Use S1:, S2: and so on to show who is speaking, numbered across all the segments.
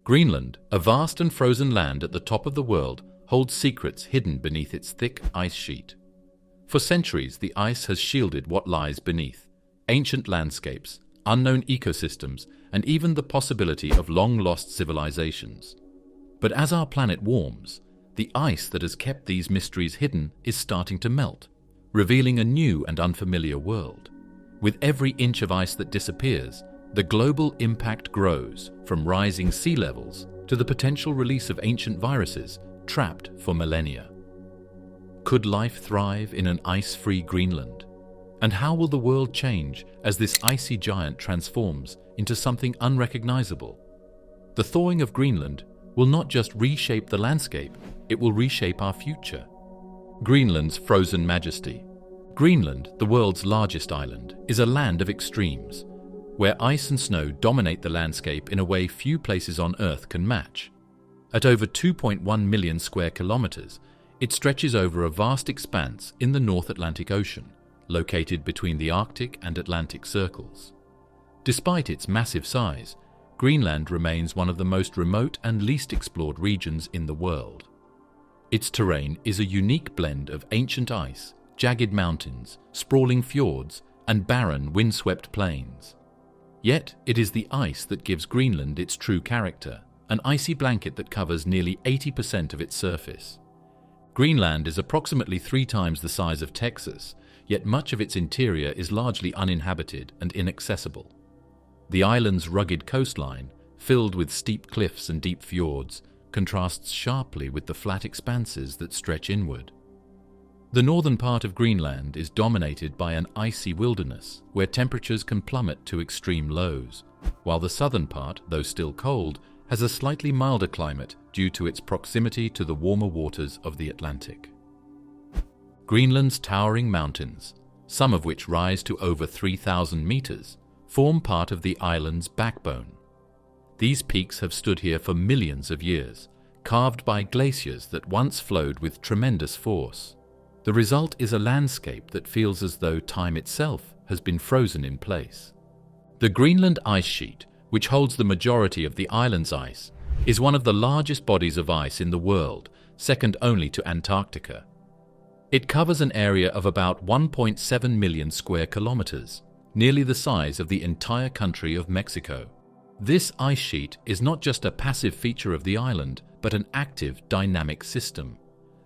S1: Greenland, a vast and frozen land at the top of the world, holds secrets hidden beneath its thick ice sheet. For centuries, the ice has shielded what lies beneath: ancient landscapes, unknown ecosystems, and even the possibility of long-lost civilizations. But as our planet warms, the ice that has kept these mysteries hidden is starting to melt, revealing a new and unfamiliar world. With every inch of ice that disappears, the global impact grows, from rising sea levels to the potential release of ancient viruses trapped for millennia. Could life thrive in an ice-free Greenland? And how will the world change as this icy giant transforms into something unrecognizable? The thawing of Greenland will not just reshape the landscape, it will reshape our future. Greenland's frozen majesty. Greenland, the world's largest island, is a land of extremes, where ice and snow dominate the landscape in a way few places on Earth can match. At over 2.1 million square kilometers, it stretches over a vast expanse in the North Atlantic Ocean, located between the Arctic and Atlantic circles. Despite its massive size, Greenland remains one of the most remote and least explored regions in the world. Its terrain is a unique blend of ancient ice, jagged mountains, sprawling fjords, and barren, windswept plains. Yet it is the ice that gives Greenland its true character, an icy blanket that covers nearly 80% of its surface. Greenland is approximately 3 times the size of Texas, yet much of its interior is largely uninhabited and inaccessible. The island's rugged coastline, filled with steep cliffs and deep fjords, contrasts sharply with the flat expanses that stretch inward. The northern part of Greenland is dominated by an icy wilderness where temperatures can plummet to extreme lows, while the southern part, though still cold, has a slightly milder climate due to its proximity to the warmer waters of the Atlantic. Greenland's towering mountains, some of which rise to over 3,000 meters, form part of the island's backbone. These peaks have stood here for millions of years, carved by glaciers that once flowed with tremendous force. The result is a landscape that feels as though time itself has been frozen in place. The Greenland Ice Sheet, which holds the majority of the island's ice, is one of the largest bodies of ice in the world, second only to Antarctica. It covers an area of about 1.7 million square kilometers, nearly the size of the entire country of Mexico. This ice sheet is not just a passive feature of the island, but an active, dynamic system.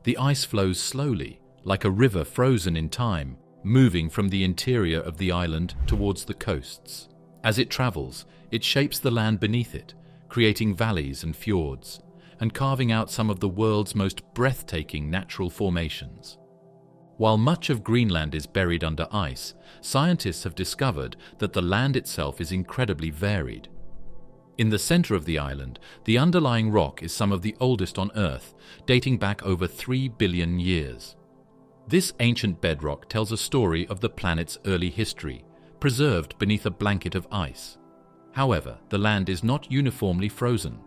S1: The ice flows slowly, like a river frozen in time, moving from the interior of the island towards the coasts. As it travels, it shapes the land beneath it, creating valleys and fjords, and carving out some of the world's most breathtaking natural formations. While much of Greenland is buried under ice, scientists have discovered that the land itself is incredibly varied. In the center of the island, the underlying rock is some of the oldest on Earth, dating back over 3 billion years. This ancient bedrock tells a story of the planet's early history, preserved beneath a blanket of ice. However, the land is not uniformly frozen.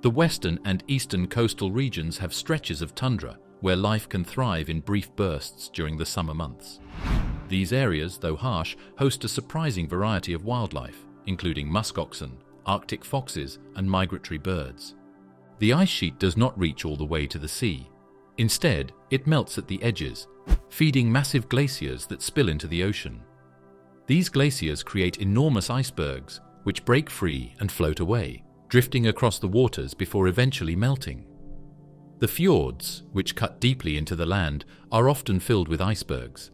S1: The western and eastern coastal regions have stretches of tundra, where life can thrive in brief bursts during the summer months. These areas, though harsh, host a surprising variety of wildlife, including muskoxen, Arctic foxes, and migratory birds. The ice sheet does not reach all the way to the sea. Instead, it melts at the edges, feeding massive glaciers that spill into the ocean. These glaciers create enormous icebergs, which break free and float away, drifting across the waters before eventually melting. The fjords, which cut deeply into the land, are often filled with icebergs.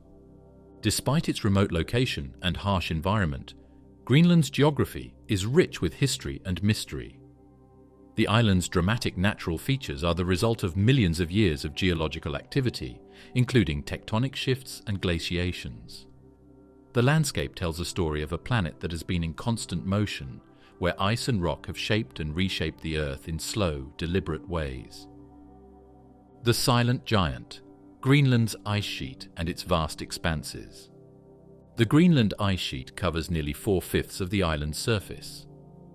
S1: Despite its remote location and harsh environment, Greenland's geography is rich with history and mystery. The island's dramatic natural features are the result of millions of years of geological activity, including tectonic shifts and glaciations. The landscape tells a story of a planet that has been in constant motion, where ice and rock have shaped and reshaped the Earth in slow, deliberate ways. The silent giant, Greenland's ice sheet and its vast expanses. The Greenland ice sheet covers nearly 4/5 of the island's surface.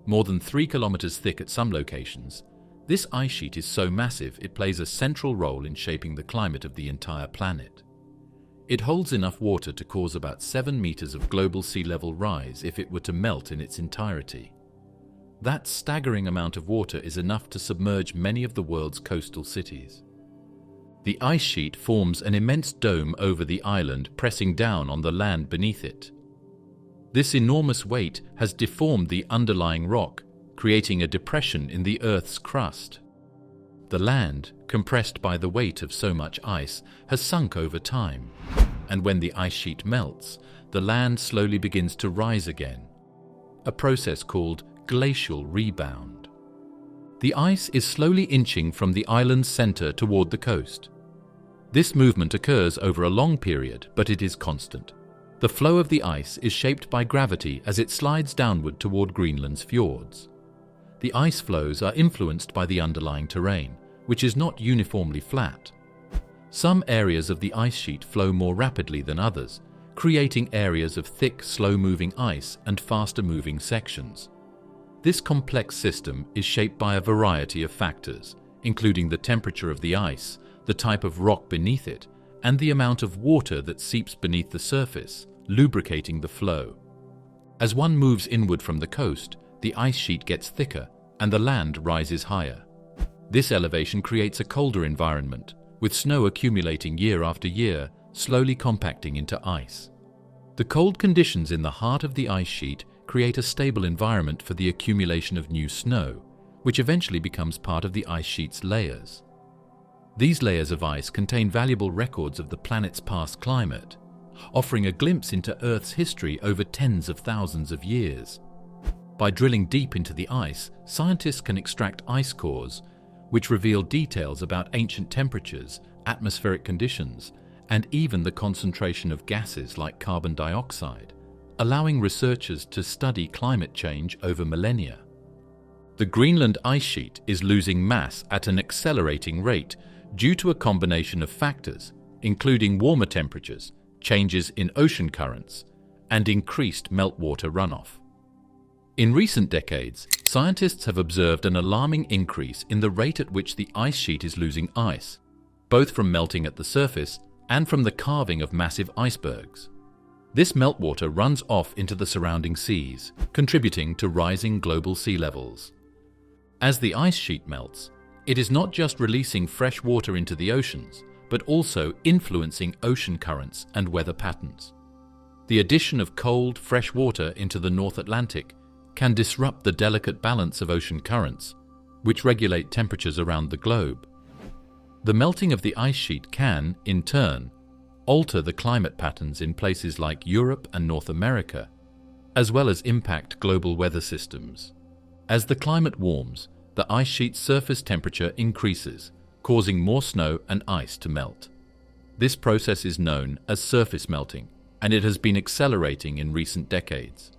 S1: More than 3 kilometers thick at some locations, this ice sheet is so massive it plays a central role in shaping the climate of the entire planet. It holds enough water to cause about 7 meters of global sea level rise if it were to melt in its entirety. That staggering amount of water is enough to submerge many of the world's coastal cities. The ice sheet forms an immense dome over the island, pressing down on the land beneath it. This enormous weight has deformed the underlying rock, creating a depression in the Earth's crust. The land, compressed by the weight of so much ice, has sunk over time, and when the ice sheet melts, the land slowly begins to rise again, a process called glacial rebound. The ice is slowly inching from the island's center toward the coast. This movement occurs over a long period, but it is constant. The flow of the ice is shaped by gravity as it slides downward toward Greenland's fjords. The ice flows are influenced by the underlying terrain, which is not uniformly flat. Some areas of the ice sheet flow more rapidly than others, creating areas of thick, slow-moving ice and faster-moving sections. This complex system is shaped by a variety of factors, including the temperature of the ice, the type of rock beneath it, and the amount of water that seeps beneath the surface, lubricating the flow. As one moves inward from the coast, the ice sheet gets thicker and the land rises higher. This elevation creates a colder environment, with snow accumulating year after year, slowly compacting into ice. The cold conditions in the heart of the ice sheet create a stable environment for the accumulation of new snow, which eventually becomes part of the ice sheet's layers. These layers of ice contain valuable records of the planet's past climate, offering a glimpse into Earth's history over tens of thousands of years. By drilling deep into the ice, scientists can extract ice cores, which reveal details about ancient temperatures, atmospheric conditions, and even the concentration of gases like carbon dioxide, allowing researchers to study climate change over millennia. The Greenland ice sheet is losing mass at an accelerating rate due to a combination of factors, including warmer temperatures, changes in ocean currents, and increased meltwater runoff. In recent decades, scientists have observed an alarming increase in the rate at which the ice sheet is losing ice, both from melting at the surface and from the calving of massive icebergs. This meltwater runs off into the surrounding seas, contributing to rising global sea levels. As the ice sheet melts, it is not just releasing fresh water into the oceans, but also influencing ocean currents and weather patterns. The addition of cold, fresh water into the North Atlantic can disrupt the delicate balance of ocean currents, which regulate temperatures around the globe. The melting of the ice sheet can, in turn, alter the climate patterns in places like Europe and North America, as well as impact global weather systems. As the climate warms, the ice sheet's surface temperature increases, causing more snow and ice to melt. This process is known as surface melting, and it has been accelerating in recent decades.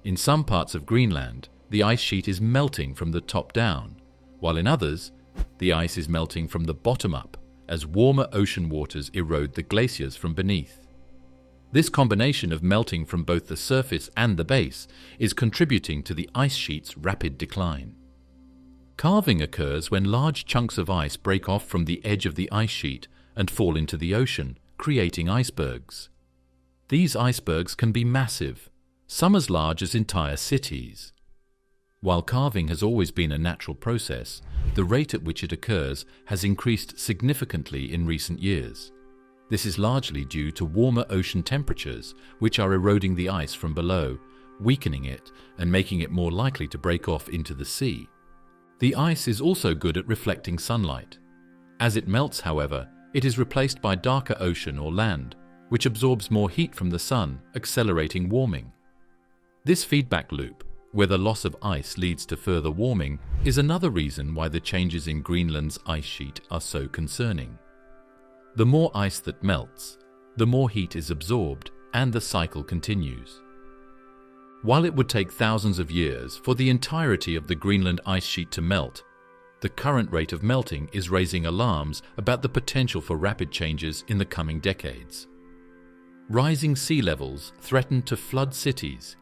S1: In some parts of Greenland, the ice sheet is melting from the top down, while in others, the ice is melting from the bottom up as warmer ocean waters erode the glaciers from beneath. This combination of melting from both the surface and the base is contributing to the ice sheet's rapid decline. Calving occurs when large chunks of ice break off from the edge of the ice sheet and fall into the ocean, creating icebergs. These icebergs can be massive, some as large as entire cities. While calving has always been a natural process, the rate at which it occurs has increased significantly in recent years. This is largely due to warmer ocean temperatures, which are eroding the ice from below, weakening it and making it more likely to break off into the sea. The ice is also good at reflecting sunlight. As it melts, however, it is replaced by darker ocean or land, which absorbs more heat from the sun, accelerating warming. This feedback loop, where the loss of ice leads to further warming, is another reason why the changes in Greenland's ice sheet are so concerning. The more ice that melts, the more heat is absorbed, and the cycle continues. While it would take thousands of years for the entirety of the Greenland ice sheet to melt, the current rate of melting is raising alarms about the potential for rapid changes in the coming decades. Rising sea levels threaten to flood cities,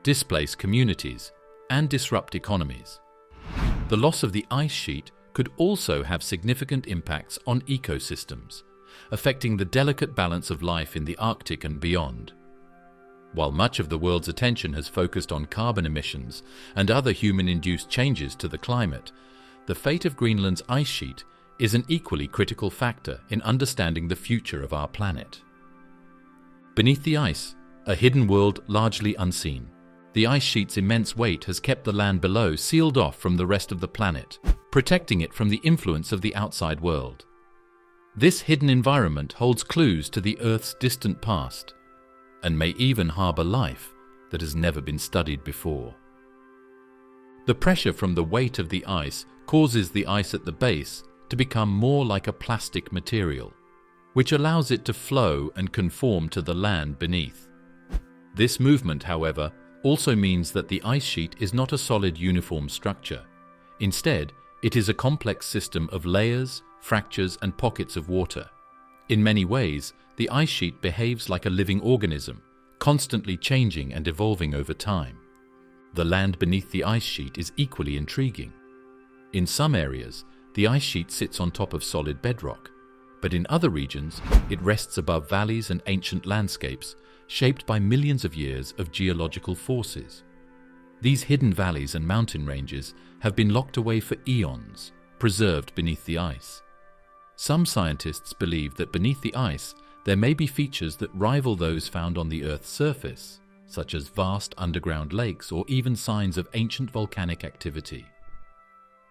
S1: displace communities, and disrupt economies. The loss of the ice sheet could also have significant impacts on ecosystems, affecting the delicate balance of life in the Arctic and beyond. While much of the world's attention has focused on carbon emissions and other human-induced changes to the climate, the fate of Greenland's ice sheet is an equally critical factor in understanding the future of our planet. Beneath the ice, a hidden world largely unseen. The ice sheet's immense weight has kept the land below sealed off from the rest of the planet, protecting it from the influence of the outside world. This hidden environment holds clues to the Earth's distant past, and may even harbor life that has never been studied before. The pressure from the weight of the ice causes the ice at the base to become more like a plastic material, which allows it to flow and conform to the land beneath. This movement, however, also means that the ice sheet is not a solid uniform structure. Instead, it is a complex system of layers, fractures, and pockets of water. In many ways, the ice sheet behaves like a living organism, constantly changing and evolving over time. The land beneath the ice sheet is equally intriguing. In some areas, the ice sheet sits on top of solid bedrock, but in other regions, it rests above valleys and ancient landscapes shaped by millions of years of geological forces. These hidden valleys and mountain ranges have been locked away for eons, preserved beneath the ice. Some scientists believe that beneath the ice there may be features that rival those found on the Earth's surface, such as vast underground lakes or even signs of ancient volcanic activity.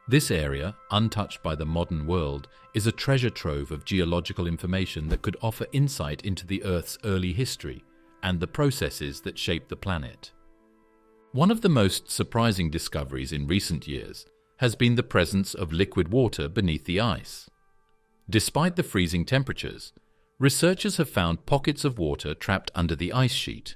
S1: This area, untouched by the modern world, is a treasure trove of geological information that could offer insight into the Earth's early history and the processes that shape the planet. One of the most surprising discoveries in recent years has been the presence of liquid water beneath the ice. Despite the freezing temperatures, researchers have found pockets of water trapped under the ice sheet.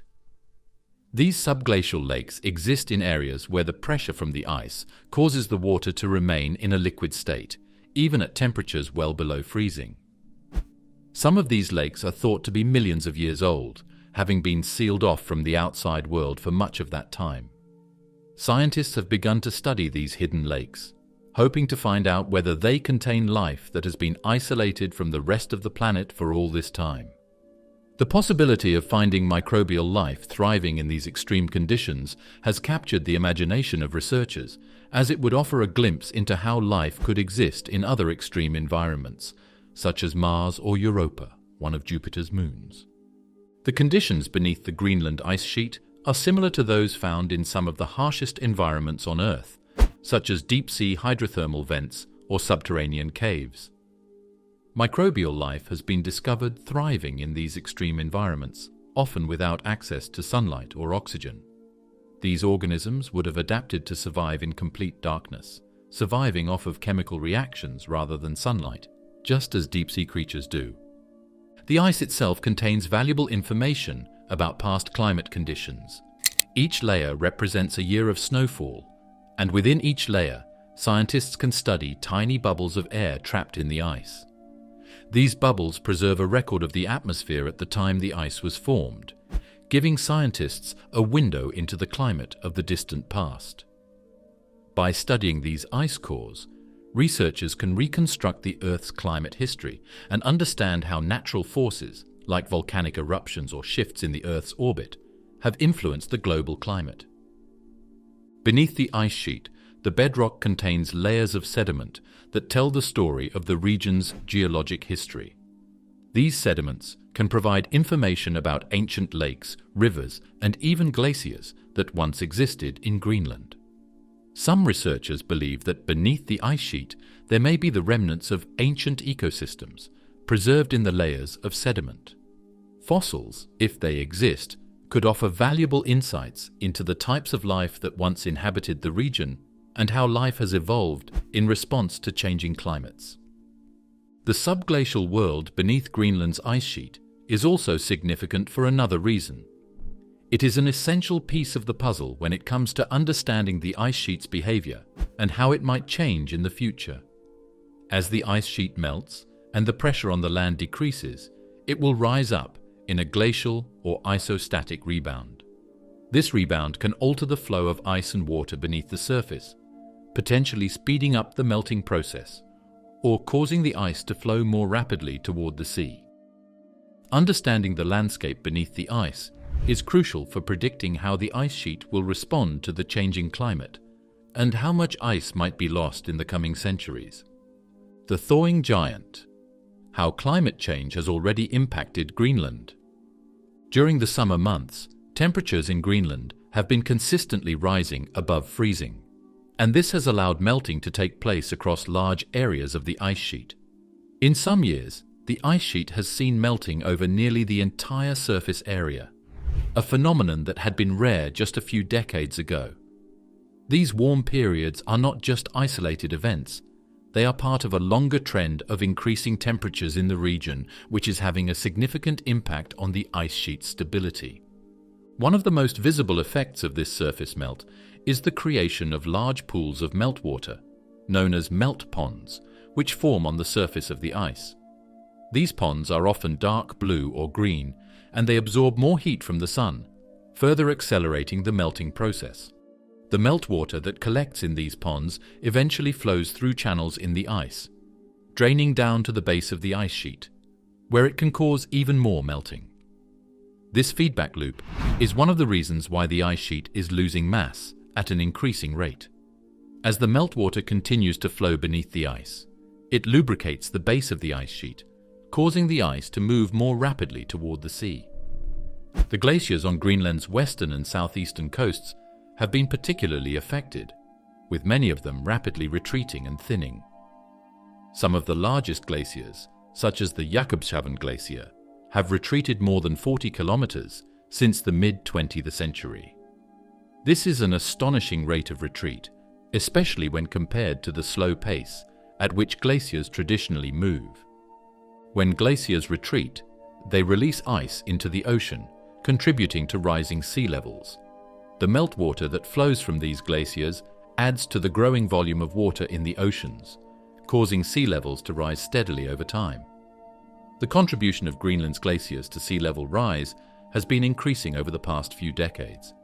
S1: These subglacial lakes exist in areas where the pressure from the ice causes the water to remain in a liquid state, even at temperatures well below freezing. Some of these lakes are thought to be millions of years old, having been sealed off from the outside world for much of that time. Scientists have begun to study these hidden lakes, hoping to find out whether they contain life that has been isolated from the rest of the planet for all this time. The possibility of finding microbial life thriving in these extreme conditions has captured the imagination of researchers, as it would offer a glimpse into how life could exist in other extreme environments, such as Mars or Europa, one of Jupiter's moons. The conditions beneath the Greenland ice sheet are similar to those found in some of the harshest environments on Earth, such as deep-sea hydrothermal vents or subterranean caves. Microbial life has been discovered thriving in these extreme environments, often without access to sunlight or oxygen. These organisms would have adapted to survive in complete darkness, surviving off of chemical reactions rather than sunlight, just as deep-sea creatures do. The ice itself contains valuable information about past climate conditions. Each layer represents a year of snowfall, and within each layer, scientists can study tiny bubbles of air trapped in the ice. These bubbles preserve a record of the atmosphere at the time the ice was formed, giving scientists a window into the climate of the distant past. By studying these ice cores, researchers can reconstruct the Earth's climate history and understand how natural forces, like volcanic eruptions or shifts in the Earth's orbit, have influenced the global climate. Beneath the ice sheet, the bedrock contains layers of sediment that tell the story of the region's geologic history. These sediments can provide information about ancient lakes, rivers, and even glaciers that once existed in Greenland. Some researchers believe that beneath the ice sheet there may be the remnants of ancient ecosystems preserved in the layers of sediment. Fossils, if they exist, could offer valuable insights into the types of life that once inhabited the region and how life has evolved in response to changing climates. The subglacial world beneath Greenland's ice sheet is also significant for another reason. It is an essential piece of the puzzle when it comes to understanding the ice sheet's behavior and how it might change in the future. As the ice sheet melts and the pressure on the land decreases, it will rise up in a glacial or isostatic rebound. This rebound can alter the flow of ice and water beneath the surface, potentially speeding up the melting process or causing the ice to flow more rapidly toward the sea. Understanding the landscape beneath the ice is crucial for predicting how the ice sheet will respond to the changing climate and how much ice might be lost in the coming centuries. The thawing giant. How climate change has already impacted Greenland. During the summer months, temperatures in Greenland have been consistently rising above freezing, and this has allowed melting to take place across large areas of the ice sheet. In some years, the ice sheet has seen melting over nearly the entire surface area, a phenomenon that had been rare just a few decades ago. These warm periods are not just isolated events, they are part of a longer trend of increasing temperatures in the region, which is having a significant impact on the ice sheet's stability. One of the most visible effects of this surface melt is the creation of large pools of meltwater, known as melt ponds, which form on the surface of the ice. These ponds are often dark blue or green, and they absorb more heat from the sun, further accelerating the melting process. The meltwater that collects in these ponds eventually flows through channels in the ice, draining down to the base of the ice sheet, where it can cause even more melting. This feedback loop is one of the reasons why the ice sheet is losing mass at an increasing rate. As the meltwater continues to flow beneath the ice, it lubricates the base of the ice sheet, causing the ice to move more rapidly toward the sea. The glaciers on Greenland's western and southeastern coasts have been particularly affected, with many of them rapidly retreating and thinning. Some of the largest glaciers, such as the Jakobshavn Glacier, have retreated more than 40 kilometers since the mid-20th century. This is an astonishing rate of retreat, especially when compared to the slow pace at which glaciers traditionally move. When glaciers retreat, they release ice into the ocean, contributing to rising sea levels. The meltwater that flows from these glaciers adds to the growing volume of water in the oceans, causing sea levels to rise steadily over time. The contribution of Greenland's glaciers to sea level rise has been increasing over the past few decades.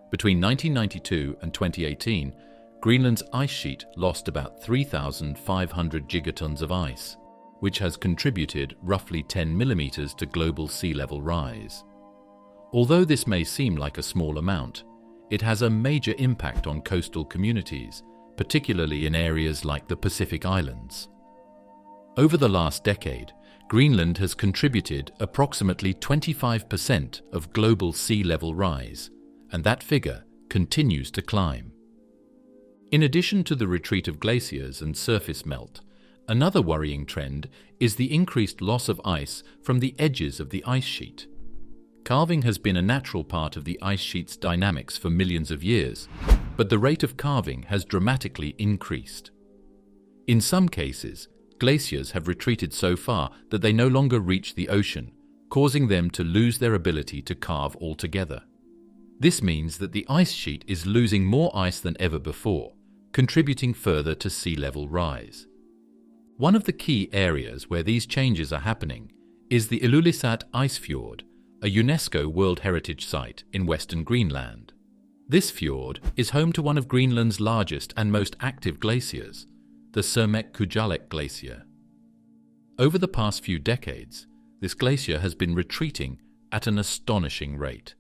S1: Between 1992 and 2018, Greenland's ice sheet lost about 3,500 gigatons of ice, which has contributed roughly 10 millimeters to global sea level rise. Although this may seem like a small amount, it has a major impact on coastal communities, particularly in areas like the Pacific Islands. Over the last decade, Greenland has contributed approximately 25% of global sea level rise, and that figure continues to climb. In addition to the retreat of glaciers and surface melt, another worrying trend is the increased loss of ice from the edges of the ice sheet. Calving has been a natural part of the ice sheet's dynamics for millions of years, but the rate of calving has dramatically increased. In some cases, glaciers have retreated so far that they no longer reach the ocean, causing them to lose their ability to calve altogether. This means that the ice sheet is losing more ice than ever before, contributing further to sea level rise. One of the key areas where these changes are happening is the Ilulissat Ice Fjord, a UNESCO World Heritage Site in western Greenland. This fjord is home to one of Greenland's largest and most active glaciers, the Surmek-Kujalleq Glacier. Over the past few decades, this glacier has been retreating at an astonishing rate,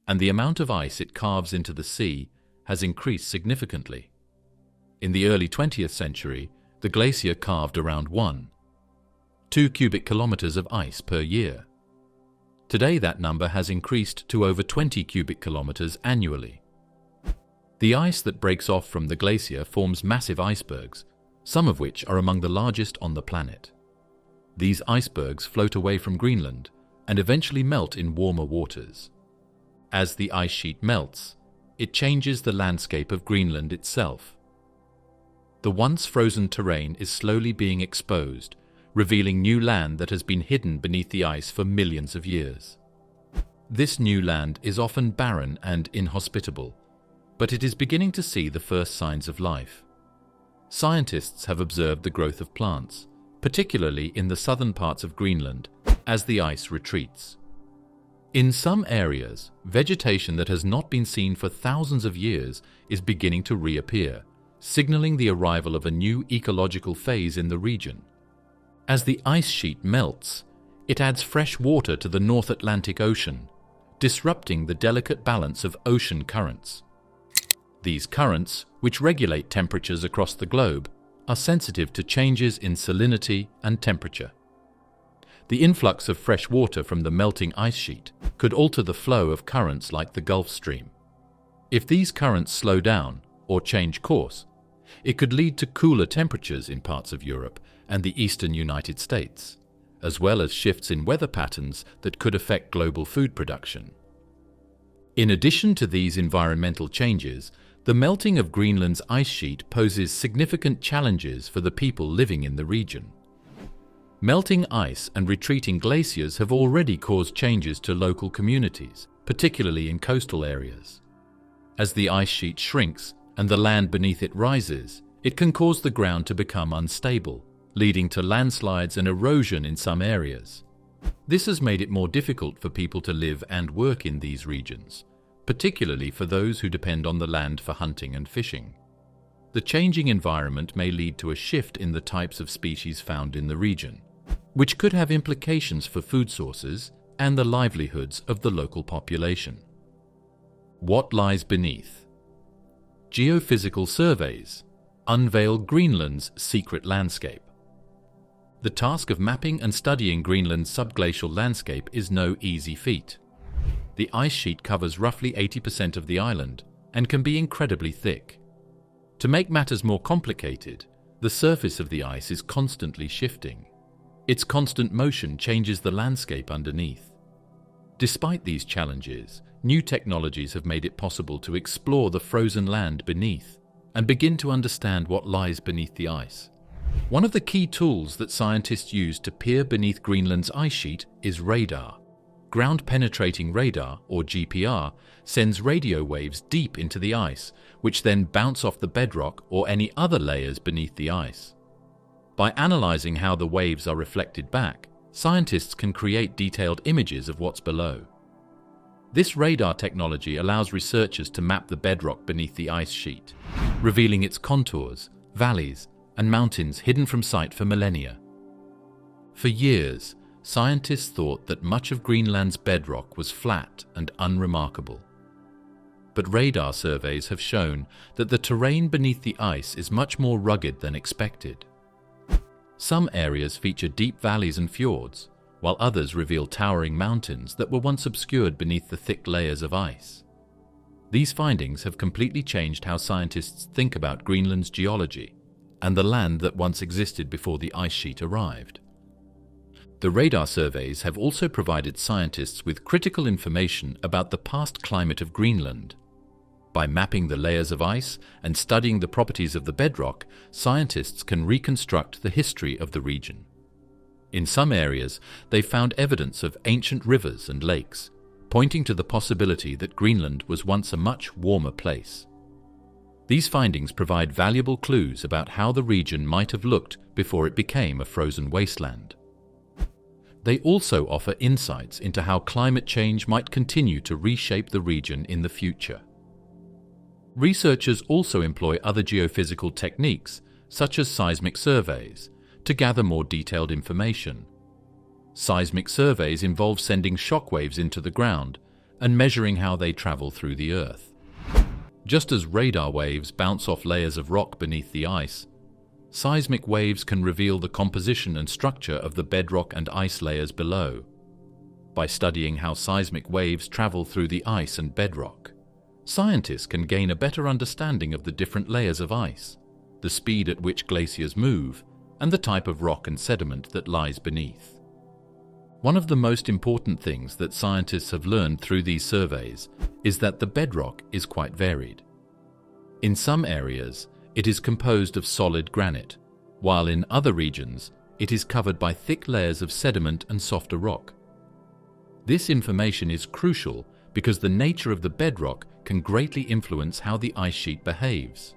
S1: and the amount of ice it calves into the sea has increased significantly. In the early 20th century, the glacier calved around 1.2 cubic kilometers of ice per year. Today that number has increased to over 20 cubic kilometers annually. The ice that breaks off from the glacier forms massive icebergs, some of which are among the largest on the planet. These icebergs float away from Greenland and eventually melt in warmer waters. As the ice sheet melts, it changes the landscape of Greenland itself. The once frozen terrain is slowly being exposed, revealing new land that has been hidden beneath the ice for millions of years. This new land is often barren and inhospitable, but it is beginning to see the first signs of life. Scientists have observed the growth of plants, particularly in the southern parts of Greenland, as the ice retreats. In some areas, vegetation that has not been seen for thousands of years is beginning to reappear, signaling the arrival of a new ecological phase in the region. As the ice sheet melts, it adds fresh water to the North Atlantic Ocean, disrupting the delicate balance of ocean currents. These currents, which regulate temperatures across the globe, are sensitive to changes in salinity and temperature. The influx of fresh water from the melting ice sheet could alter the flow of currents like the Gulf Stream. If these currents slow down or change course, it could lead to cooler temperatures in parts of Europe and the eastern United States, as well as shifts in weather patterns that could affect global food production. In addition to these environmental changes, the melting of Greenland's ice sheet poses significant challenges for the people living in the region. Melting ice and retreating glaciers have already caused changes to local communities, particularly in coastal areas. As the ice sheet shrinks and the land beneath it rises, it can cause the ground to become unstable, leading to landslides and erosion in some areas. This has made it more difficult for people to live and work in these regions, particularly for those who depend on the land for hunting and fishing. The changing environment may lead to a shift in the types of species found in the region, which could have implications for food sources and the livelihoods of the local population. What lies beneath? Geophysical surveys unveil Greenland's secret landscape. The task of mapping and studying Greenland's subglacial landscape is no easy feat. The ice sheet covers roughly 80% of the island and can be incredibly thick. To make matters more complicated, the surface of the ice is constantly shifting. Its constant motion changes the landscape underneath. Despite these challenges, new technologies have made it possible to explore the frozen land beneath and begin to understand what lies beneath the ice. One of the key tools that scientists use to peer beneath Greenland's ice sheet is radar. Ground-penetrating radar, or GPR, sends radio waves deep into the ice, which then bounce off the bedrock or any other layers beneath the ice. By analyzing how the waves are reflected back, scientists can create detailed images of what's below. This radar technology allows researchers to map the bedrock beneath the ice sheet, revealing its contours, valleys, and mountains hidden from sight for millennia. For years, scientists thought that much of Greenland's bedrock was flat and unremarkable. But radar surveys have shown that the terrain beneath the ice is much more rugged than expected. Some areas feature deep valleys and fjords, while others reveal towering mountains that were once obscured beneath the thick layers of ice. These findings have completely changed how scientists think about Greenland's geology and the land that once existed before the ice sheet arrived. The radar surveys have also provided scientists with critical information about the past climate of Greenland. By mapping the layers of ice and studying the properties of the bedrock, scientists can reconstruct the history of the region. In some areas, they found evidence of ancient rivers and lakes, pointing to the possibility that Greenland was once a much warmer place. These findings provide valuable clues about how the region might have looked before it became a frozen wasteland. They also offer insights into how climate change might continue to reshape the region in the future. Researchers also employ other geophysical techniques, such as seismic surveys, to gather more detailed information. Seismic surveys involve sending shock waves into the ground and measuring how they travel through the Earth. Just as radar waves bounce off layers of rock beneath the ice, seismic waves can reveal the composition and structure of the bedrock and ice layers below. By studying how seismic waves travel through the ice and bedrock, scientists can gain a better understanding of the different layers of ice, the speed at which glaciers move, and the type of rock and sediment that lies beneath. One of the most important things that scientists have learned through these surveys is that the bedrock is quite varied. In some areas, it is composed of solid granite, while in other regions, it is covered by thick layers of sediment and softer rock. This information is crucial because the nature of the bedrock can greatly influence how the ice sheet behaves.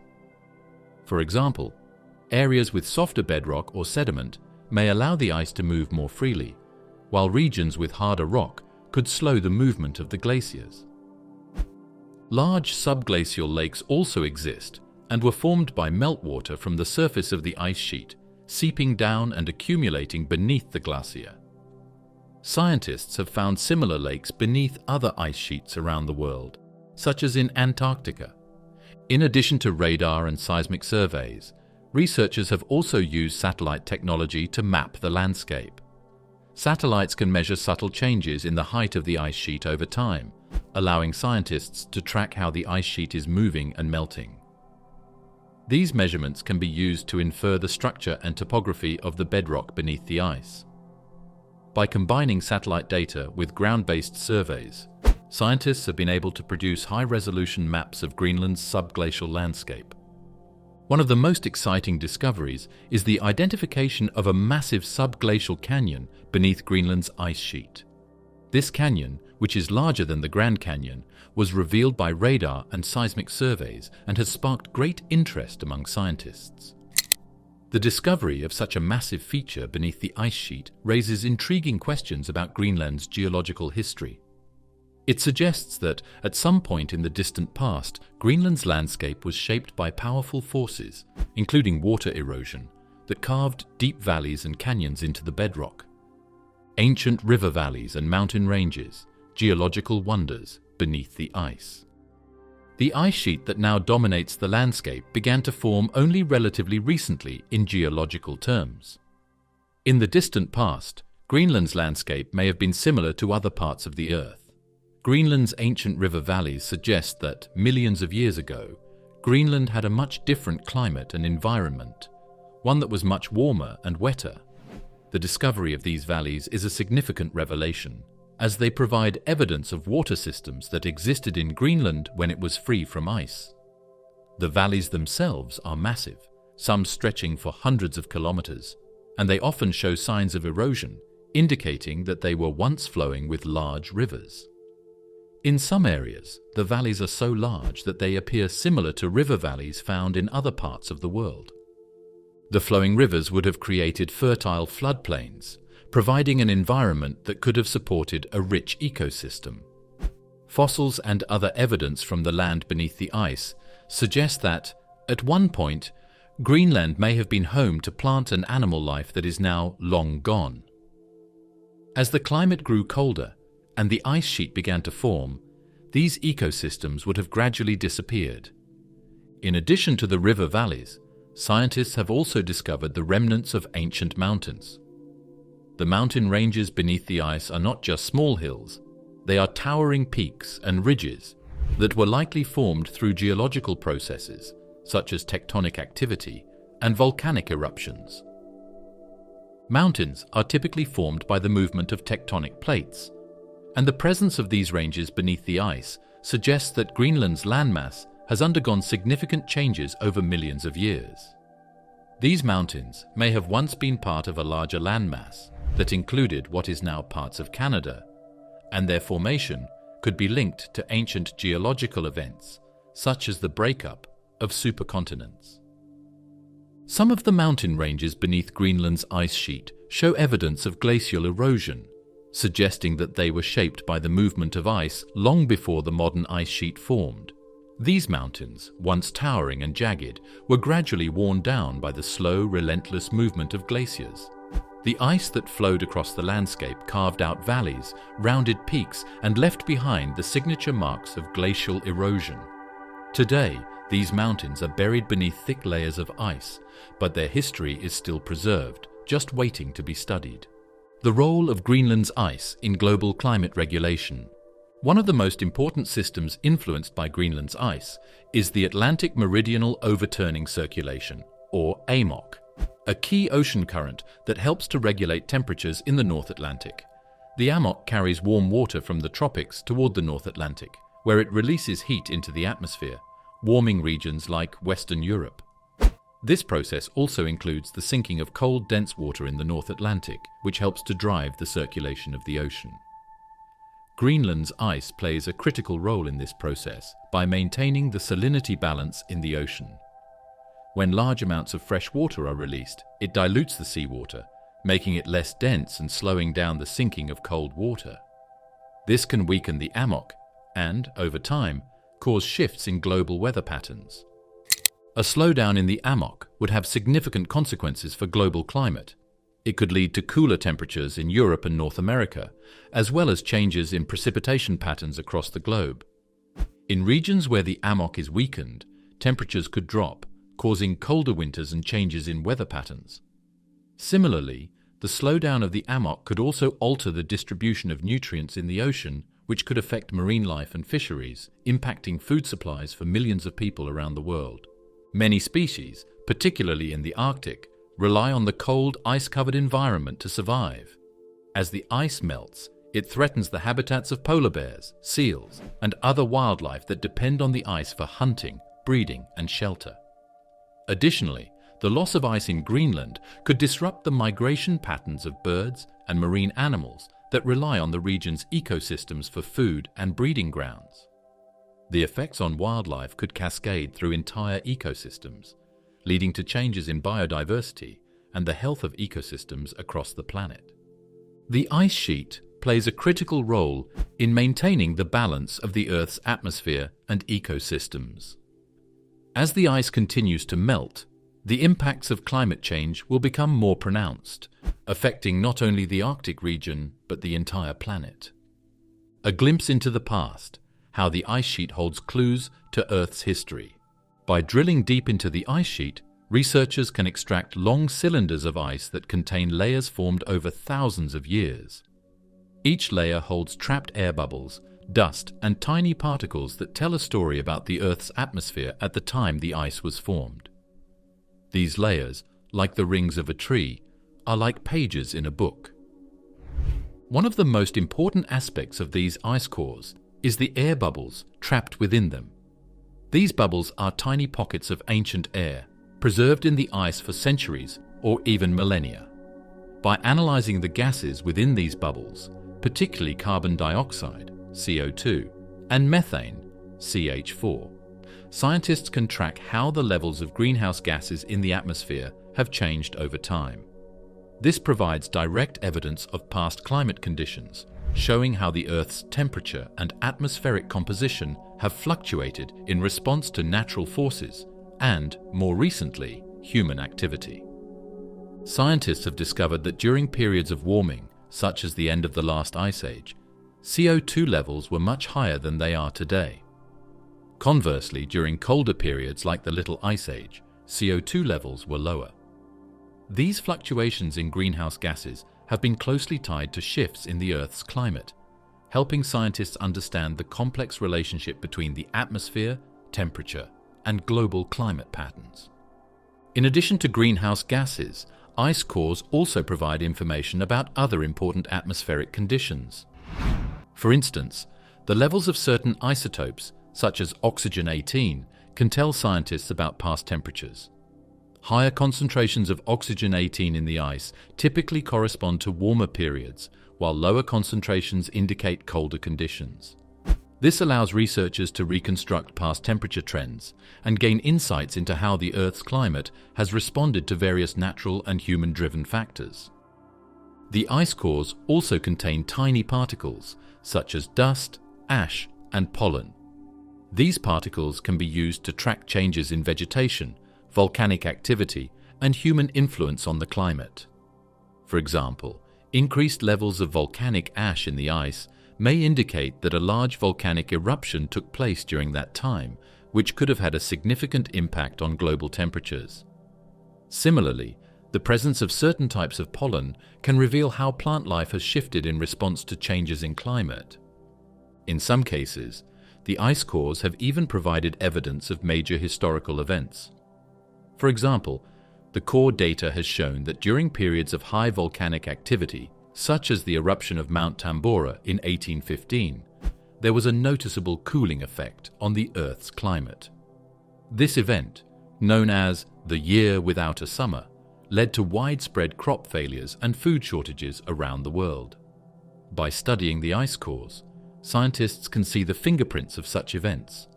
S1: For example, areas with softer bedrock or sediment may allow the ice to move more freely, while regions with harder rock could slow the movement of the glaciers. Large subglacial lakes also exist and were formed by meltwater from the surface of the ice sheet, seeping down and accumulating beneath the glacier. Scientists have found similar lakes beneath other ice sheets around the world, such as in Antarctica. In addition to radar and seismic surveys, researchers have also used satellite technology to map the landscape. Satellites can measure subtle changes in the height of the ice sheet over time, allowing scientists to track how the ice sheet is moving and melting. These measurements can be used to infer the structure and topography of the bedrock beneath the ice. By combining satellite data with ground-based surveys, scientists have been able to produce high-resolution maps of Greenland's subglacial landscape. One of the most exciting discoveries is the identification of a massive subglacial canyon beneath Greenland's ice sheet. This canyon, which is larger than the Grand Canyon, was revealed by radar and seismic surveys and has sparked great interest among scientists. The discovery of such a massive feature beneath the ice sheet raises intriguing questions about Greenland's geological history. It suggests that, at some point in the distant past, Greenland's landscape was shaped by powerful forces, including water erosion, that carved deep valleys and canyons into the bedrock. Ancient river valleys and mountain ranges, geological wonders beneath the ice. The ice sheet that now dominates the landscape began to form only relatively recently in geological terms. In the distant past, Greenland's landscape may have been similar to other parts of the Earth. Greenland's ancient river valleys suggest that, millions of years ago, Greenland had a much different climate and environment, one that was much warmer and wetter. The discovery of these valleys is a significant revelation, as they provide evidence of water systems that existed in Greenland when it was free from ice. The valleys themselves are massive, some stretching for hundreds of kilometers, and they often show signs of erosion, indicating that they were once flowing with large rivers. In some areas, the valleys are so large that they appear similar to river valleys found in other parts of the world. The flowing rivers would have created fertile floodplains, providing an environment that could have supported a rich ecosystem. Fossils and other evidence from the land beneath the ice suggest that, at one point, Greenland may have been home to plant and animal life that is now long gone. As the climate grew colder and the ice sheet began to form, these ecosystems would have gradually disappeared. In addition to the river valleys, scientists have also discovered the remnants of ancient mountains. The mountain ranges beneath the ice are not just small hills, they are towering peaks and ridges that were likely formed through geological processes, such as tectonic activity and volcanic eruptions. Mountains are typically formed by the movement of tectonic plates, and the presence of these ranges beneath the ice suggests that Greenland's landmass has undergone significant changes over millions of years. These mountains may have once been part of a larger landmass that included what is now parts of Canada, and their formation could be linked to ancient geological events, such as the breakup of supercontinents. Some of the mountain ranges beneath Greenland's ice sheet show evidence of glacial erosion, suggesting that they were shaped by the movement of ice long before the modern ice sheet formed. These mountains, once towering and jagged, were gradually worn down by the slow, relentless movement of glaciers. The ice that flowed across the landscape carved out valleys, rounded peaks, and left behind the signature marks of glacial erosion. Today, these mountains are buried beneath thick layers of ice, but their history is still preserved, just waiting to be studied. The role of Greenland's ice in global climate regulation. One of the most important systems influenced by Greenland's ice is the Atlantic Meridional Overturning Circulation, or AMOC, a key ocean current that helps to regulate temperatures in the North Atlantic. The AMOC carries warm water from the tropics toward the North Atlantic, where it releases heat into the atmosphere, warming regions like Western Europe. This process also includes the sinking of cold, dense water in the North Atlantic, which helps to drive the circulation of the ocean. Greenland's ice plays a critical role in this process by maintaining the salinity balance in the ocean. When large amounts of fresh water are released, it dilutes the seawater, making it less dense and slowing down the sinking of cold water. This can weaken the AMOC and, over time, cause shifts in global weather patterns. A slowdown in the AMOC would have significant consequences for global climate. It could lead to cooler temperatures in Europe and North America, as well as changes in precipitation patterns across the globe. In regions where the AMOC is weakened, temperatures could drop, causing colder winters and changes in weather patterns. Similarly, the slowdown of the AMOC could also alter the distribution of nutrients in the ocean, which could affect marine life and fisheries, impacting food supplies for millions of people around the world. Many species, particularly in the Arctic, rely on the cold, ice-covered environment to survive. As the ice melts, it threatens the habitats of polar bears, seals, and other wildlife that depend on the ice for hunting, breeding, and shelter. Additionally, the loss of ice in Greenland could disrupt the migration patterns of birds and marine animals that rely on the region's ecosystems for food and breeding grounds. The effects on wildlife could cascade through entire ecosystems, leading to changes in biodiversity and the health of ecosystems across the planet. The ice sheet plays a critical role in maintaining the balance of the Earth's atmosphere and ecosystems. As the ice continues to melt, the impacts of climate change will become more pronounced, affecting not only the Arctic region but the entire planet. A glimpse into the past, how the ice sheet holds clues to Earth's history. By drilling deep into the ice sheet, researchers can extract long cylinders of ice that contain layers formed over thousands of years. Each layer holds trapped air bubbles, dust, and tiny particles that tell a story about the Earth's atmosphere at the time the ice was formed. These layers, like the rings of a tree, are like pages in a book. One of the most important aspects of these ice cores is the air bubbles trapped within them. These bubbles are tiny pockets of ancient air, preserved in the ice for centuries or even millennia. By analyzing the gases within these bubbles, particularly carbon dioxide, CO2, and methane, CH4, scientists can track how the levels of greenhouse gases in the atmosphere have changed over time. This provides direct evidence of past climate conditions, showing how the Earth's temperature and atmospheric composition have fluctuated in response to natural forces and, more recently, human activity. Scientists have discovered that during periods of warming, such as the end of the last ice age, CO2 levels were much higher than they are today. Conversely, during colder periods like the Little Ice Age, CO2 levels were lower. These fluctuations in greenhouse gases have been closely tied to shifts in the Earth's climate, helping scientists understand the complex relationship between the atmosphere, temperature, and global climate patterns. In addition to greenhouse gases, ice cores also provide information about other important atmospheric conditions. For instance, the levels of certain isotopes, such as oxygen-18, can tell scientists about past temperatures. Higher concentrations of oxygen-18 in the ice typically correspond to warmer periods, while lower concentrations indicate colder conditions. This allows researchers to reconstruct past temperature trends and gain insights into how the Earth's climate has responded to various natural and human-driven factors. The ice cores also contain tiny particles, such as dust, ash, and pollen. These particles can be used to track changes in vegetation, volcanic activity, and human influence on the climate. For example, increased levels of volcanic ash in the ice may indicate that a large volcanic eruption took place during that time, which could have had a significant impact on global temperatures. Similarly, the presence of certain types of pollen can reveal how plant life has shifted in response to changes in climate. In some cases, the ice cores have even provided evidence of major historical events. For example, the core data has shown that during periods of high volcanic activity, such as the eruption of Mount Tambora in 1815, there was a noticeable cooling effect on the Earth's climate. This event, known as the Year Without a Summer, led to widespread crop failures and food shortages around the world. By studying the ice cores, scientists can see the fingerprints of such events,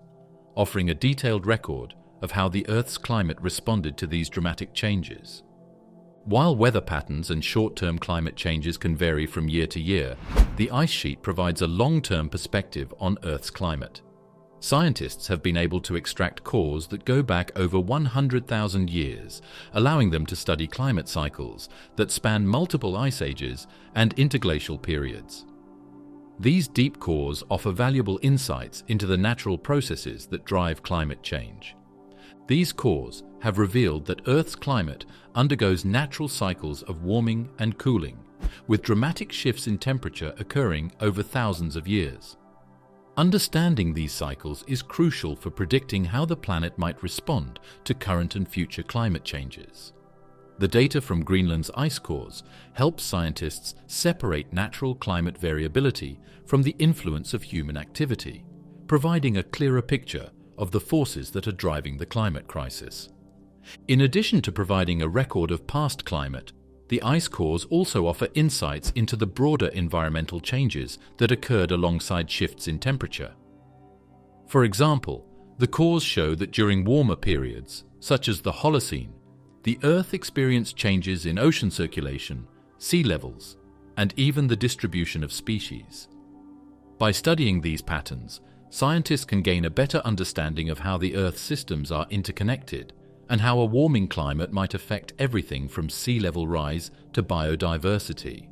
S1: offering a detailed record of how the Earth's climate responded to these dramatic changes. While weather patterns and short-term climate changes can vary from year to year, the ice sheet provides a long-term perspective on Earth's climate. Scientists have been able to extract cores that go back over 100,000 years, allowing them to study climate cycles that span multiple ice ages and interglacial periods. These deep cores offer valuable insights into the natural processes that drive climate change. These cores have revealed that Earth's climate undergoes natural cycles of warming and cooling, with dramatic shifts in temperature occurring over thousands of years. Understanding these cycles is crucial for predicting how the planet might respond to current and future climate changes. The data from Greenland's ice cores helps scientists separate natural climate variability from the influence of human activity, providing a clearer picture of the forces that are driving the climate crisis. In addition to providing a record of past climate, the ice cores also offer insights into the broader environmental changes that occurred alongside shifts in temperature. For example, the cores show that during warmer periods, such as the Holocene, the Earth experienced changes in ocean circulation, sea levels, and even the distribution of species. By studying these patterns, scientists can gain a better understanding of how the Earth's systems are interconnected and how a warming climate might affect everything from sea level rise to biodiversity.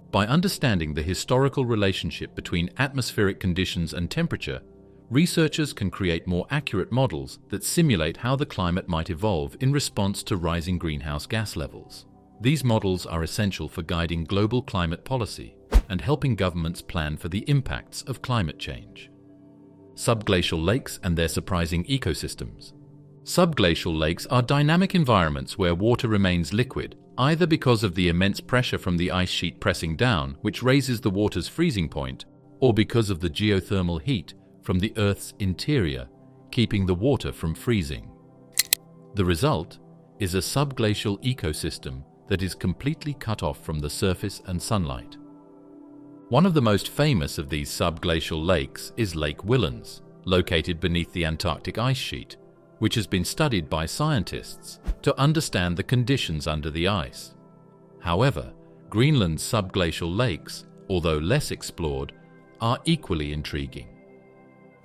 S1: By understanding the historical relationship between atmospheric conditions and temperature, researchers can create more accurate models that simulate how the climate might evolve in response to rising greenhouse gas levels. These models are essential for guiding global climate policy and helping governments plan for the impacts of climate change. Subglacial lakes and their surprising ecosystems. Subglacial lakes are dynamic environments where water remains liquid, either because of the immense pressure from the ice sheet pressing down, which raises the water's freezing point, or because of the geothermal heat from the Earth's interior, keeping the water from freezing. The result is a subglacial ecosystem that is completely cut off from the surface and sunlight. One of the most famous of these subglacial lakes is Lake Whillans, located beneath the Antarctic ice sheet, which has been studied by scientists to understand the conditions under the ice. However, Greenland's subglacial lakes, although less explored, are equally intriguing.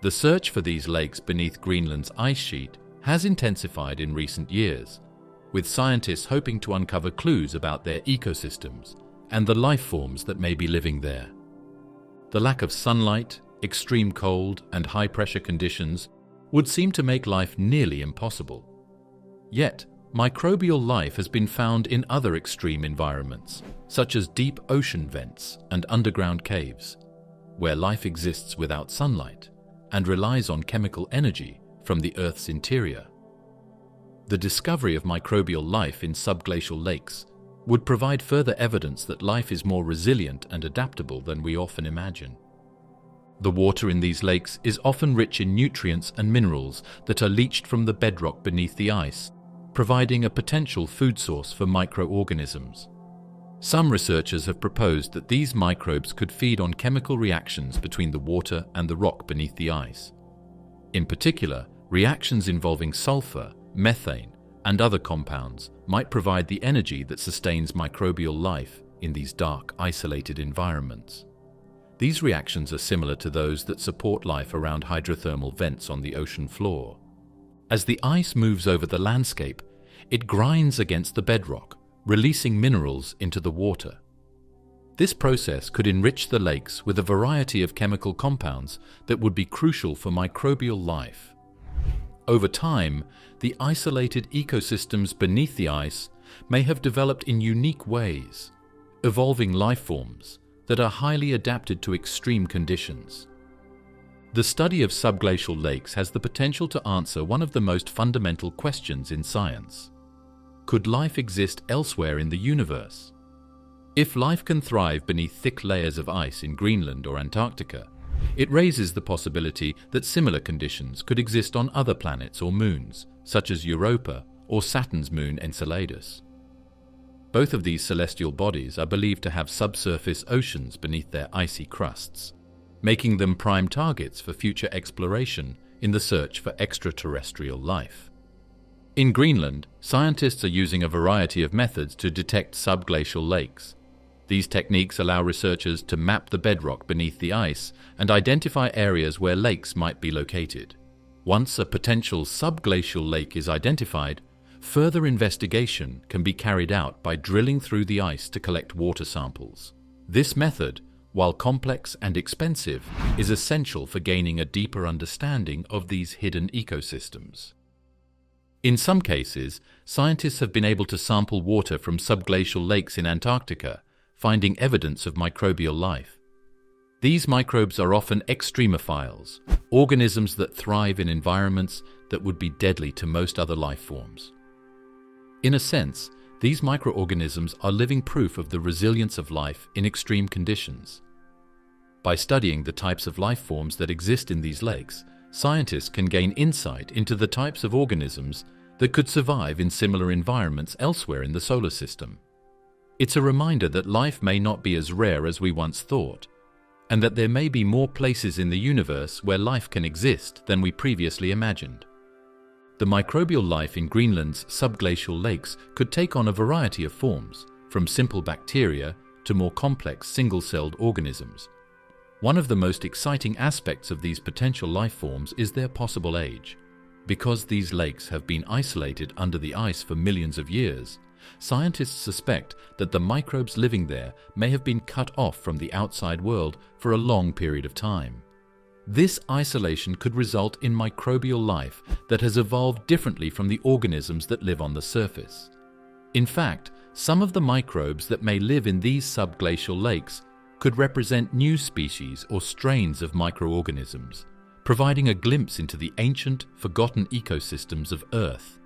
S1: The search for these lakes beneath Greenland's ice sheet has intensified in recent years, with scientists hoping to uncover clues about their ecosystems and the life forms that may be living there. The lack of sunlight, extreme cold, and high-pressure conditions would seem to make life nearly impossible. Yet, microbial life has been found in other extreme environments, such as deep ocean vents and underground caves, where life exists without sunlight and relies on chemical energy from the Earth's interior. The discovery of microbial life in subglacial lakes would provide further evidence that life is more resilient and adaptable than we often imagine. The water in these lakes is often rich in nutrients and minerals that are leached from the bedrock beneath the ice, providing a potential food source for microorganisms. Some researchers have proposed that these microbes could feed on chemical reactions between the water and the rock beneath the ice. In particular, reactions involving sulfur, methane, and other compounds might provide the energy that sustains microbial life in these dark, isolated environments. These reactions are similar to those that support life around hydrothermal vents on the ocean floor. As the ice moves over the landscape, it grinds against the bedrock, releasing minerals into the water. This process could enrich the lakes with a variety of chemical compounds that would be crucial for microbial life. Over time, the isolated ecosystems beneath the ice may have developed in unique ways, evolving life forms that are highly adapted to extreme conditions. The study of subglacial lakes has the potential to answer one of the most fundamental questions in science. Could life exist elsewhere in the universe? If life can thrive beneath thick layers of ice in Greenland or Antarctica, it raises the possibility that similar conditions could exist on other planets or moons, such as Europa or Saturn's moon Enceladus. Both of these celestial bodies are believed to have subsurface oceans beneath their icy crusts, making them prime targets for future exploration in the search for extraterrestrial life. In Greenland, scientists are using a variety of methods to detect subglacial lakes. These techniques allow researchers to map the bedrock beneath the ice and identify areas where lakes might be located. Once a potential subglacial lake is identified, further investigation can be carried out by drilling through the ice to collect water samples. This method, while complex and expensive, is essential for gaining a deeper understanding of these hidden ecosystems. In some cases, scientists have been able to sample water from subglacial lakes in Antarctica, finding evidence of microbial life. These microbes are often extremophiles, organisms that thrive in environments that would be deadly to most other life forms. In a sense, these microorganisms are living proof of the resilience of life in extreme conditions. By studying the types of life forms that exist in these lakes, scientists can gain insight into the types of organisms that could survive in similar environments elsewhere in the solar system. It's a reminder that life may not be as rare as we once thought, and that there may be more places in the universe where life can exist than we previously imagined. The microbial life in Greenland's subglacial lakes could take on a variety of forms, from simple bacteria to more complex single-celled organisms. One of the most exciting aspects of these potential life forms is their possible age. Because these lakes have been isolated under the ice for millions of years, scientists suspect that the microbes living there may have been cut off from the outside world for a long period of time. This isolation could result in microbial life that has evolved differently from the organisms that live on the surface. In fact, some of the microbes that may live in these subglacial lakes could represent new species or strains of microorganisms, providing a glimpse into the ancient, forgotten ecosystems of Earth.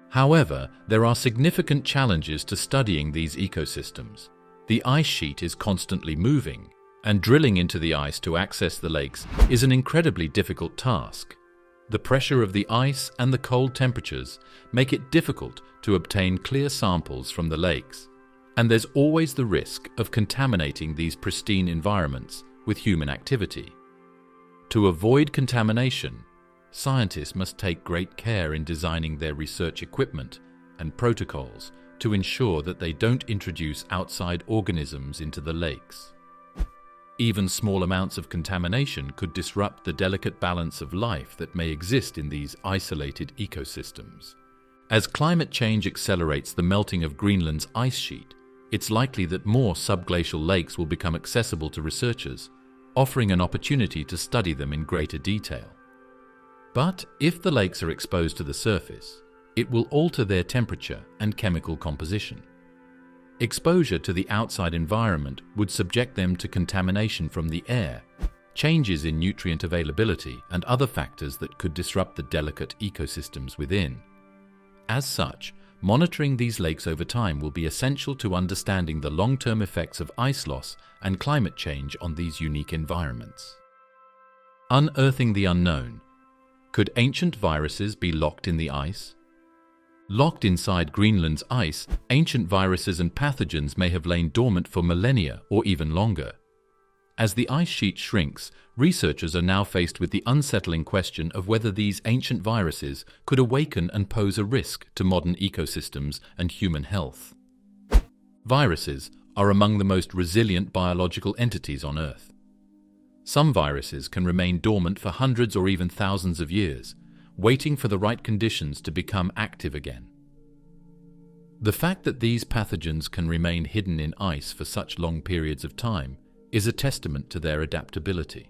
S1: However, there are significant challenges to studying these ecosystems. The ice sheet is constantly moving, and drilling into the ice to access the lakes is an incredibly difficult task. The pressure of the ice and the cold temperatures make it difficult to obtain clear samples from the lakes, and there's always the risk of contaminating these pristine environments with human activity. To avoid contamination, scientists must take great care in designing their research equipment and protocols to ensure that they don't introduce outside organisms into the lakes. Even small amounts of contamination could disrupt the delicate balance of life that may exist in these isolated ecosystems. As climate change accelerates the melting of Greenland's ice sheet, it's likely that more subglacial lakes will become accessible to researchers, offering an opportunity to study them in greater detail. But if the lakes are exposed to the surface, it will alter their temperature and chemical composition. Exposure to the outside environment would subject them to contamination from the air, changes in nutrient availability, and other factors that could disrupt the delicate ecosystems within. As such, monitoring these lakes over time will be essential to understanding the long-term effects of ice loss and climate change on these unique environments. Unearthing the unknown. Could ancient viruses be locked in the ice? Locked inside Greenland's ice, ancient viruses and pathogens may have lain dormant for millennia or even longer. As the ice sheet shrinks, researchers are now faced with the unsettling question of whether these ancient viruses could awaken and pose a risk to modern ecosystems and human health. Viruses are among the most resilient biological entities on Earth. Some viruses can remain dormant for hundreds or even thousands of years, waiting for the right conditions to become active again. The fact that these pathogens can remain hidden in ice for such long periods of time is a testament to their adaptability.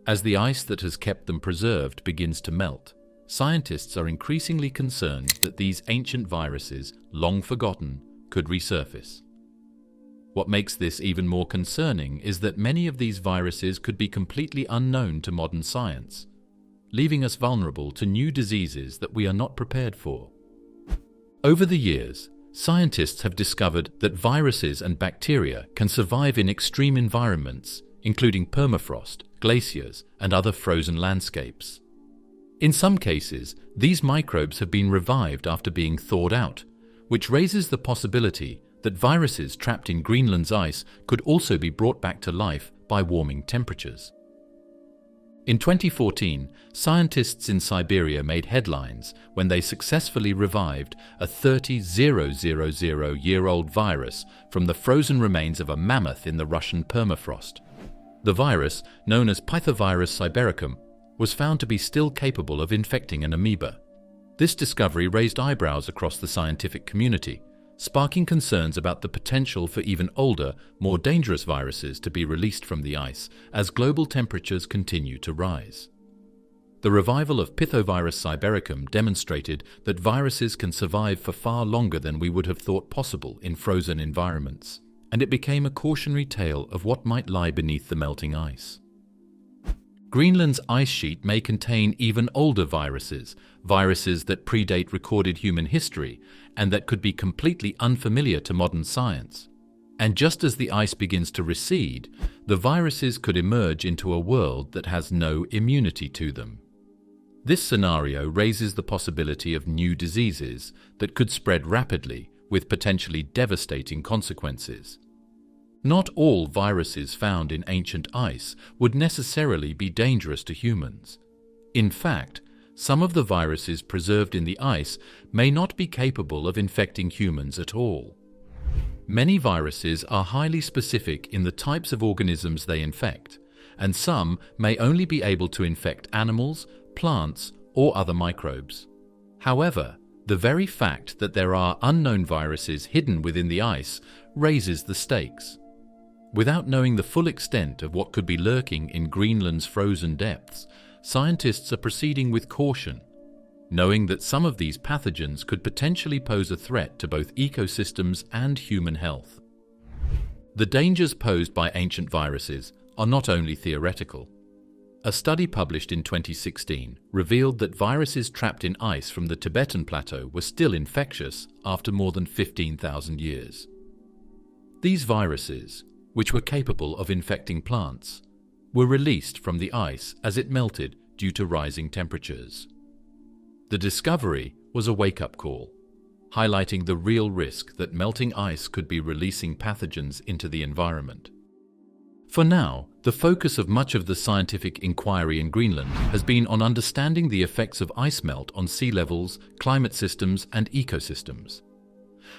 S1: As the ice that has kept them preserved begins to melt, scientists are increasingly concerned that these ancient viruses, long forgotten, could resurface. What makes this even more concerning is that many of these viruses could be completely unknown to modern science, leaving us vulnerable to new diseases that we are not prepared for. Over the years, scientists have discovered that viruses and bacteria can survive in extreme environments, including permafrost, glaciers, and other frozen landscapes. In some cases, these microbes have been revived after being thawed out, which raises the possibility that viruses trapped in Greenland's ice could also be brought back to life by warming temperatures. In 2014, scientists in Siberia made headlines when they successfully revived a 30,000-year-old virus from the frozen remains of a mammoth in the Russian permafrost. The virus, known as Pythovirus sibericum, was found to be still capable of infecting an amoeba. This discovery raised eyebrows across the scientific community, sparking concerns about the potential for even older, more dangerous viruses to be released from the ice as global temperatures continue to rise. The revival of Pythovirus sibericum demonstrated that viruses can survive for far longer than we would have thought possible in frozen environments, and it became a cautionary tale of what might lie beneath the melting ice. Greenland's ice sheet may contain even older viruses that predate recorded human history and that could be completely unfamiliar to modern science. And just as the ice begins to recede, the viruses could emerge into a world that has no immunity to them. This scenario raises the possibility of new diseases that could spread rapidly with potentially devastating consequences. Not all viruses found in ancient ice would necessarily be dangerous to humans. In fact, some of the viruses preserved in the ice may not be capable of infecting humans at all. Many viruses are highly specific in the types of organisms they infect, and some may only be able to infect animals, plants, or other microbes. However, the very fact that there are unknown viruses hidden within the ice raises the stakes. Without knowing the full extent of what could be lurking in Greenland's frozen depths, scientists are proceeding with caution, knowing that some of these pathogens could potentially pose a threat to both ecosystems and human health. The dangers posed by ancient viruses are not only theoretical. A study published in 2016 revealed that viruses trapped in ice from the Tibetan Plateau were still infectious after more than 15,000 years. These viruses, which were capable of infecting plants, were released from the ice as it melted due to rising temperatures. The discovery was a wake-up call, highlighting the real risk that melting ice could be releasing pathogens into the environment. For now, the focus of much of the scientific inquiry in Greenland has been on understanding the effects of ice melt on sea levels, climate systems, and ecosystems.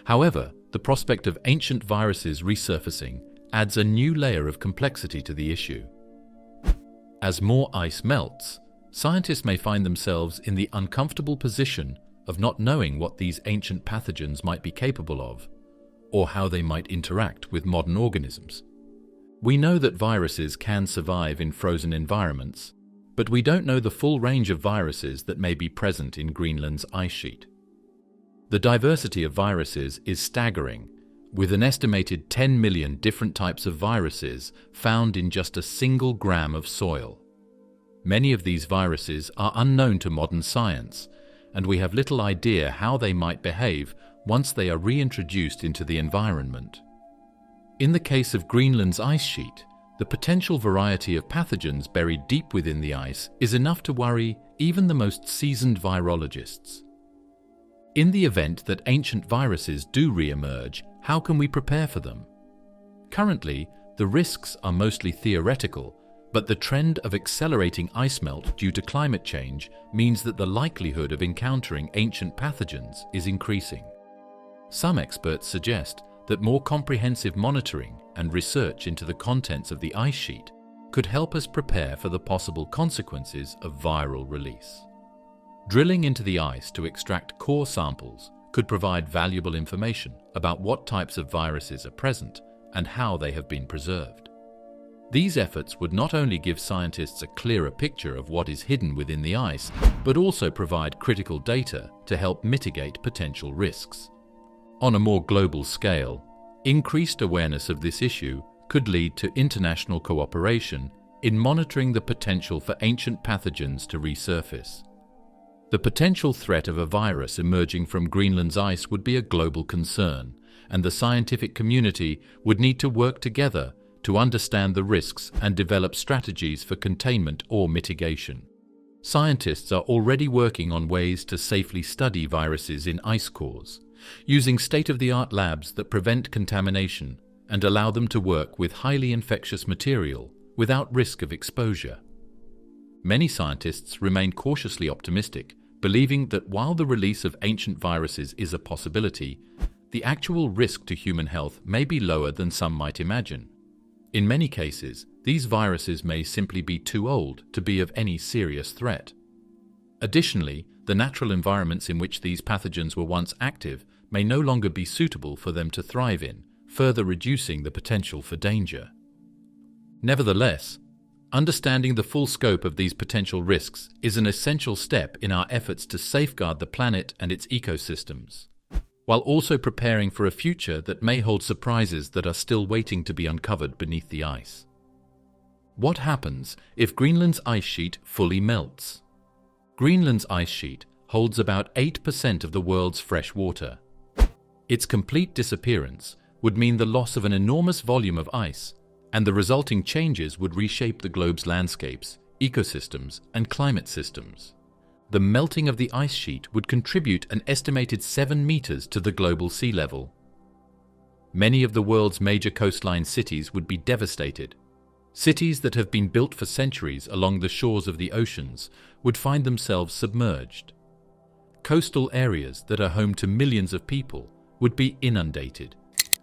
S1: However, the prospect of ancient viruses resurfacing adds a new layer of complexity to the issue. As more ice melts, scientists may find themselves in the uncomfortable position of not knowing what these ancient pathogens might be capable of, or how they might interact with modern organisms. We know that viruses can survive in frozen environments, but we don't know the full range of viruses that may be present in Greenland's ice sheet. The diversity of viruses is staggering, with an estimated 10 million different types of viruses found in just a single gram of soil. Many of these viruses are unknown to modern science, and we have little idea how they might behave once they are reintroduced into the environment. In the case of Greenland's ice sheet, the potential variety of pathogens buried deep within the ice is enough to worry even the most seasoned virologists. In the event that ancient viruses do re-emerge, how can we prepare for them? Currently, the risks are mostly theoretical, but the trend of accelerating ice melt due to climate change means that the likelihood of encountering ancient pathogens is increasing. Some experts suggest that more comprehensive monitoring and research into the contents of the ice sheet could help us prepare for the possible consequences of viral release. Drilling into the ice to extract core samples could provide valuable information about what types of viruses are present and how they have been preserved. These efforts would not only give scientists a clearer picture of what is hidden within the ice, but also provide critical data to help mitigate potential risks. On a more global scale, increased awareness of this issue could lead to international cooperation in monitoring the potential for ancient pathogens to resurface. The potential threat of a virus emerging from Greenland's ice would be a global concern, and the scientific community would need to work together to understand the risks and develop strategies for containment or mitigation. Scientists are already working on ways to safely study viruses in ice cores, using state-of-the-art labs that prevent contamination and allow them to work with highly infectious material without risk of exposure. Many scientists remain cautiously optimistic, believing that while the release of ancient viruses is a possibility, the actual risk to human health may be lower than some might imagine. In many cases, these viruses may simply be too old to be of any serious threat. Additionally, the natural environments in which these pathogens were once active may no longer be suitable for them to thrive in, further reducing the potential for danger. Nevertheless, understanding the full scope of these potential risks is an essential step in our efforts to safeguard the planet and its ecosystems, while also preparing for a future that may hold surprises that are still waiting to be uncovered beneath the ice. What happens if Greenland's ice sheet fully melts? Greenland's ice sheet holds about 8% of the world's fresh water. Its complete disappearance would mean the loss of an enormous volume of ice, and the resulting changes would reshape the globe's landscapes, ecosystems, and climate systems. The melting of the ice sheet would contribute an estimated 7 meters to the global sea level. Many of the world's major coastline cities would be devastated. Cities that have been built for centuries along the shores of the oceans would find themselves submerged. Coastal areas that are home to millions of people would be inundated,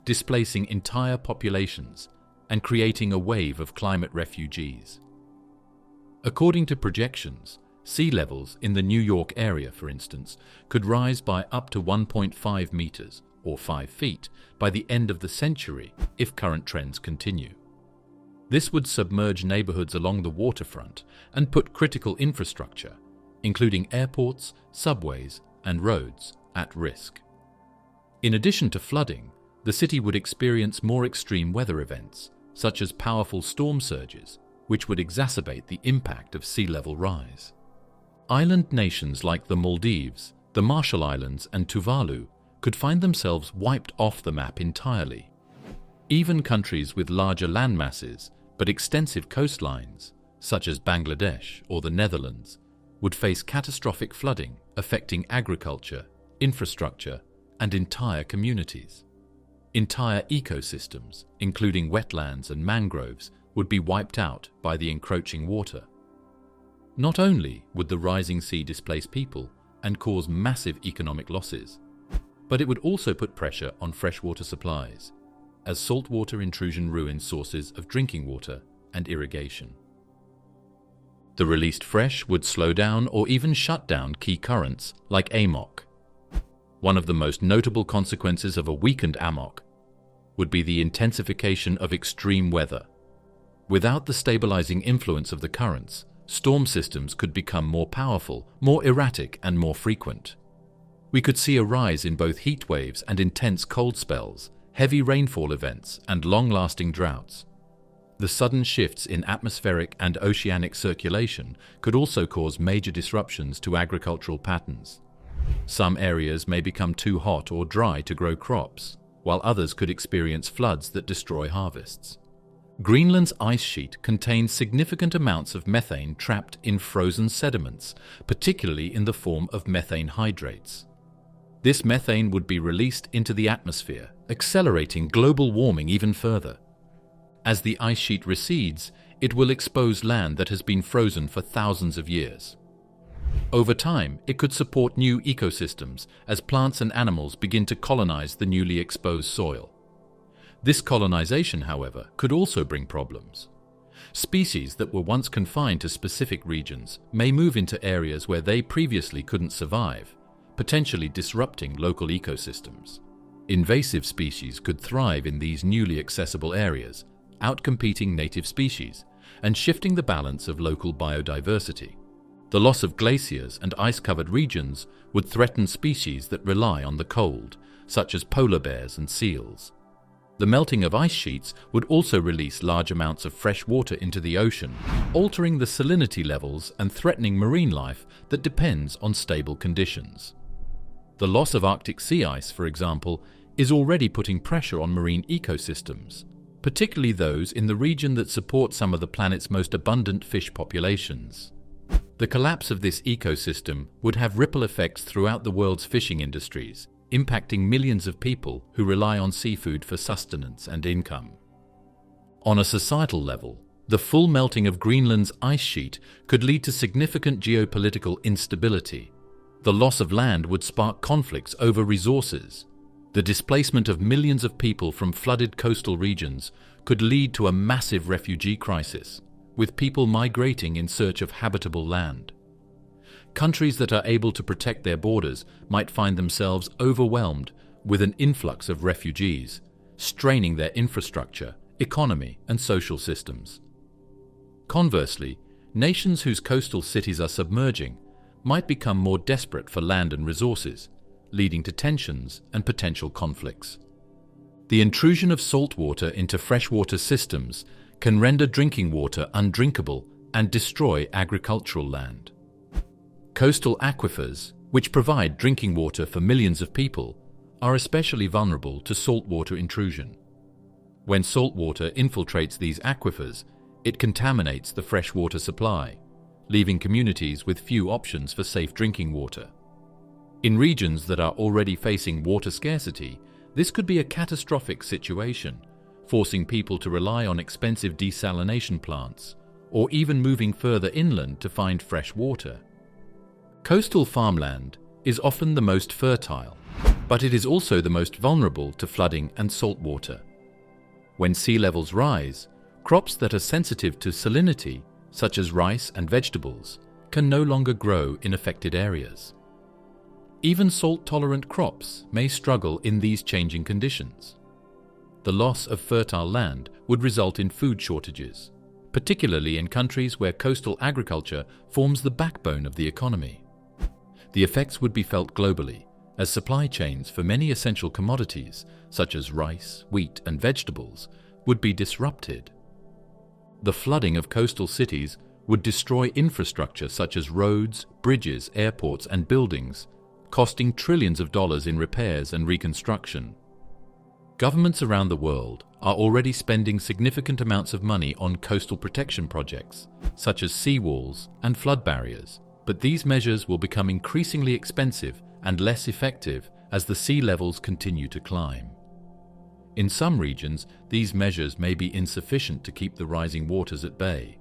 S1: displacing entire populations and creating a wave of climate refugees. According to projections, sea levels in the New York area, for instance, could rise by up to 1.5 meters, or 5 feet, by the end of the century if current trends continue. This would submerge neighborhoods along the waterfront and put critical infrastructure, including airports, subways, and roads, at risk. In addition to flooding, the city would experience more extreme weather events, such as powerful storm surges, which would exacerbate the impact of sea level rise. Island nations like the Maldives, the Marshall Islands, and Tuvalu could find themselves wiped off the map entirely. Even countries with larger land masses but extensive coastlines, such as Bangladesh or the Netherlands, would face catastrophic flooding affecting agriculture, infrastructure, and entire communities. Entire ecosystems, including wetlands and mangroves, would be wiped out by the encroaching water. Not only would the rising sea displace people and cause massive economic losses, but it would also put pressure on freshwater supplies, as saltwater intrusion ruins sources of drinking water and irrigation. The released fresh would slow down or even shut down key currents like AMOC. One of the most notable consequences of a weakened AMOC would be the intensification of extreme weather. Without the stabilizing influence of the currents, storm systems could become more powerful, more erratic, and more frequent. We could see a rise in both heat waves and intense cold spells, heavy rainfall events, and long-lasting droughts. The sudden shifts in atmospheric and oceanic circulation could also cause major disruptions to agricultural patterns. Some areas may become too hot or dry to grow crops, while others could experience floods that destroy harvests. Greenland's ice sheet contains significant amounts of methane trapped in frozen sediments, particularly in the form of methane hydrates. This methane would be released into the atmosphere, accelerating global warming even further. As the ice sheet recedes, it will expose land that has been frozen for thousands of years. Over time, it could support new ecosystems as plants and animals begin to colonize the newly exposed soil. This colonization, however, could also bring problems. Species that were once confined to specific regions may move into areas where they previously couldn't survive, potentially disrupting local ecosystems. Invasive species could thrive in these newly accessible areas, outcompeting native species and shifting the balance of local biodiversity. The loss of glaciers and ice-covered regions would threaten species that rely on the cold, such as polar bears and seals. The melting of ice sheets would also release large amounts of fresh water into the ocean, altering the salinity levels and threatening marine life that depends on stable conditions. The loss of Arctic sea ice, for example, is already putting pressure on marine ecosystems, particularly those in the region that support some of the planet's most abundant fish populations. The collapse of this ecosystem would have ripple effects throughout the world's fishing industries, impacting millions of people who rely on seafood for sustenance and income. On a societal level, The full melting of Greenland's ice sheet could lead to significant geopolitical instability. The loss of land would spark conflicts over resources. The displacement of millions of people from flooded coastal regions could lead to a massive refugee crisis, with people migrating in search of habitable land. Countries that are able to protect their borders might find themselves overwhelmed with an influx of refugees, straining their infrastructure, economy, and social systems. Conversely, nations whose coastal cities are submerging might become more desperate for land and resources, leading to tensions and potential conflicts. The intrusion of salt water into freshwater systems can render drinking water undrinkable and destroy agricultural land. Coastal aquifers, which provide drinking water for millions of people, are especially vulnerable to saltwater intrusion. When saltwater infiltrates these aquifers, it contaminates the freshwater supply, leaving communities with few options for safe drinking water. In regions that are already facing water scarcity, this could be a catastrophic situation, forcing people to rely on expensive desalination plants, or even moving further inland to find fresh water. Coastal farmland is often the most fertile, but it is also the most vulnerable to flooding and saltwater. When sea levels rise, crops that are sensitive to salinity, such as rice and vegetables, can no longer grow in affected areas. Even salt-tolerant crops may struggle in these changing conditions. The loss of fertile land would result in food shortages, particularly in countries where coastal agriculture forms the backbone of the economy. The effects would be felt globally, as supply chains for many essential commodities, such as rice, wheat, and vegetables, would be disrupted. The flooding of coastal cities would destroy infrastructure such as roads, bridges, airports, and buildings, costing trillions of dollars in repairs and reconstruction. Governments around the world are already spending significant amounts of money on coastal protection projects, such as seawalls and flood barriers, but these measures will become increasingly expensive and less effective as the sea levels continue to climb. In some regions, these measures may be insufficient to keep the rising waters at bay,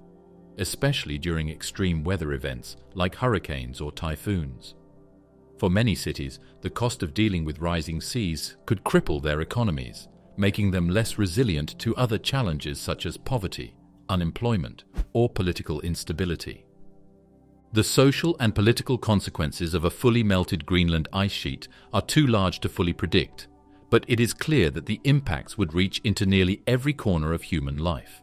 S1: especially during extreme weather events like hurricanes or typhoons. For many cities, the cost of dealing with rising seas could cripple their economies, making them less resilient to other challenges such as poverty, unemployment, or political instability. The social and political consequences of a fully melted Greenland ice sheet are too large to fully predict, but it is clear that the impacts would reach into nearly every corner of human life.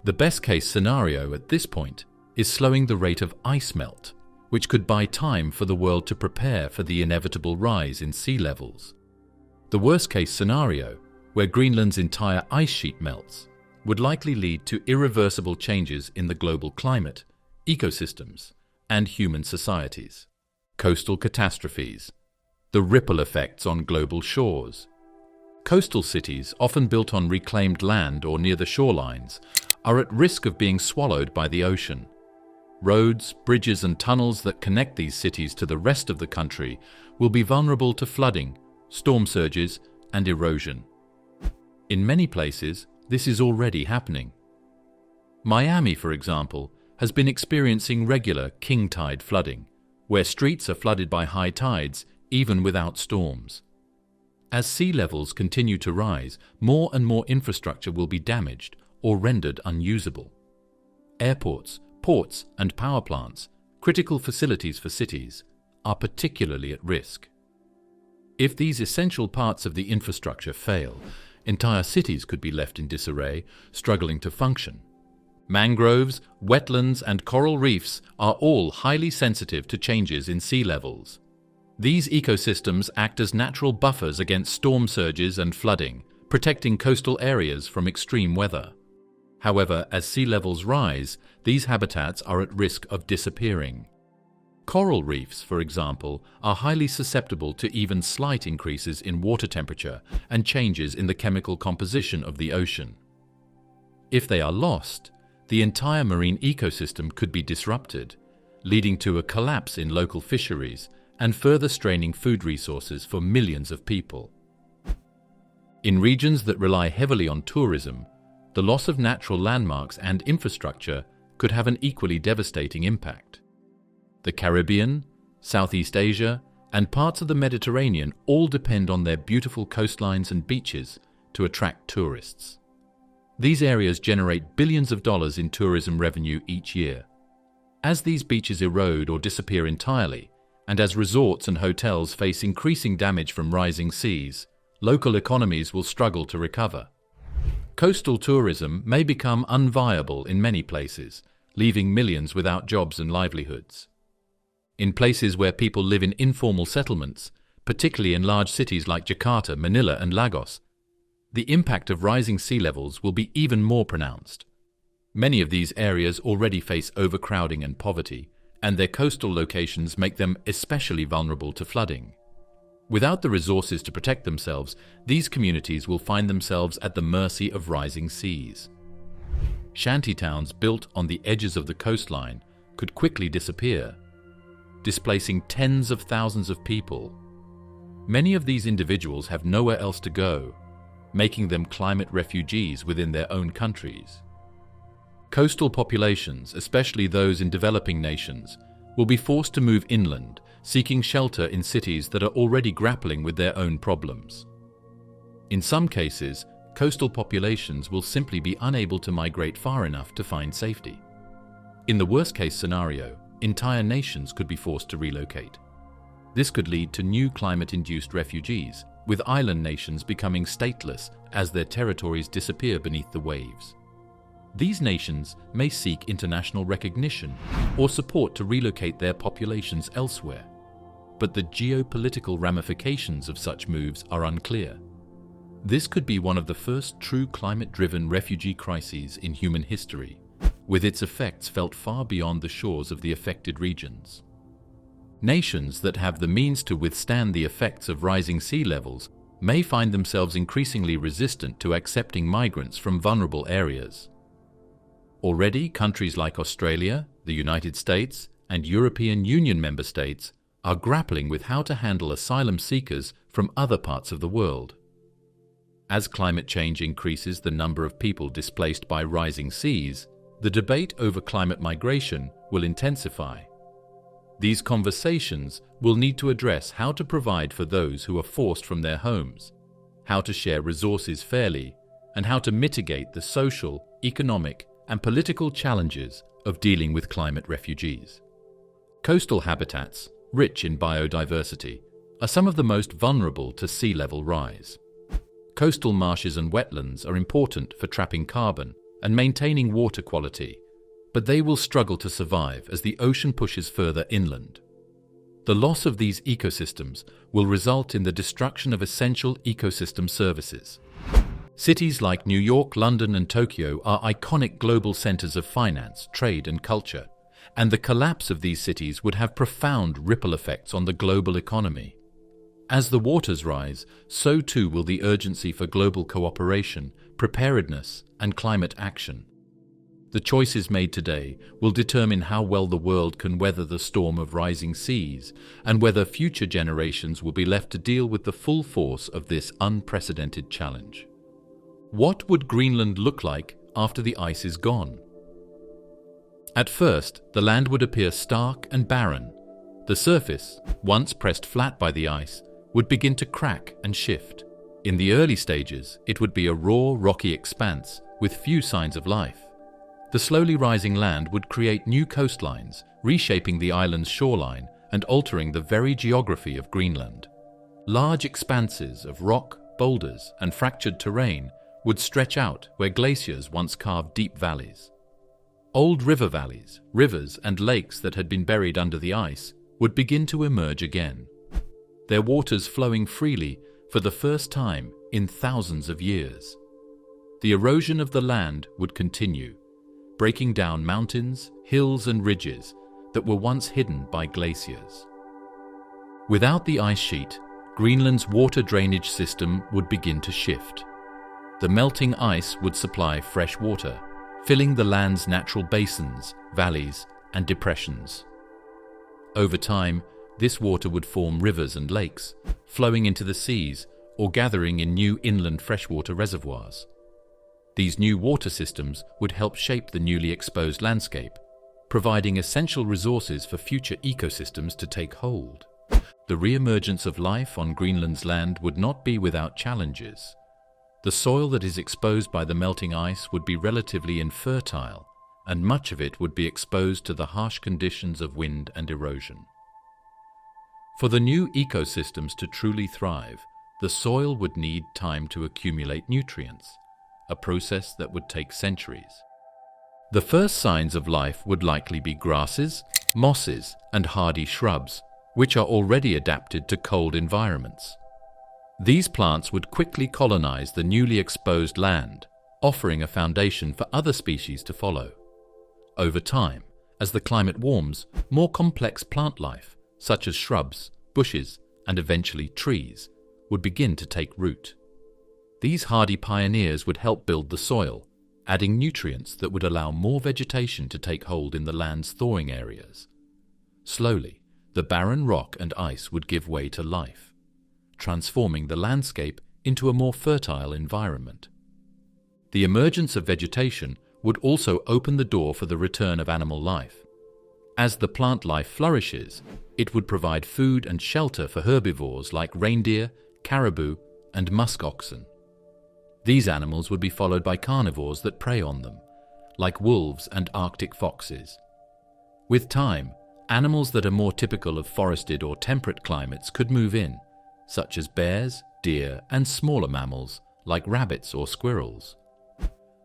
S1: The best-case scenario at this point is slowing the rate of ice melt, which could buy time for the world to prepare for the inevitable rise in sea levels. The worst-case scenario, where Greenland's entire ice sheet melts, would likely lead to irreversible changes in the global climate, ecosystems, and human societies. Coastal catastrophes. The ripple effects on global shores. Coastal cities, often built on reclaimed land or near the shorelines, are at risk of being swallowed by the ocean. Roads, bridges, and tunnels that connect these cities to the rest of the country will be vulnerable to flooding, storm surges, and erosion. In many places, this is already happening. Miami, for example, has been experiencing regular king tide flooding, where streets are flooded by high tides even without storms. As sea levels continue to rise, more and more infrastructure will be damaged or rendered unusable. Airports, ports, and power plants, critical facilities for cities, are particularly at risk. If these essential parts of the infrastructure fail, entire cities could be left in disarray, struggling to function. Mangroves, wetlands, and coral reefs are all highly sensitive to changes in sea levels. These ecosystems act as natural buffers against storm surges and flooding, protecting coastal areas from extreme weather. However, as sea levels rise, these habitats are at risk of disappearing. Coral reefs, for example, are highly susceptible to even slight increases in water temperature and changes in the chemical composition of the ocean. If they are lost, the entire marine ecosystem could be disrupted, leading to a collapse in local fisheries and further straining food resources for millions of people. In regions that rely heavily on tourism, the loss of natural landmarks and infrastructure could have an equally devastating impact. The Caribbean, Southeast Asia, and parts of the Mediterranean all depend on their beautiful coastlines and beaches to attract tourists. These areas generate billions of dollars in tourism revenue each year. As these beaches erode or disappear entirely, and as resorts and hotels face increasing damage from rising seas, local economies will struggle to recover. Coastal tourism may become unviable in many places, leaving millions without jobs and livelihoods. In places where people live in informal settlements, particularly in large cities like Jakarta, Manila, and Lagos, the impact of rising sea levels will be even more pronounced. Many of these areas already face overcrowding and poverty, and their coastal locations make them especially vulnerable to flooding. Without the resources to protect themselves, these communities will find themselves at the mercy of rising seas. Shantytowns built on the edges of the coastline could quickly disappear, displacing tens of thousands of people. Many of these individuals have nowhere else to go, making them climate refugees within their own countries. Coastal populations, especially those in developing nations, will be forced to move inland, seeking shelter in cities that are already grappling with their own problems. In some cases, coastal populations will simply be unable to migrate far enough to find safety. In the worst-case scenario, entire nations could be forced to relocate. This could lead to new climate-induced refugees, with island nations becoming stateless as their territories disappear beneath the waves. These nations may seek international recognition or support to relocate their populations elsewhere, but the geopolitical ramifications of such moves are unclear. This could be one of the first true climate-driven refugee crises in human history, with its effects felt far beyond the shores of the affected regions. Nations that have the means to withstand the effects of rising sea levels may find themselves increasingly resistant to accepting migrants from vulnerable areas. Already, countries like Australia, the United States, and European Union member states are grappling with how to handle asylum seekers from other parts of the world. As climate change increases the number of people displaced by rising seas, the debate over climate migration will intensify. These conversations will need to address how to provide for those who are forced from their homes, how to share resources fairly, and how to mitigate the social, economic, and political challenges of dealing with climate refugees. Coastal habitats, rich in biodiversity, are some of the most vulnerable to sea level rise. Coastal marshes and wetlands are important for trapping carbon and maintaining water quality, but they will struggle to survive as the ocean pushes further inland. The loss of these ecosystems will result in the destruction of essential ecosystem services. Cities like New York, London, and Tokyo are iconic global centers of finance, trade, and culture, and the collapse of these cities would have profound ripple effects on the global economy. As the waters rise, so too will the urgency for global cooperation, preparedness, and climate action. The choices made today will determine how well the world can weather the storm of rising seas and whether future generations will be left to deal with the full force of this unprecedented challenge. What would Greenland look like after the ice is gone? At first, the land would appear stark and barren. The surface, once pressed flat by the ice, would begin to crack and shift. In the early stages, it would be a raw, rocky expanse with few signs of life. The slowly rising land would create new coastlines, reshaping the island's shoreline and altering the very geography of Greenland. Large expanses of rock, boulders, and fractured terrain would stretch out where glaciers once carved deep valleys. Old river valleys, rivers, and lakes that had been buried under the ice would begin to emerge again, their waters flowing freely for the first time in thousands of years. The erosion of the land would continue, breaking down mountains, hills, and ridges that were once hidden by glaciers. Without the ice sheet, Greenland's water drainage system would begin to shift. The melting ice would supply fresh water, filling the land's natural basins, valleys, and depressions. Over time, this water would form rivers and lakes, flowing into the seas or gathering in new inland freshwater reservoirs. These new water systems would help shape the newly exposed landscape, providing essential resources for future ecosystems to take hold. The re-emergence of life on Greenland's land would not be without challenges. The soil that is exposed by the melting ice would be relatively infertile, and much of it would be exposed to the harsh conditions of wind and erosion. For the new ecosystems to truly thrive, the soil would need time to accumulate nutrients, a process that would take centuries. The first signs of life would likely be grasses, mosses, and hardy shrubs, which are already adapted to cold environments. These plants would quickly colonize the newly exposed land, offering a foundation for other species to follow. Over time, as the climate warms, more complex plant life, such as shrubs, bushes, and eventually trees, would begin to take root. These hardy pioneers would help build the soil, adding nutrients that would allow more vegetation to take hold in the land's thawing areas. Slowly, the barren rock and ice would give way to life, transforming the landscape into a more fertile environment. The emergence of vegetation would also open the door for the return of animal life. As the plant life flourishes, it would provide food and shelter for herbivores like reindeer, caribou, and musk oxen. These animals would be followed by carnivores that prey on them, like wolves and Arctic foxes. With time, animals that are more typical of forested or temperate climates could move in, such as bears, deer, and smaller mammals like rabbits or squirrels.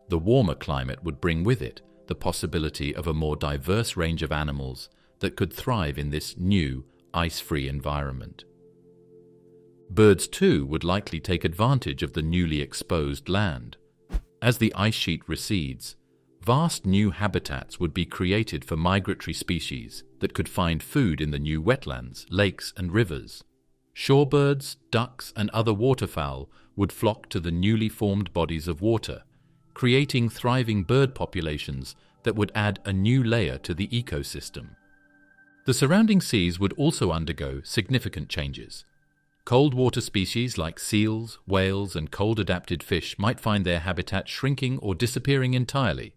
S1: The warmer climate would bring with it the possibility of a more diverse range of animals that could thrive in this new, ice-free environment. Birds, too, would likely take advantage of the newly exposed land. As the ice sheet recedes, vast new habitats would be created for migratory species that could find food in the new wetlands, lakes, and rivers. Shorebirds, ducks, and other waterfowl would flock to the newly formed bodies of water, creating thriving bird populations that would add a new layer to the ecosystem. The surrounding seas would also undergo significant changes. Cold water species like seals, whales, and cold-adapted fish might find their habitat shrinking or disappearing entirely,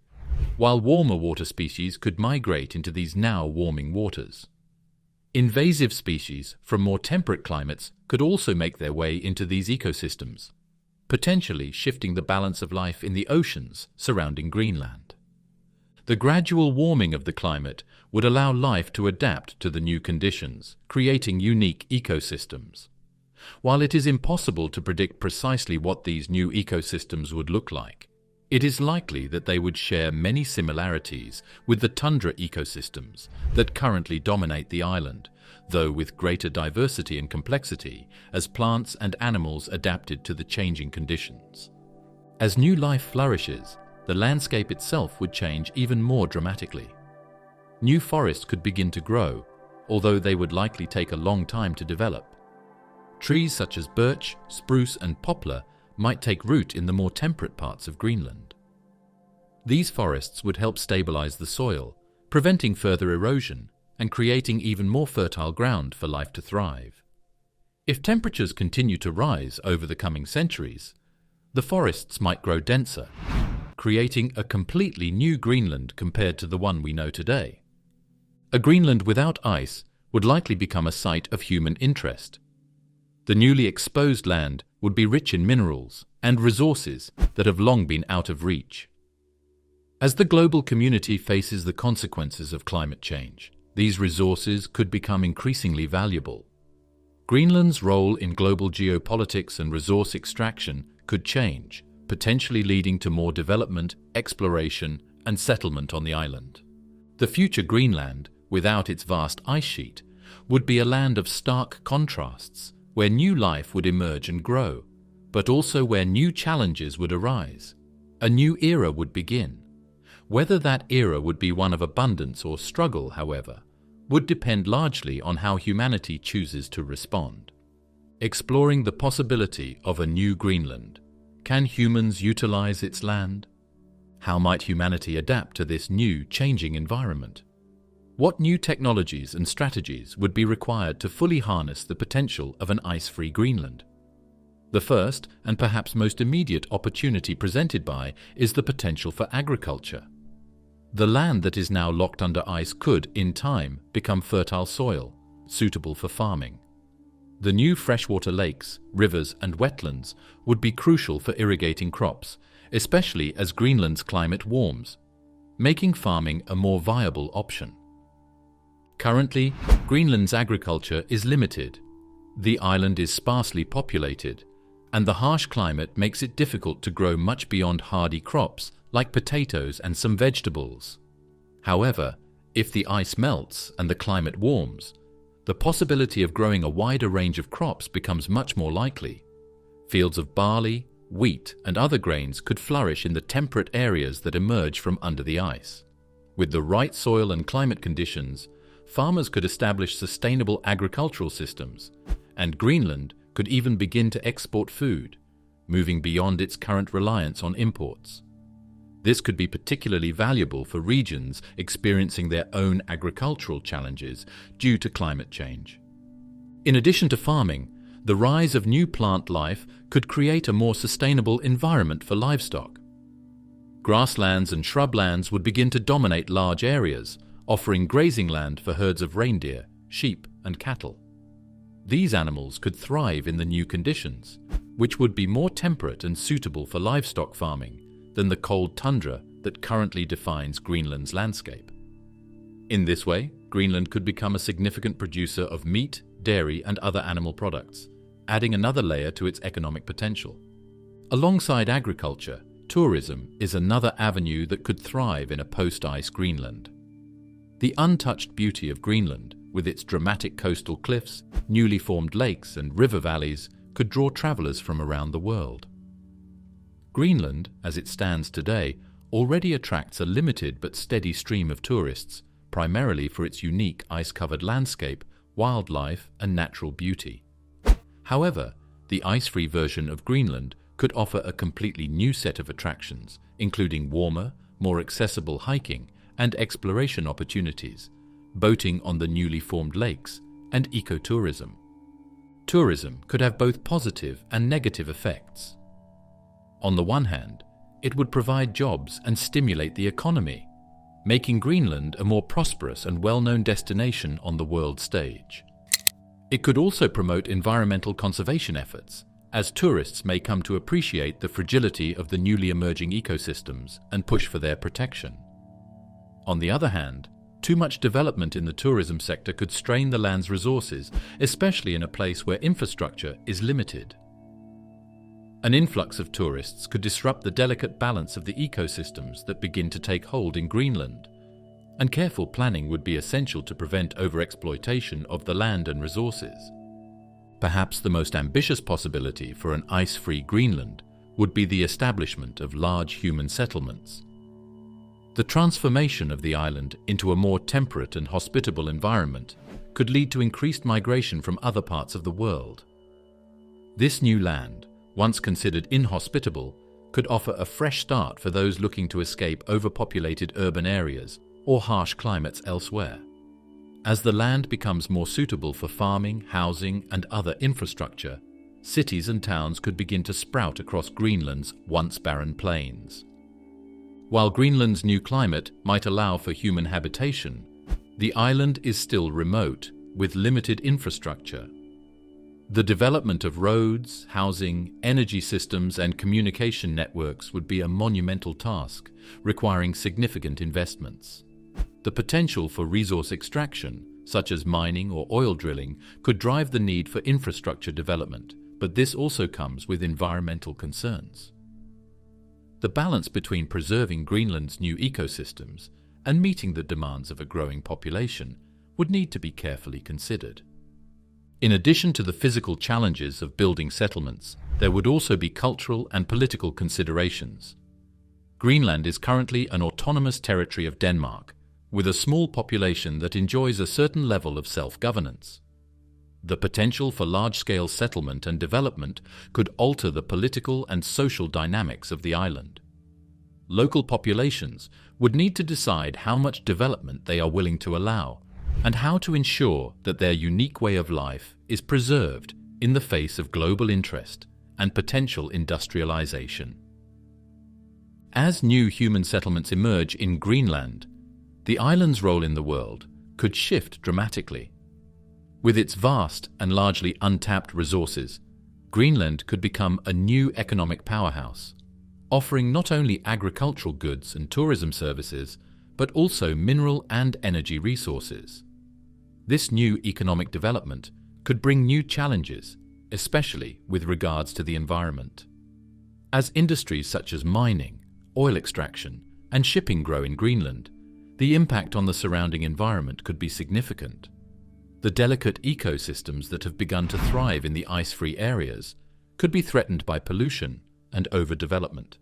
S1: while warmer water species could migrate into these now warming waters. Invasive species from more temperate climates could also make their way into these ecosystems, potentially shifting the balance of life in the oceans surrounding Greenland. The gradual warming of the climate would allow life to adapt to the new conditions, creating unique ecosystems. While it is impossible to predict precisely what these new ecosystems would look like, it is likely that they would share many similarities with the tundra ecosystems that currently dominate the island, though with greater diversity and complexity as plants and animals adapted to the changing conditions. As new life flourishes, the landscape itself would change even more dramatically. New forests could begin to grow, although they would likely take a long time to develop. Trees such as birch, spruce, and poplar might take root in the more temperate parts of Greenland. These forests would help stabilize the soil, preventing further erosion and creating even more fertile ground for life to thrive. If temperatures continue to rise over the coming centuries, the forests might grow denser, creating a completely new Greenland compared to the one we know today. A Greenland without ice would likely become a site of human interest. The newly exposed land would be rich in minerals and resources that have long been out of reach. As the global community faces the consequences of climate change, these resources could become increasingly valuable. Greenland's role in global geopolitics and resource extraction could change, potentially leading to more development, exploration, and settlement on the island. The future Greenland, without its vast ice sheet, would be a land of stark contrasts, where new life would emerge and grow, but also where new challenges would arise. A new era would begin. Whether that era would be one of abundance or struggle, however, would depend largely on how humanity chooses to respond. Exploring the possibility of a new Greenland. Can humans utilize its land? How might humanity adapt to this new, changing environment? What new technologies and strategies would be required to fully harness the potential of an ice-free Greenland? The first, and perhaps most immediate opportunity presented by, is the potential for agriculture. The land that is now locked under ice could, in time, become fertile soil, suitable for farming. The new freshwater lakes, rivers, and wetlands would be crucial for irrigating crops, especially as Greenland's climate warms, making farming a more viable option. Currently, Greenland's agriculture is limited. The island is sparsely populated, and the harsh climate makes it difficult to grow much beyond hardy crops like potatoes and some vegetables. However, if the ice melts and the climate warms, the possibility of growing a wider range of crops becomes much more likely. Fields of barley, wheat, and other grains could flourish in the temperate areas that emerge from under the ice. With the right soil and climate conditions, farmers could establish sustainable agricultural systems, and Greenland could even begin to export food, moving beyond its current reliance on imports. This could be particularly valuable for regions experiencing their own agricultural challenges due to climate change. In addition to farming, the rise of new plant life could create a more sustainable environment for livestock. Grasslands and shrublands would begin to dominate large areas, offering grazing land for herds of reindeer, sheep, and cattle. These animals could thrive in the new conditions, which would be more temperate and suitable for livestock farming than the cold tundra that currently defines Greenland's landscape. In this way, Greenland could become a significant producer of meat, dairy, and other animal products, adding another layer to its economic potential. Alongside agriculture, tourism is another avenue that could thrive in a post-ice Greenland. The untouched beauty of Greenland, with its dramatic coastal cliffs, newly formed lakes, and river valleys, could draw travelers from around the world. Greenland, as it stands today, already attracts a limited but steady stream of tourists, primarily for its unique ice-covered landscape, wildlife, and natural beauty. However, the ice-free version of Greenland could offer a completely new set of attractions, including warmer, more accessible hiking and exploration opportunities, boating on the newly formed lakes, and ecotourism. Tourism could have both positive and negative effects. On the one hand, it would provide jobs and stimulate the economy, making Greenland a more prosperous and well-known destination on the world stage. It could also promote environmental conservation efforts, as tourists may come to appreciate the fragility of the newly emerging ecosystems and push for their protection. On the other hand, too much development in the tourism sector could strain the land's resources, especially in a place where infrastructure is limited. An influx of tourists could disrupt the delicate balance of the ecosystems that begin to take hold in Greenland, and careful planning would be essential to prevent overexploitation of the land and resources. Perhaps the most ambitious possibility for an ice-free Greenland would be the establishment of large human settlements. The transformation of the island into a more temperate and hospitable environment could lead to increased migration from other parts of the world. This new land, once considered inhospitable, could offer a fresh start for those looking to escape overpopulated urban areas or harsh climates elsewhere. As the land becomes more suitable for farming, housing, and other infrastructure, cities and towns could begin to sprout across Greenland's once barren plains. While Greenland's new climate might allow for human habitation, the island is still remote, with limited infrastructure. The development of roads, housing, energy systems, and communication networks would be a monumental task, requiring significant investments. The potential for resource extraction, such as mining or oil drilling, could drive the need for infrastructure development, but this also comes with environmental concerns. The balance between preserving Greenland's new ecosystems and meeting the demands of a growing population would need to be carefully considered. In addition to the physical challenges of building settlements, there would also be cultural and political considerations. Greenland is currently an autonomous territory of Denmark, with a small population that enjoys a certain level of self-governance. The potential for large-scale settlement and development could alter the political and social dynamics of the island. Local populations would need to decide how much development they are willing to allow, and how to ensure that their unique way of life is preserved in the face of global interest and potential industrialization. As new human settlements emerge in Greenland, the island's role in the world could shift dramatically. With its vast and largely untapped resources, Greenland could become a new economic powerhouse, offering not only agricultural goods and tourism services, but also mineral and energy resources. This new economic development could bring new challenges, especially with regards to the environment. As industries such as mining, oil extraction, and shipping grow in Greenland, the impact on the surrounding environment could be significant. The delicate ecosystems that have begun to thrive in the ice-free areas could be threatened by pollution and overdevelopment.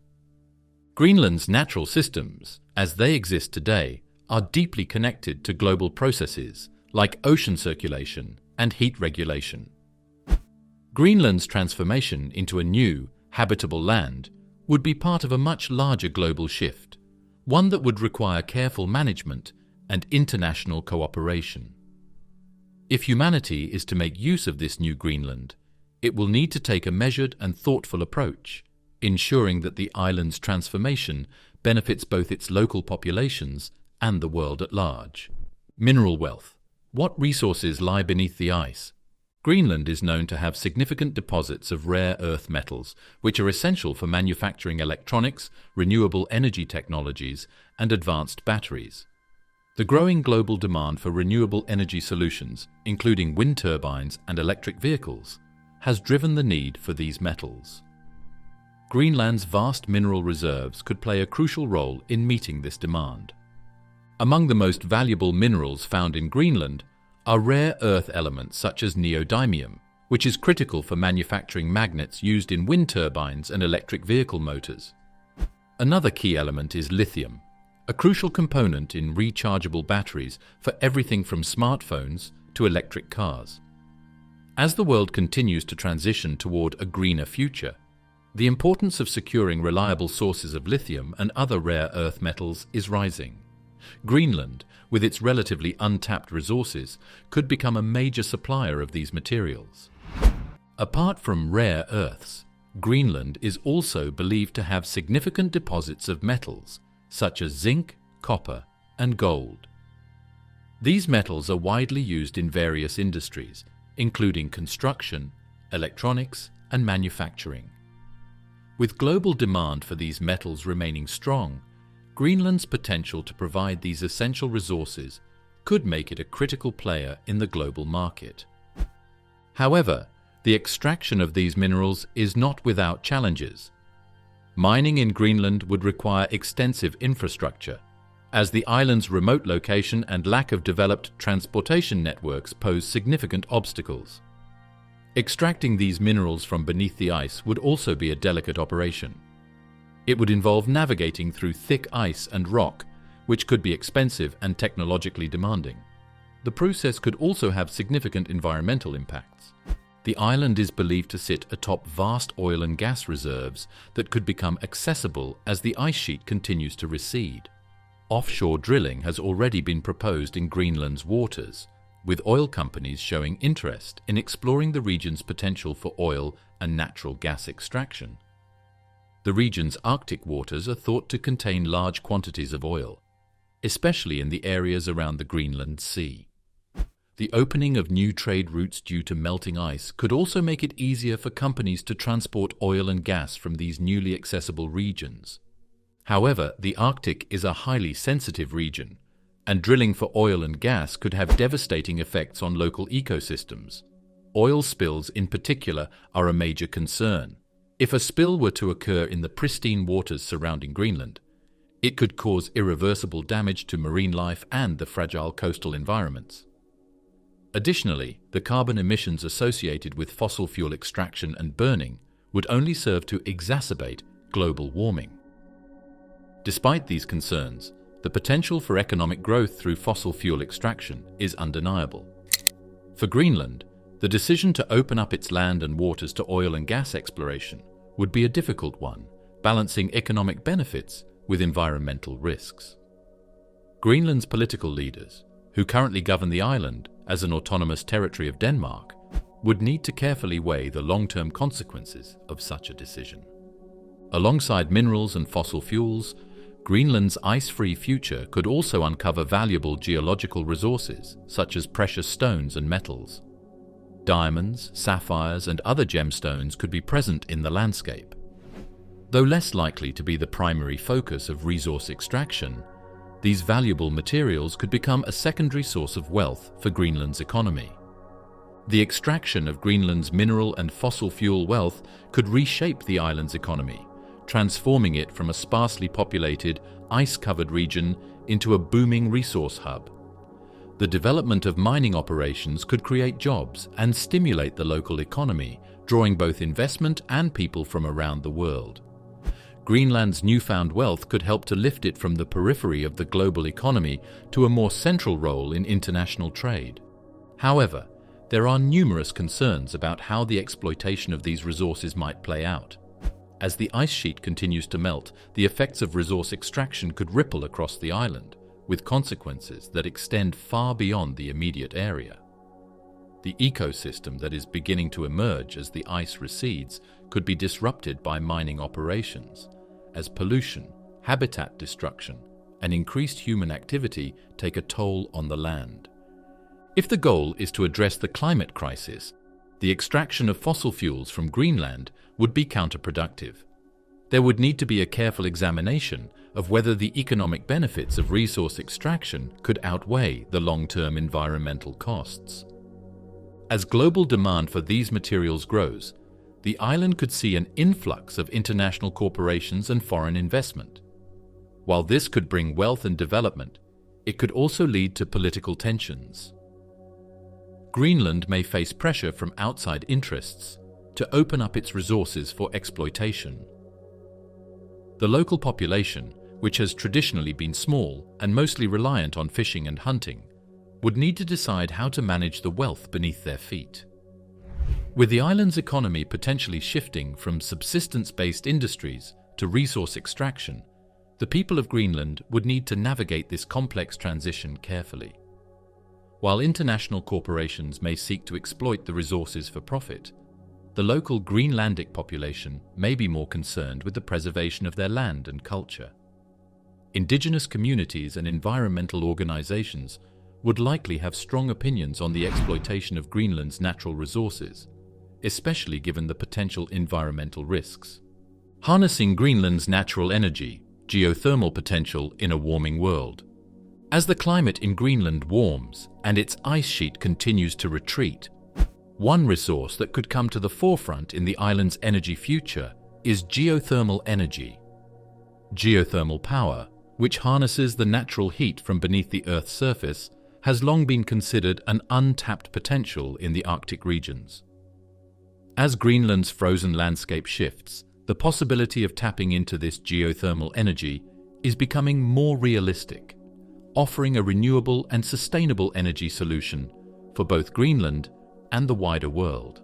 S1: Greenland's natural systems, as they exist today, are deeply connected to global processes like ocean circulation and heat regulation. Greenland's transformation into a new, habitable land would be part of a much larger global shift, one that would require careful management and international cooperation. If humanity is to make use of this new Greenland, it will need to take a measured and thoughtful approach, ensuring that the island's transformation benefits both its local populations and the world at large. Mineral wealth. What resources lie beneath the ice? Greenland is known to have significant deposits of rare earth metals, which are essential for manufacturing electronics, renewable energy technologies, and advanced batteries. The growing global demand for renewable energy solutions, including wind turbines and electric vehicles, has driven the need for these metals. Greenland's vast mineral reserves could play a crucial role in meeting this demand. Among the most valuable minerals found in Greenland are rare earth elements such as neodymium, which is critical for manufacturing magnets used in wind turbines and electric vehicle motors. Another key element is lithium, a crucial component in rechargeable batteries for everything from smartphones to electric cars. As the world continues to transition toward a greener future, the importance of securing reliable sources of lithium and other rare earth metals is rising. Greenland, with its relatively untapped resources, could become a major supplier of these materials. Apart from rare earths, Greenland is also believed to have significant deposits of metals, such as zinc, copper, and gold. These metals are widely used in various industries, including construction, electronics, and manufacturing. With global demand for these metals remaining strong, Greenland's potential to provide these essential resources could make it a critical player in the global market. However, the extraction of these minerals is not without challenges. Mining in Greenland would require extensive infrastructure, as the island's remote location and lack of developed transportation networks pose significant obstacles. Extracting these minerals from beneath the ice would also be a delicate operation. It would involve navigating through thick ice and rock, which could be expensive and technologically demanding. The process could also have significant environmental impacts. The island is believed to sit atop vast oil and gas reserves that could become accessible as the ice sheet continues to recede. Offshore drilling has already been proposed in Greenland's waters, with oil companies showing interest in exploring the region's potential for oil and natural gas extraction. The region's Arctic waters are thought to contain large quantities of oil, especially in the areas around the Greenland Sea. The opening of new trade routes due to melting ice could also make it easier for companies to transport oil and gas from these newly accessible regions. However, the Arctic is a highly sensitive region, and drilling for oil and gas could have devastating effects on local ecosystems. Oil spills in particular are a major concern. If a spill were to occur in the pristine waters surrounding Greenland, it could cause irreversible damage to marine life and the fragile coastal environments. Additionally, the carbon emissions associated with fossil fuel extraction and burning would only serve to exacerbate global warming. Despite these concerns, the potential for economic growth through fossil fuel extraction is undeniable. For Greenland, the decision to open up its land and waters to oil and gas exploration would be a difficult one, balancing economic benefits with environmental risks. Greenland's political leaders, who currently govern the island as an autonomous territory of Denmark, would need to carefully weigh the long-term consequences of such a decision. Alongside minerals and fossil fuels, Greenland's ice-free future could also uncover valuable geological resources such as precious stones and metals. Diamonds, sapphires, and other gemstones could be present in the landscape. Though less likely to be the primary focus of resource extraction, these valuable materials could become a secondary source of wealth for Greenland's economy. The extraction of Greenland's mineral and fossil fuel wealth could reshape the island's economy, transforming it from a sparsely populated, ice-covered region into a booming resource hub. The development of mining operations could create jobs and stimulate the local economy, drawing both investment and people from around the world. Greenland's newfound wealth could help to lift it from the periphery of the global economy to a more central role in international trade. However, there are numerous concerns about how the exploitation of these resources might play out. As the ice sheet continues to melt, the effects of resource extraction could ripple across the island, with consequences that extend far beyond the immediate area. The ecosystem that is beginning to emerge as the ice recedes could be disrupted by mining operations, as pollution, habitat destruction, and increased human activity take a toll on the land. If the goal is to address the climate crisis, the extraction of fossil fuels from Greenland would be counterproductive. There would need to be a careful examination of whether the economic benefits of resource extraction could outweigh the long-term environmental costs. As global demand for these materials grows, the island could see an influx of international corporations and foreign investment. While this could bring wealth and development, it could also lead to political tensions. Greenland may face pressure from outside interests to open up its resources for exploitation. The local population, which has traditionally been small and mostly reliant on fishing and hunting, would need to decide how to manage the wealth beneath their feet. With the island's economy potentially shifting from subsistence-based industries to resource extraction, the people of Greenland would need to navigate this complex transition carefully. While international corporations may seek to exploit the resources for profit, the local Greenlandic population may be more concerned with the preservation of their land and culture. Indigenous communities and environmental organizations would likely have strong opinions on the exploitation of Greenland's natural resources, especially given the potential environmental risks. Harnessing Greenland's natural energy, geothermal potential in a warming world. As the climate in Greenland warms and its ice sheet continues to retreat, one resource that could come to the forefront in the island's energy future is geothermal energy. Geothermal power, which harnesses the natural heat from beneath the Earth's surface, has long been considered an untapped potential in the Arctic regions. As Greenland's frozen landscape shifts, the possibility of tapping into this geothermal energy is becoming more realistic, offering a renewable and sustainable energy solution for both Greenland and the wider world.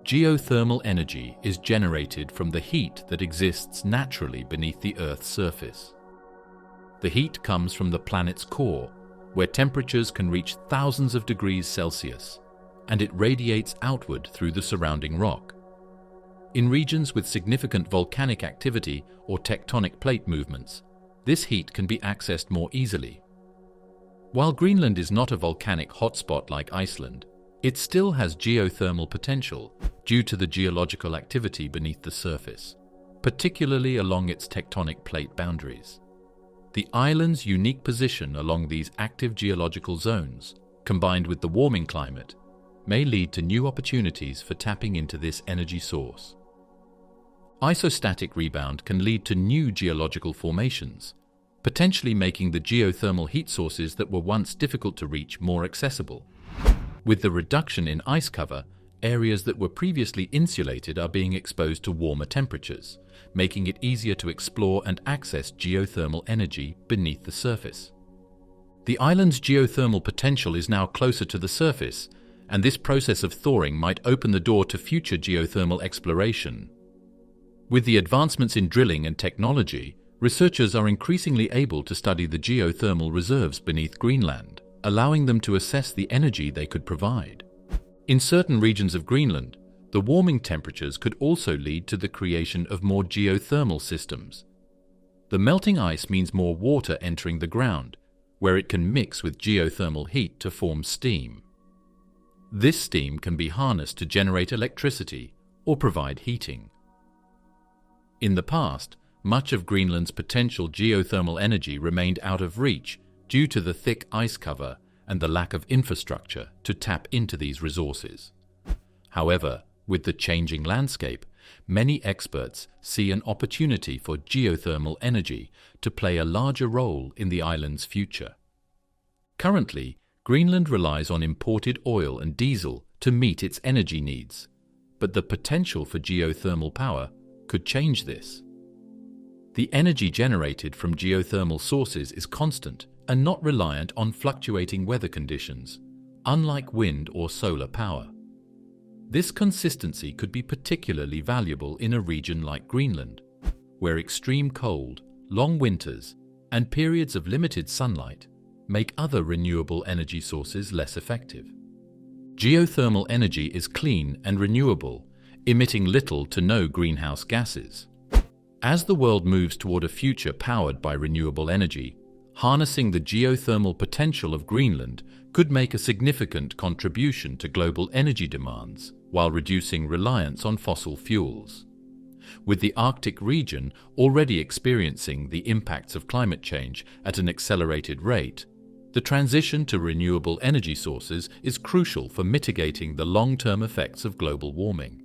S1: Geothermal energy is generated from the heat that exists naturally beneath the Earth's surface. The heat comes from the planet's core, where temperatures can reach thousands of degrees Celsius, and it radiates outward through the surrounding rock. In regions with significant volcanic activity or tectonic plate movements, this heat can be accessed more easily. While Greenland is not a volcanic hotspot like Iceland, it still has geothermal potential due to the geological activity beneath the surface, particularly along its tectonic plate boundaries. The island's unique position along these active geological zones, combined with the warming climate, may lead to new opportunities for tapping into this energy source. Isostatic rebound can lead to new geological formations, potentially making the geothermal heat sources that were once difficult to reach more accessible. With the reduction in ice cover, areas that were previously insulated are being exposed to warmer temperatures, making it easier to explore and access geothermal energy beneath the surface. The island's geothermal potential is now closer to the surface, and this process of thawing might open the door to future geothermal exploration. With the advancements in drilling and technology, researchers are increasingly able to study the geothermal reserves beneath Greenland, allowing them to assess the energy they could provide. In certain regions of Greenland, the warming temperatures could also lead to the creation of more geothermal systems. The melting ice means more water entering the ground, where it can mix with geothermal heat to form steam. This steam can be harnessed to generate electricity or provide heating. In the past, much of Greenland's potential geothermal energy remained out of reach due to the thick ice cover and the lack of infrastructure to tap into these resources. However, with the changing landscape, many experts see an opportunity for geothermal energy to play a larger role in the island's future. Currently, Greenland relies on imported oil and diesel to meet its energy needs, but the potential for geothermal power could change this. The energy generated from geothermal sources is constant and not reliant on fluctuating weather conditions, unlike wind or solar power. This consistency could be particularly valuable in a region like Greenland, where extreme cold, long winters, and periods of limited sunlight make other renewable energy sources less effective. Geothermal energy is clean and renewable, emitting little to no greenhouse gases. As the world moves toward a future powered by renewable energy, harnessing the geothermal potential of Greenland could make a significant contribution to global energy demands while reducing reliance on fossil fuels. With the Arctic region already experiencing the impacts of climate change at an accelerated rate, the transition to renewable energy sources is crucial for mitigating the long-term effects of global warming.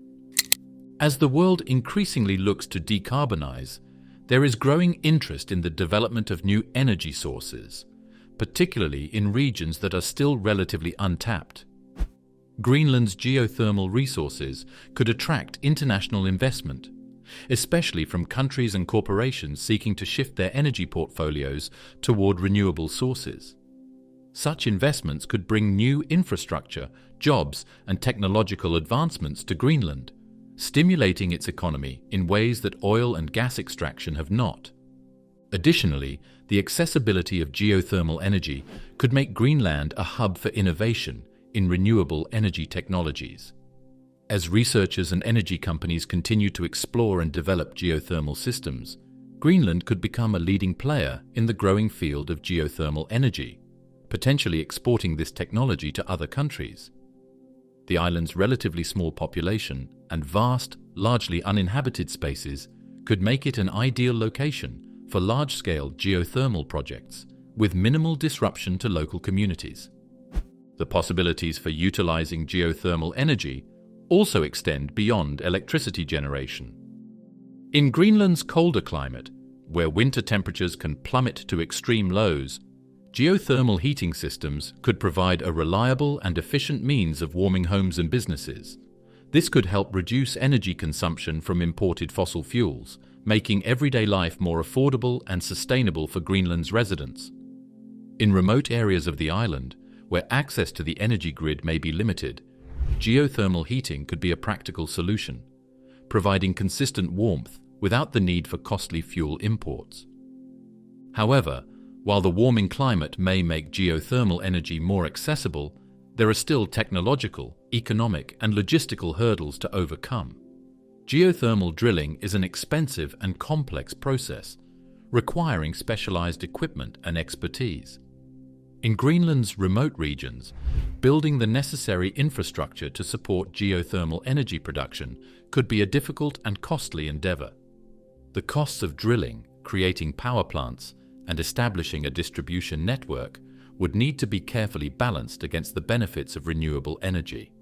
S1: As the world increasingly looks to decarbonize, there is growing interest in the development of new energy sources, particularly in regions that are still relatively untapped. Greenland's geothermal resources could attract international investment, especially from countries and corporations seeking to shift their energy portfolios toward renewable sources. Such investments could bring new infrastructure, jobs, and technological advancements to Greenland, stimulating its economy in ways that oil and gas extraction have not. Additionally, the accessibility of geothermal energy could make Greenland a hub for innovation in renewable energy technologies. As researchers and energy companies continue to explore and develop geothermal systems, Greenland could become a leading player in the growing field of geothermal energy, potentially exporting this technology to other countries. The island's relatively small population and vast, largely uninhabited spaces could make it an ideal location for large-scale geothermal projects with minimal disruption to local communities. The possibilities for utilizing geothermal energy also extend beyond electricity generation. In Greenland's colder climate, where winter temperatures can plummet to extreme lows, geothermal heating systems could provide a reliable and efficient means of warming homes and businesses. This could help reduce energy consumption from imported fossil fuels, making everyday life more affordable and sustainable for Greenland's residents. In remote areas of the island, where access to the energy grid may be limited, geothermal heating could be a practical solution, providing consistent warmth without the need for costly fuel imports. However, while the warming climate may make geothermal energy more accessible, there are still technological, economic, and logistical hurdles to overcome. Geothermal drilling is an expensive and complex process, requiring specialized equipment and expertise. In Greenland's remote regions, building the necessary infrastructure to support geothermal energy production could be a difficult and costly endeavor. The costs of drilling, creating power plants, and establishing a distribution network would need to be carefully balanced against the benefits of renewable energy.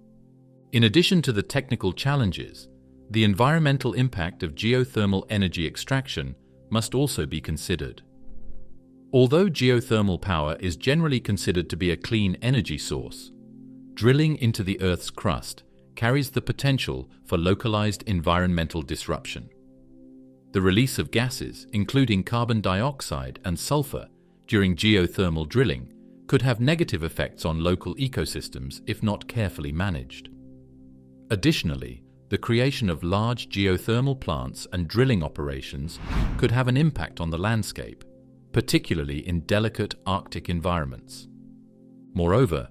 S1: In addition to the technical challenges, the environmental impact of geothermal energy extraction must also be considered. Although geothermal power is generally considered to be a clean energy source, drilling into the Earth's crust carries the potential for localized environmental disruption. The release of gases, including carbon dioxide and sulfur, during geothermal drilling could have negative effects on local ecosystems if not carefully managed. Additionally, the creation of large geothermal plants and drilling operations could have an impact on the landscape, particularly in delicate Arctic environments. Moreover,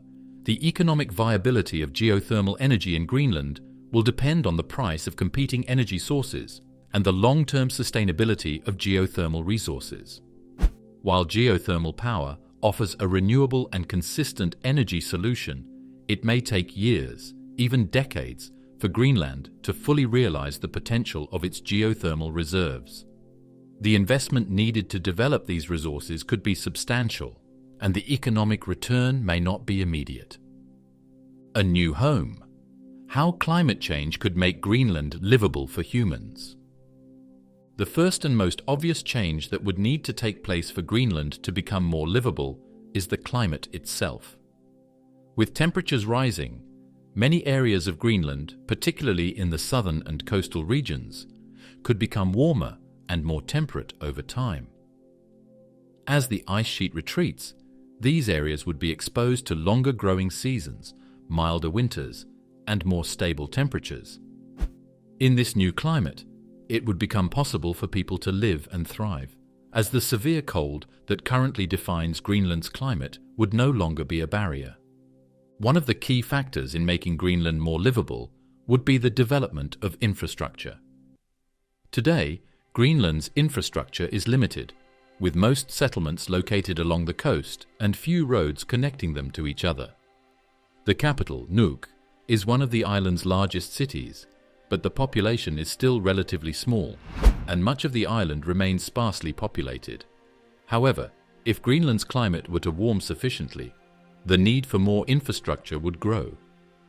S1: The economic viability of geothermal energy in Greenland will depend on the price of competing energy sources and the long-term sustainability of geothermal resources. While geothermal power offers a renewable and consistent energy solution, it may take years, even decades, for Greenland to fully realize the potential of its geothermal reserves. The investment needed to develop these resources could be substantial, and the economic return may not be immediate. A new home. How climate change could make Greenland livable for humans. The first and most obvious change that would need to take place for Greenland to become more livable is the climate itself. With temperatures rising, many areas of Greenland, particularly in the southern and coastal regions, could become warmer and more temperate over time. As the ice sheet retreats, these areas would be exposed to longer growing seasons, milder winters, and more stable temperatures. In this new climate, it would become possible for people to live and thrive, as the severe cold that currently defines Greenland's climate would no longer be a barrier. One of the key factors in making Greenland more livable would be the development of infrastructure. Today, Greenland's infrastructure is limited, with most settlements located along the coast and few roads connecting them to each other. The capital, Nuuk, is one of the island's largest cities, but the population is still relatively small, and much of the island remains sparsely populated. However, if Greenland's climate were to warm sufficiently, the need for more infrastructure would grow.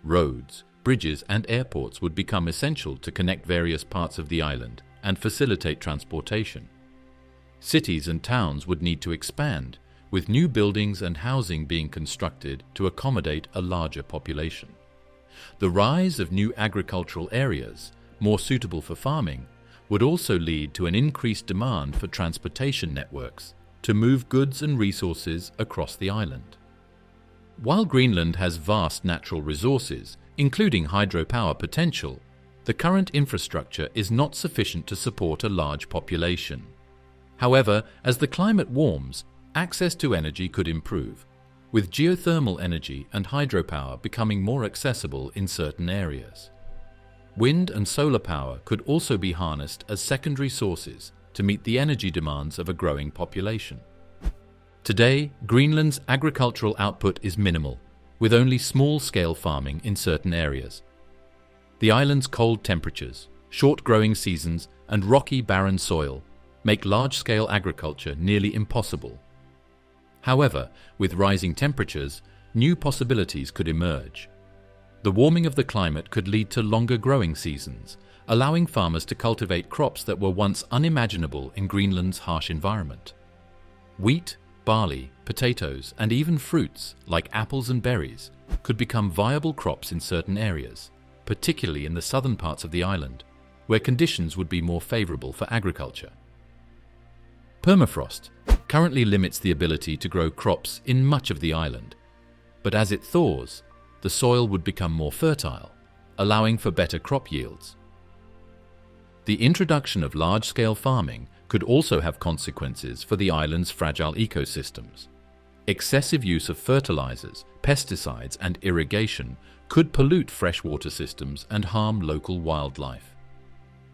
S1: Roads, bridges, and airports would become essential to connect various parts of the island and facilitate transportation. Cities and towns would need to expand, with new buildings and housing being constructed to accommodate a larger population. The rise of new agricultural areas, more suitable for farming, would also lead to an increased demand for transportation networks to move goods and resources across the island. While Greenland has vast natural resources, including hydropower potential, the current infrastructure is not sufficient to support a large population. However, as the climate warms, access to energy could improve, with geothermal energy and hydropower becoming more accessible in certain areas. Wind and solar power could also be harnessed as secondary sources to meet the energy demands of a growing population. Today, Greenland's agricultural output is minimal, with only small-scale farming in certain areas. The island's cold temperatures, short growing seasons, and rocky, barren soil make large-scale agriculture nearly impossible. However, with rising temperatures, new possibilities could emerge. The warming of the climate could lead to longer growing seasons, allowing farmers to cultivate crops that were once unimaginable in Greenland's harsh environment. Wheat, barley, potatoes, and even fruits like apples and berries could become viable crops in certain areas, particularly in the southern parts of the island, where conditions would be more favorable for agriculture. Permafrost currently limits the ability to grow crops in much of the island, but as it thaws, the soil would become more fertile, allowing for better crop yields. The introduction of large-scale farming could also have consequences for the island's fragile ecosystems. Excessive use of fertilizers, pesticides, and irrigation could pollute freshwater systems and harm local wildlife.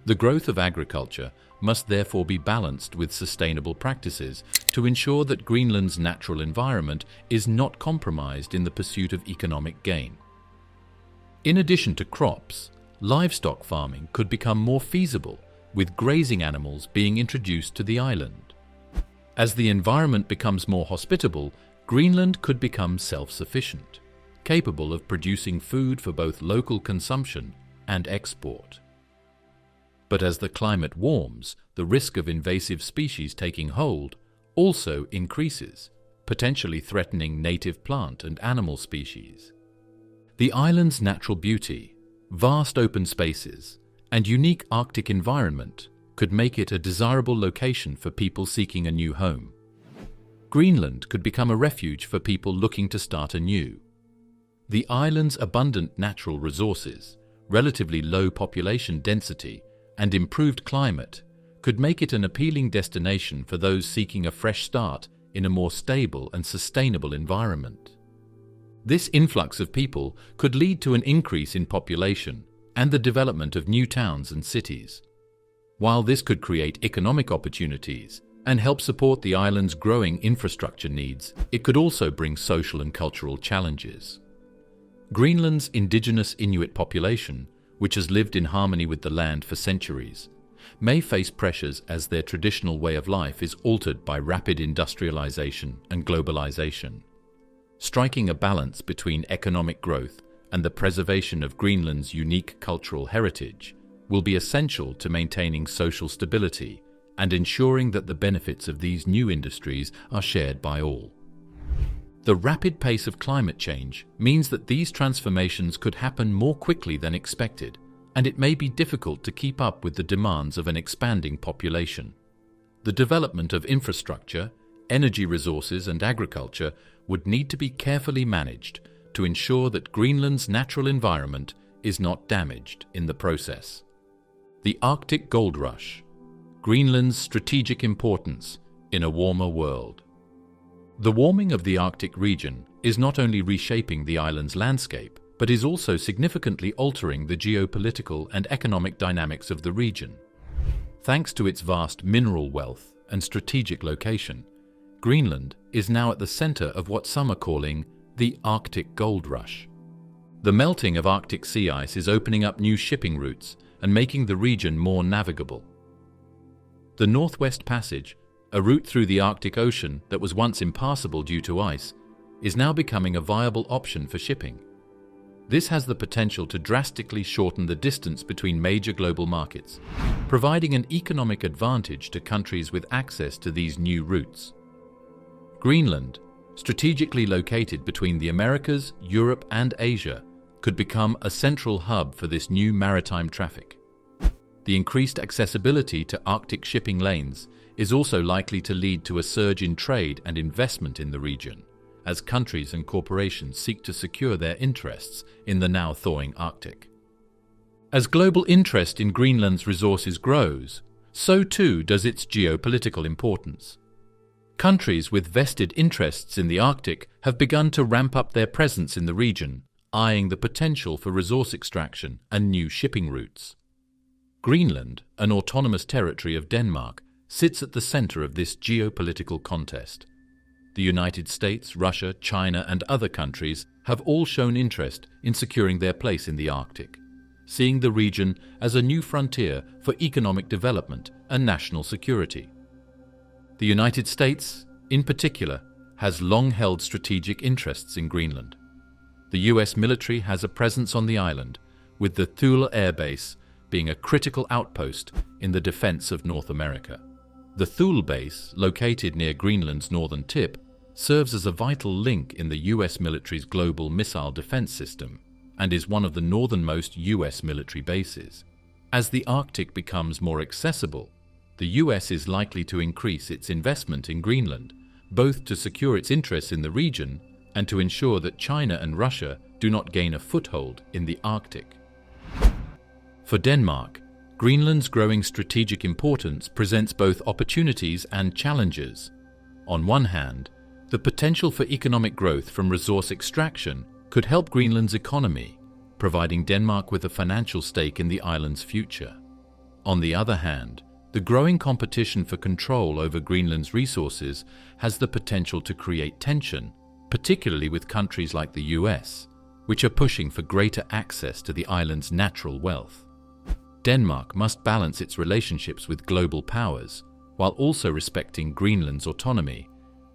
S1: The growth of agriculture must therefore be balanced with sustainable practices to ensure that Greenland's natural environment is not compromised in the pursuit of economic gain. In addition to crops, livestock farming could become more feasible, with grazing animals being introduced to the island. As the environment becomes more hospitable, Greenland could become self-sufficient, capable of producing food for both local consumption and export. But as the climate warms, the risk of invasive species taking hold also increases, potentially threatening native plant and animal species. The island's natural beauty, vast open spaces, and unique Arctic environment could make it a desirable location for people seeking a new home. Greenland could become a refuge for people looking to start anew. The island's abundant natural resources, relatively low population density, and improved climate could make it an appealing destination for those seeking a fresh start in a more stable and sustainable environment. This influx of people could lead to an increase in population and the development of new towns and cities. While this could create economic opportunities and help support the island's growing infrastructure needs, it could also bring social and cultural challenges. Greenland's indigenous Inuit population, which has lived in harmony with the land for centuries, may face pressures as their traditional way of life is altered by rapid industrialization and globalization. Striking a balance between economic growth and the preservation of Greenland's unique cultural heritage will be essential to maintaining social stability and ensuring that the benefits of these new industries are shared by all. The rapid pace of climate change means that these transformations could happen more quickly than expected, and it may be difficult to keep up with the demands of an expanding population. The development of infrastructure, energy resources, and agriculture would need to be carefully managed to ensure that Greenland's natural environment is not damaged in the process. The Arctic Gold Rush, Greenland's strategic importance in a warmer world. The warming of the Arctic region is not only reshaping the island's landscape, but is also significantly altering the geopolitical and economic dynamics of the region. Thanks to its vast mineral wealth and strategic location, Greenland is now at the center of what some are calling the Arctic Gold Rush. The melting of Arctic sea ice is opening up new shipping routes and making the region more navigable. The Northwest Passage, a route through the Arctic Ocean that was once impassable due to ice, is now becoming a viable option for shipping. This has the potential to drastically shorten the distance between major global markets, providing an economic advantage to countries with access to these new routes. Greenland, strategically located between the Americas, Europe, and Asia, could become a central hub for this new maritime traffic. The increased accessibility to Arctic shipping lanes is also likely to lead to a surge in trade and investment in the region, as countries and corporations seek to secure their interests in the now thawing Arctic. As global interest in Greenland's resources grows, so too does its geopolitical importance. Countries with vested interests in the Arctic have begun to ramp up their presence in the region, eyeing the potential for resource extraction and new shipping routes. Greenland, an autonomous territory of Denmark, sits at the center of this geopolitical contest. The United States, Russia, China, and other countries have all shown interest in securing their place in the Arctic, seeing the region as a new frontier for economic development and national security. The United States, in particular, has long held strategic interests in Greenland. The US military has a presence on the island, with the Thule Air Base being a critical outpost in the defense of North America. The Thule base, located near Greenland's northern tip, serves as a vital link in the US military's global missile defense system and is one of the northernmost US military bases. As the Arctic becomes more accessible, the US is likely to increase its investment in Greenland, both to secure its interests in the region and to ensure that China and Russia do not gain a foothold in the Arctic. For Denmark, Greenland's growing strategic importance presents both opportunities and challenges. On one hand, the potential for economic growth from resource extraction could help Greenland's economy, providing Denmark with a financial stake in the island's future. On the other hand, the growing competition for control over Greenland's resources has the potential to create tension, particularly with countries like the US, which are pushing for greater access to the island's natural wealth. Denmark must balance its relationships with global powers, while also respecting Greenland's autonomy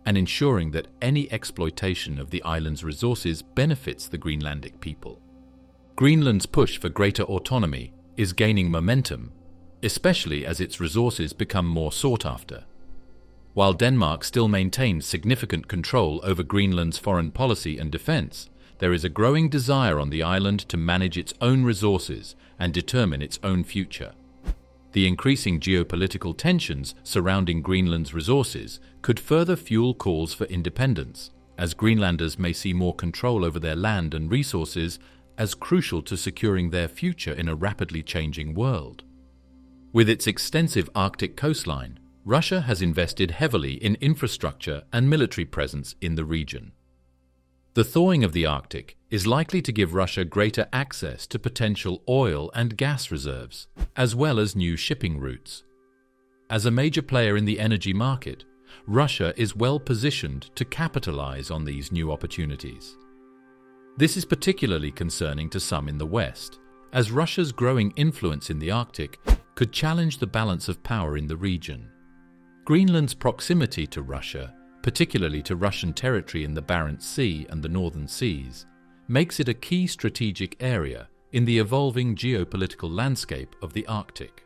S1: and ensuring that any exploitation of the island's resources benefits the Greenlandic people. Greenland's push for greater autonomy is gaining momentum, especially as its resources become more sought after. While Denmark still maintains significant control over Greenland's foreign policy and defense, there is a growing desire on the island to manage its own resources and determine its own future. The increasing geopolitical tensions surrounding Greenland's resources could further fuel calls for independence, as Greenlanders may see more control over their land and resources as crucial to securing their future in a rapidly changing world. With its extensive Arctic coastline, Russia has invested heavily in infrastructure and military presence in the region. The thawing of the Arctic is likely to give Russia greater access to potential oil and gas reserves, as well as new shipping routes. As a major player in the energy market, Russia is well positioned to capitalize on these new opportunities. This is particularly concerning to some in the West, as Russia's growing influence in the Arctic could challenge the balance of power in the region. Greenland's proximity to Russia, particularly to Russian territory in the Barents Sea and the Northern Seas, makes it a key strategic area in the evolving geopolitical landscape of the Arctic.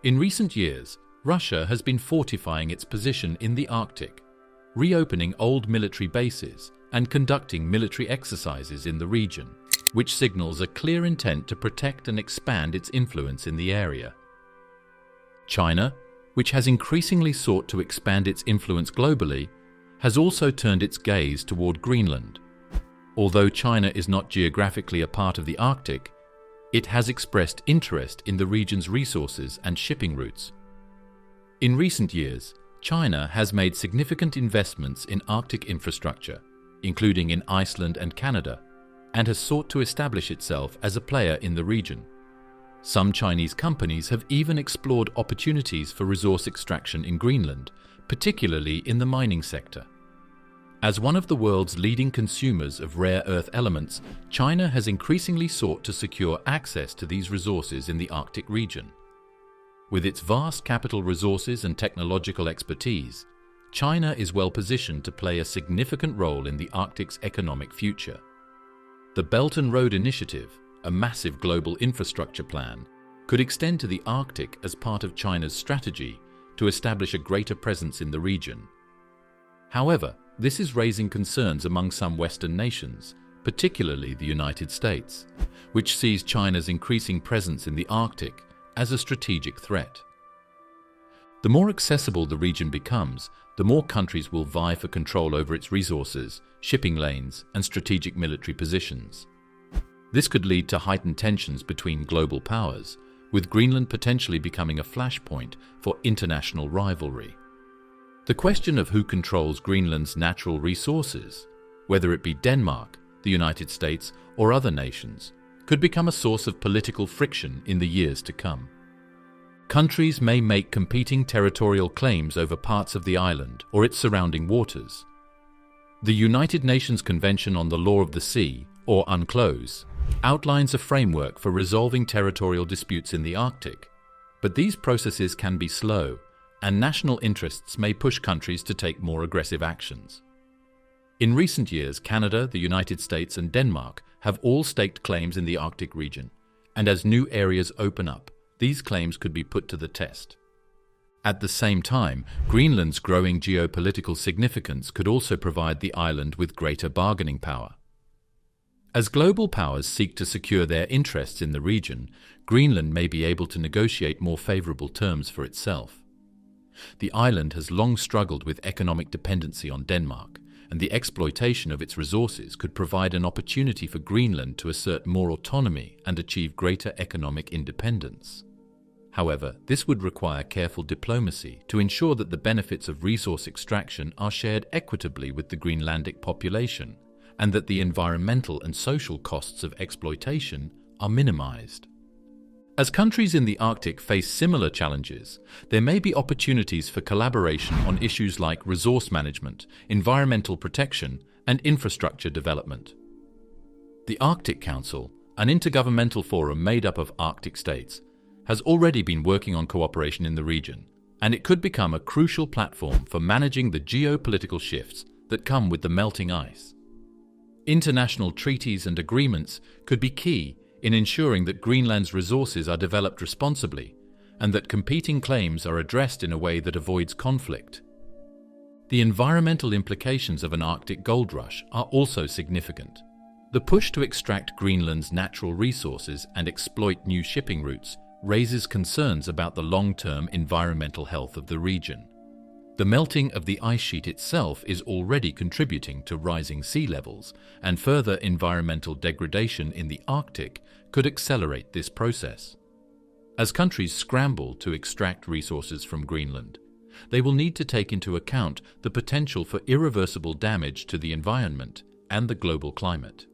S1: In recent years, Russia has been fortifying its position in the Arctic, reopening old military bases and conducting military exercises in the region, which signals a clear intent to protect and expand its influence in the area. China, which has increasingly sought to expand its influence globally, has also turned its gaze toward Greenland. Although China is not geographically a part of the Arctic, it has expressed interest in the region's resources and shipping routes. In recent years, China has made significant investments in Arctic infrastructure, including in Iceland and Canada, and has sought to establish itself as a player in the region. Some Chinese companies have even explored opportunities for resource extraction in Greenland, particularly in the mining sector. As one of the world's leading consumers of rare earth elements, China has increasingly sought to secure access to these resources in the Arctic region. With its vast capital resources and technological expertise, China is well positioned to play a significant role in the Arctic's economic future. The Belt and Road Initiative, a massive global infrastructure plan, could extend to the Arctic as part of China's strategy to establish a greater presence in the region. However, this is raising concerns among some Western nations, particularly the United States, which sees China's increasing presence in the Arctic as a strategic threat. The more accessible the region becomes, the more countries will vie for control over its resources, shipping lanes, and strategic military positions. This could lead to heightened tensions between global powers, with Greenland potentially becoming a flashpoint for international rivalry. The question of who controls Greenland's natural resources, whether it be Denmark, the United States, or other nations, could become a source of political friction in the years to come. Countries may make competing territorial claims over parts of the island or its surrounding waters. The United Nations Convention on the Law of the Sea, or UNCLOS, outlines a framework for resolving territorial disputes in the Arctic, but these processes can be slow, and national interests may push countries to take more aggressive actions. In recent years, Canada, the United States, and Denmark have all staked claims in the Arctic region, and as new areas open up, these claims could be put to the test. At the same time, Greenland's growing geopolitical significance could also provide the island with greater bargaining power. As global powers seek to secure their interests in the region, Greenland may be able to negotiate more favorable terms for itself. The island has long struggled with economic dependency on Denmark, and the exploitation of its resources could provide an opportunity for Greenland to assert more autonomy and achieve greater economic independence. However, this would require careful diplomacy to ensure that the benefits of resource extraction are shared equitably with the Greenlandic population, and that the environmental and social costs of exploitation are minimized. As countries in the Arctic face similar challenges, there may be opportunities for collaboration on issues like resource management, environmental protection, and infrastructure development. The Arctic Council, an intergovernmental forum made up of Arctic states, has already been working on cooperation in the region, and it could become a crucial platform for managing the geopolitical shifts that come with the melting ice. International treaties and agreements could be key in ensuring that Greenland's resources are developed responsibly and that competing claims are addressed in a way that avoids conflict. The environmental implications of an Arctic gold rush are also significant. The push to extract Greenland's natural resources and exploit new shipping routes raises concerns about the long-term environmental health of the region. The melting of the ice sheet itself is already contributing to rising sea levels, and further environmental degradation in the Arctic could accelerate this process. As countries scramble to extract resources from Greenland, They will need to take into account the potential for irreversible damage to the environment and the global climate.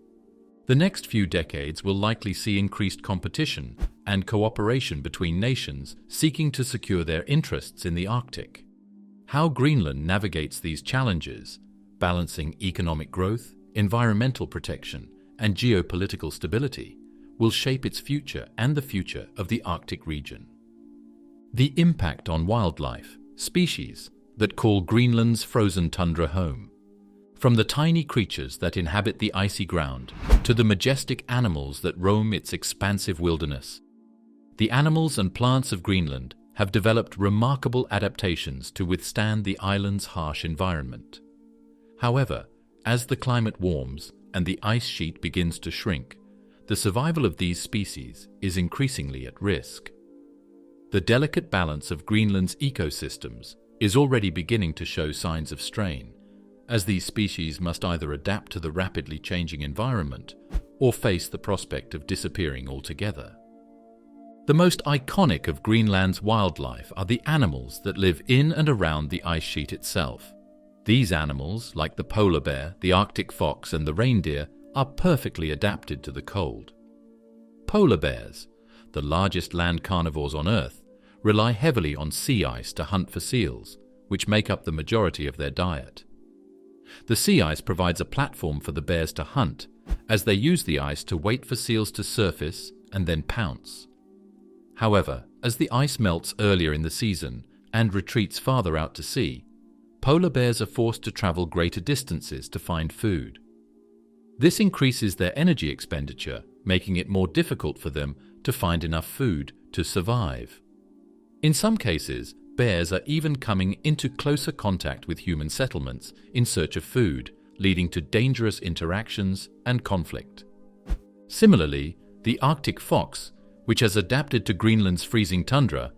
S1: The next few decades will likely see increased competition and cooperation between nations seeking to secure their interests in the Arctic. How Greenland navigates these challenges, balancing economic growth, environmental protection, and geopolitical stability, will shape its future and the future of the Arctic region. The impact on wildlife, species that call Greenland's frozen tundra home. From the tiny creatures that inhabit the icy ground to the majestic animals that roam its expansive wilderness, the animals and plants of Greenland have developed remarkable adaptations to withstand the island's harsh environment. However, as the climate warms and the ice sheet begins to shrink, the survival of these species is increasingly at risk. The delicate balance of Greenland's ecosystems is already beginning to show signs of strain, as these species must either adapt to the rapidly changing environment or face the prospect of disappearing altogether. The most iconic of Greenland's wildlife are the animals that live in and around the ice sheet itself. These animals, like the polar bear, the Arctic fox, and the reindeer, are perfectly adapted to the cold. Polar bears, the largest land carnivores on Earth, rely heavily on sea ice to hunt for seals, which make up the majority of their diet. The sea ice provides a platform for the bears to hunt, as they use the ice to wait for seals to surface and then pounce. However, as the ice melts earlier in the season and retreats farther out to sea, polar bears are forced to travel greater distances to find food. This increases their energy expenditure, making it more difficult for them to find enough food to survive. In some cases, bears are even coming into closer contact with human settlements in search of food, leading to dangerous interactions and conflict. Similarly, the Arctic fox, which has adapted to Greenland's freezing tundra,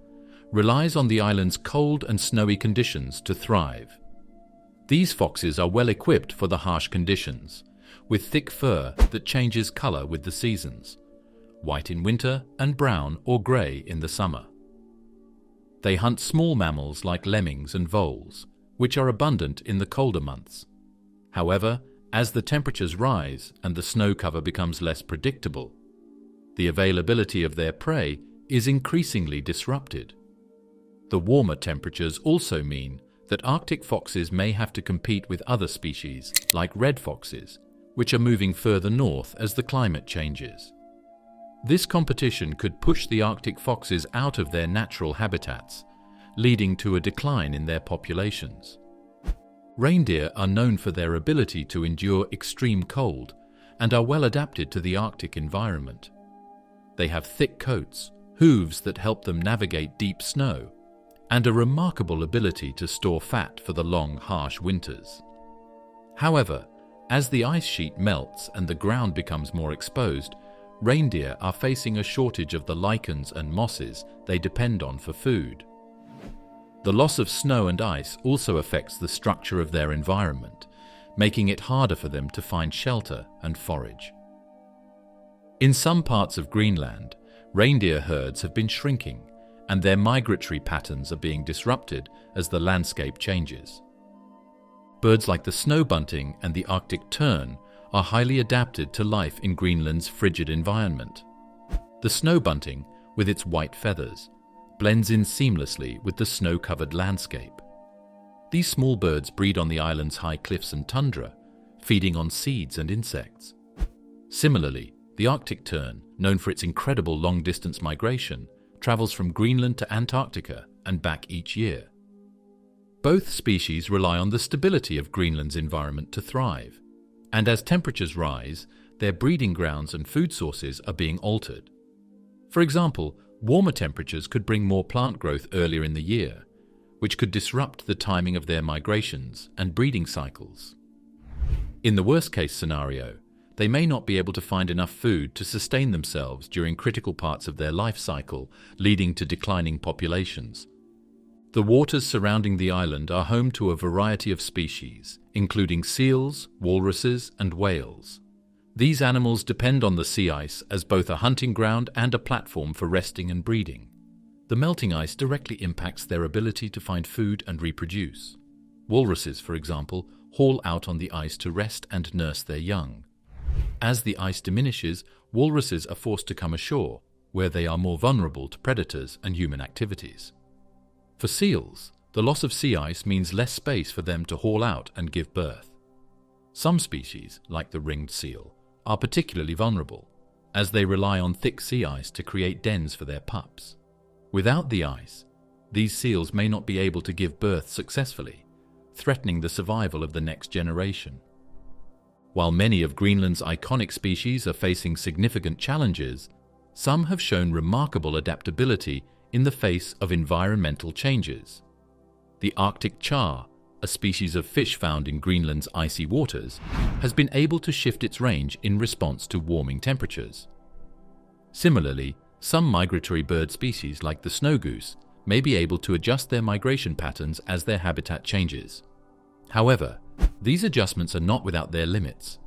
S1: relies on the island's cold and snowy conditions to thrive. These foxes are well equipped for the harsh conditions, with thick fur that changes color with the seasons, white in winter and brown or gray in the summer. They hunt small mammals like lemmings and voles, which are abundant in the colder months. However, as the temperatures rise and the snow cover becomes less predictable, the availability of their prey is increasingly disrupted. The warmer temperatures also mean that Arctic foxes may have to compete with other species, like red foxes, which are moving further north as the climate changes. This competition could push the Arctic foxes out of their natural habitats, leading to a decline in their populations. Reindeer are known for their ability to endure extreme cold and are well adapted to the Arctic environment. They have thick coats, hooves that help them navigate deep snow, and a remarkable ability to store fat for the long, harsh winters. However, as the ice sheet melts and the ground becomes more exposed, reindeer are facing a shortage of the lichens and mosses they depend on for food. The loss of snow and ice also affects the structure of their environment, making it harder for them to find shelter and forage. In some parts of Greenland, reindeer herds have been shrinking, and their migratory patterns are being disrupted as the landscape changes. Birds like the snow bunting and the Arctic tern are highly adapted to life in Greenland's frigid environment. The snow bunting, with its white feathers, blends in seamlessly with the snow-covered landscape. These small birds breed on the island's high cliffs and tundra, feeding on seeds and insects. Similarly, the Arctic tern, known for its incredible long-distance migration, travels from Greenland to Antarctica and back each year. Both species rely on the stability of Greenland's environment to thrive, and as temperatures rise, their breeding grounds and food sources are being altered. For example, warmer temperatures could bring more plant growth earlier in the year, which could disrupt the timing of their migrations and breeding cycles. In the worst-case scenario, they may not be able to find enough food to sustain themselves during critical parts of their life cycle, leading to declining populations. The waters surrounding the island are home to a variety of species, including seals, walruses, and whales. These animals depend on the sea ice as both a hunting ground and a platform for resting and breeding. The melting ice directly impacts their ability to find food and reproduce. Walruses, for example, haul out on the ice to rest and nurse their young. As the ice diminishes, walruses are forced to come ashore, where they are more vulnerable to predators and human activities. For seals, the loss of sea ice means less space for them to haul out and give birth. Some species, like the ringed seal, are particularly vulnerable, as they rely on thick sea ice to create dens for their pups. Without the ice, these seals may not be able to give birth successfully, threatening the survival of the next generation. While many of Greenland's iconic species are facing significant challenges, some have shown remarkable adaptability in the face of environmental changes. The Arctic char, a species of fish found in Greenland's icy waters, has been able to shift its range in response to warming temperatures. Similarly, some migratory bird species like the snow goose may be able to adjust their migration patterns as their habitat changes. However, these adjustments are not without their limits.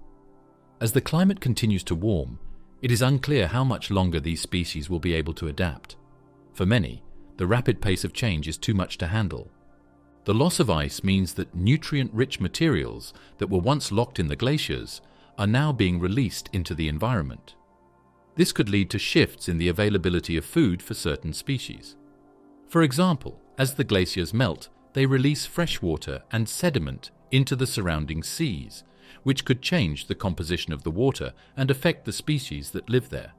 S1: As the climate continues to warm, it is unclear how much longer these species will be able to adapt. For many, the rapid pace of change is too much to handle. The loss of ice means that nutrient-rich materials that were once locked in the glaciers are now being released into the environment. This could lead to shifts in the availability of food for certain species. For example, as the glaciers melt, they release fresh water and sediment into the surrounding seas, which could change the composition of the water and affect the species that live there.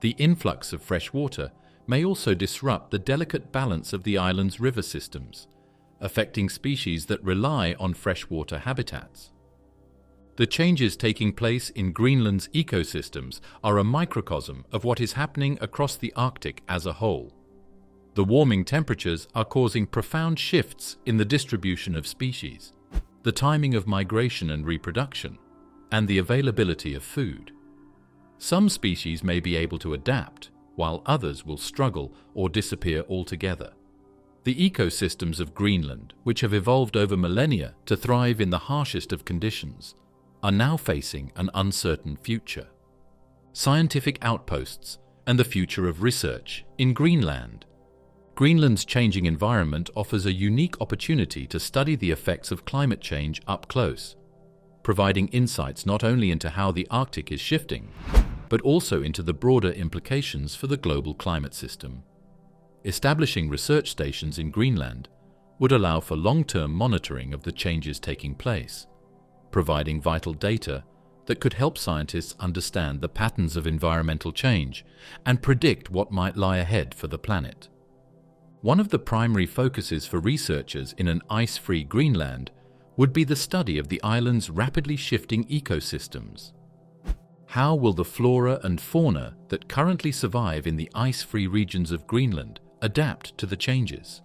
S1: The influx of fresh water may also disrupt the delicate balance of the island's river systems, affecting species that rely on freshwater habitats. The changes taking place in Greenland's ecosystems are a microcosm of what is happening across the Arctic as a whole. The warming temperatures are causing profound shifts in the distribution of species, the timing of migration and reproduction, and the availability of food. Some species may be able to adapt, while others will struggle or disappear altogether. The ecosystems of Greenland, which have evolved over millennia to thrive in the harshest of conditions, are now facing an uncertain future. Scientific outposts and the future of research in Greenland. Greenland's changing environment offers a unique opportunity to study the effects of climate change up close, providing insights not only into how the Arctic is shifting, but also into the broader implications for the global climate system. Establishing research stations in Greenland would allow for long-term monitoring of the changes taking place, providing vital data that could help scientists understand the patterns of environmental change and predict what might lie ahead for the planet. One of the primary focuses for researchers in an ice-free Greenland would be the study of the island's rapidly shifting ecosystems. How will the flora and fauna that currently survive in the ice-free regions of Greenland adapt to the changes?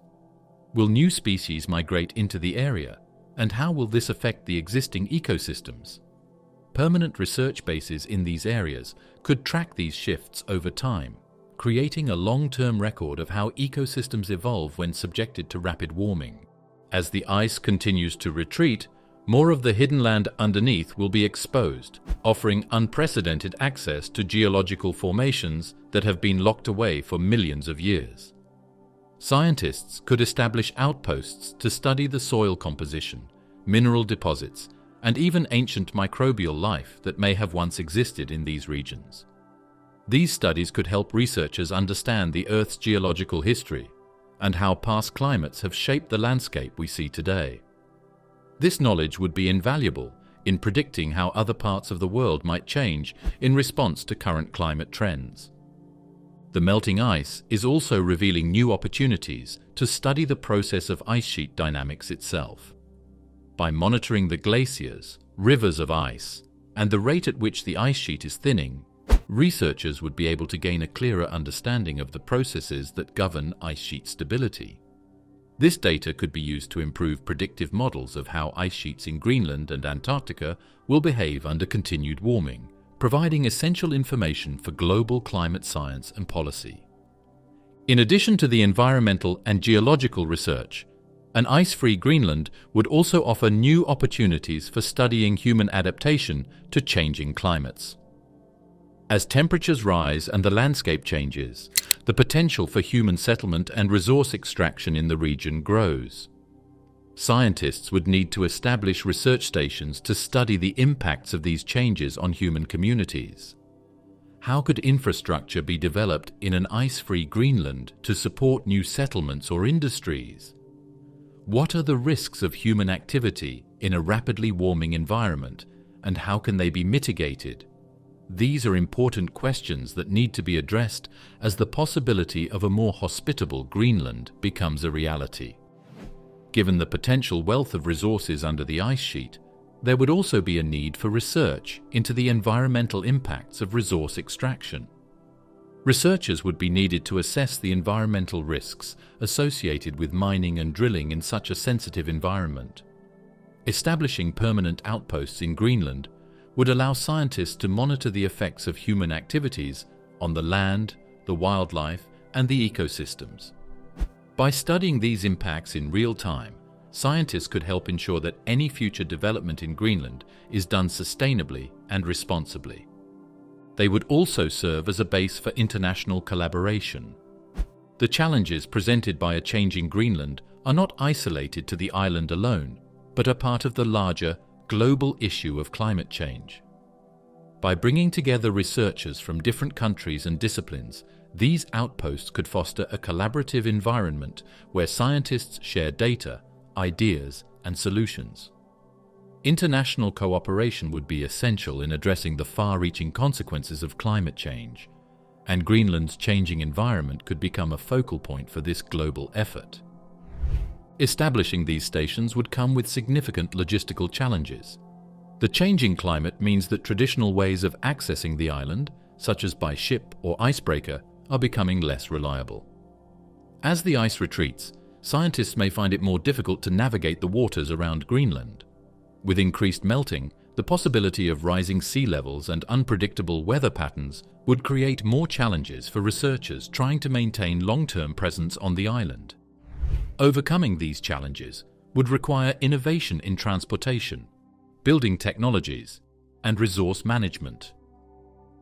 S1: Will new species migrate into the area, and how will this affect the existing ecosystems? Permanent research bases in these areas could track these shifts over time, creating a long-term record of how ecosystems evolve when subjected to rapid warming. As the ice continues to retreat, more of the hidden land underneath will be exposed, offering unprecedented access to geological formations that have been locked away for millions of years. Scientists could establish outposts to study the soil composition, mineral deposits, and even ancient microbial life that may have once existed in these regions. These studies could help researchers understand the Earth's geological history and how past climates have shaped the landscape we see today. This knowledge would be invaluable in predicting how other parts of the world might change in response to current climate trends. The melting ice is also revealing new opportunities to study the process of ice sheet dynamics itself. By monitoring the glaciers, rivers of ice, and the rate at which the ice sheet is thinning, researchers would be able to gain a clearer understanding of the processes that govern ice sheet stability. This data could be used to improve predictive models of how ice sheets in Greenland and Antarctica will behave under continued warming, providing essential information for global climate science and policy. In addition to the environmental and geological research, an ice-free Greenland would also offer new opportunities for studying human adaptation to changing climates. As temperatures rise and the landscape changes, the potential for human settlement and resource extraction in the region grows. Scientists would need to establish research stations to study the impacts of these changes on human communities. How could infrastructure be developed in an ice-free Greenland to support new settlements or industries? What are the risks of human activity in a rapidly warming environment, and how can they be mitigated? These are important questions that need to be addressed as the possibility of a more hospitable Greenland becomes a reality. Given the potential wealth of resources under the ice sheet, there would also be a need for research into the environmental impacts of resource extraction. Researchers would be needed to assess the environmental risks associated with mining and drilling in such a sensitive environment. Establishing permanent outposts in Greenland would allow scientists to monitor the effects of human activities on the land, the wildlife, and the ecosystems. By studying these impacts in real time, scientists could help ensure that any future development in Greenland is done sustainably and responsibly. They would also serve as a base for international collaboration. The challenges presented by a changing Greenland are not isolated to the island alone, but are part of the larger, global issue of climate change. By bringing together researchers from different countries and disciplines, these outposts could foster a collaborative environment where scientists share data, ideas, and solutions. International cooperation would be essential in addressing the far-reaching consequences of climate change, and Greenland's changing environment could become a focal point for this global effort. Establishing these stations would come with significant logistical challenges. The changing climate means that traditional ways of accessing the island, such as by ship or icebreaker, are becoming less reliable. As the ice retreats, scientists may find it more difficult to navigate the waters around Greenland. With increased melting, the possibility of rising sea levels and unpredictable weather patterns would create more challenges for researchers trying to maintain long-term presence on the island. Overcoming these challenges would require innovation in transportation, building technologies, and resource management.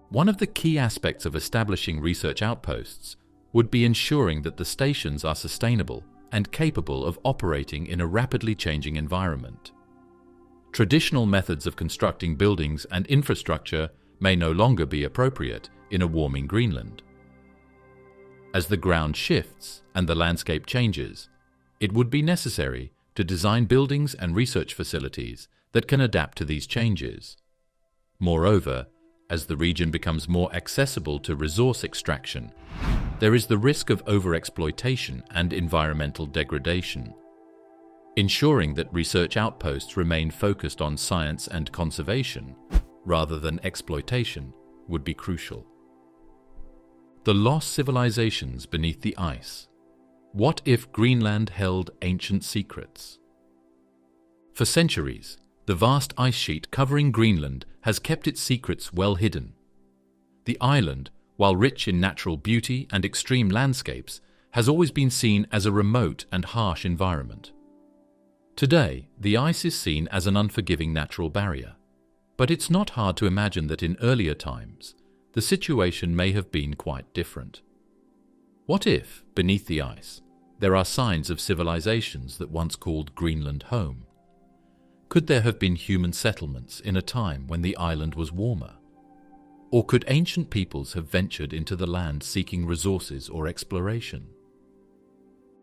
S1: One of the key aspects of establishing research outposts would be ensuring that the stations are sustainable and capable of operating in a rapidly changing environment. Traditional methods of constructing buildings and infrastructure may no longer be appropriate in a warming Greenland. As the ground shifts and the landscape changes, it would be necessary to design buildings and research facilities that can adapt to these changes. Moreover, as the region becomes more accessible to resource extraction, there is the risk of overexploitation and environmental degradation. Ensuring that research outposts remain focused on science and conservation, rather than exploitation, would be crucial. The lost civilizations beneath the ice. What if Greenland held ancient secrets? For centuries, the vast ice sheet covering Greenland has kept its secrets well hidden. The island, while rich in natural beauty and extreme landscapes, has always been seen as a remote and harsh environment. Today, the ice is seen as an unforgiving natural barrier, but it's not hard to imagine that in earlier times, the situation may have been quite different. What if, beneath the ice, there are signs of civilizations that once called Greenland home? Could there have been human settlements in a time when the island was warmer? Or could ancient peoples have ventured into the land seeking resources or exploration?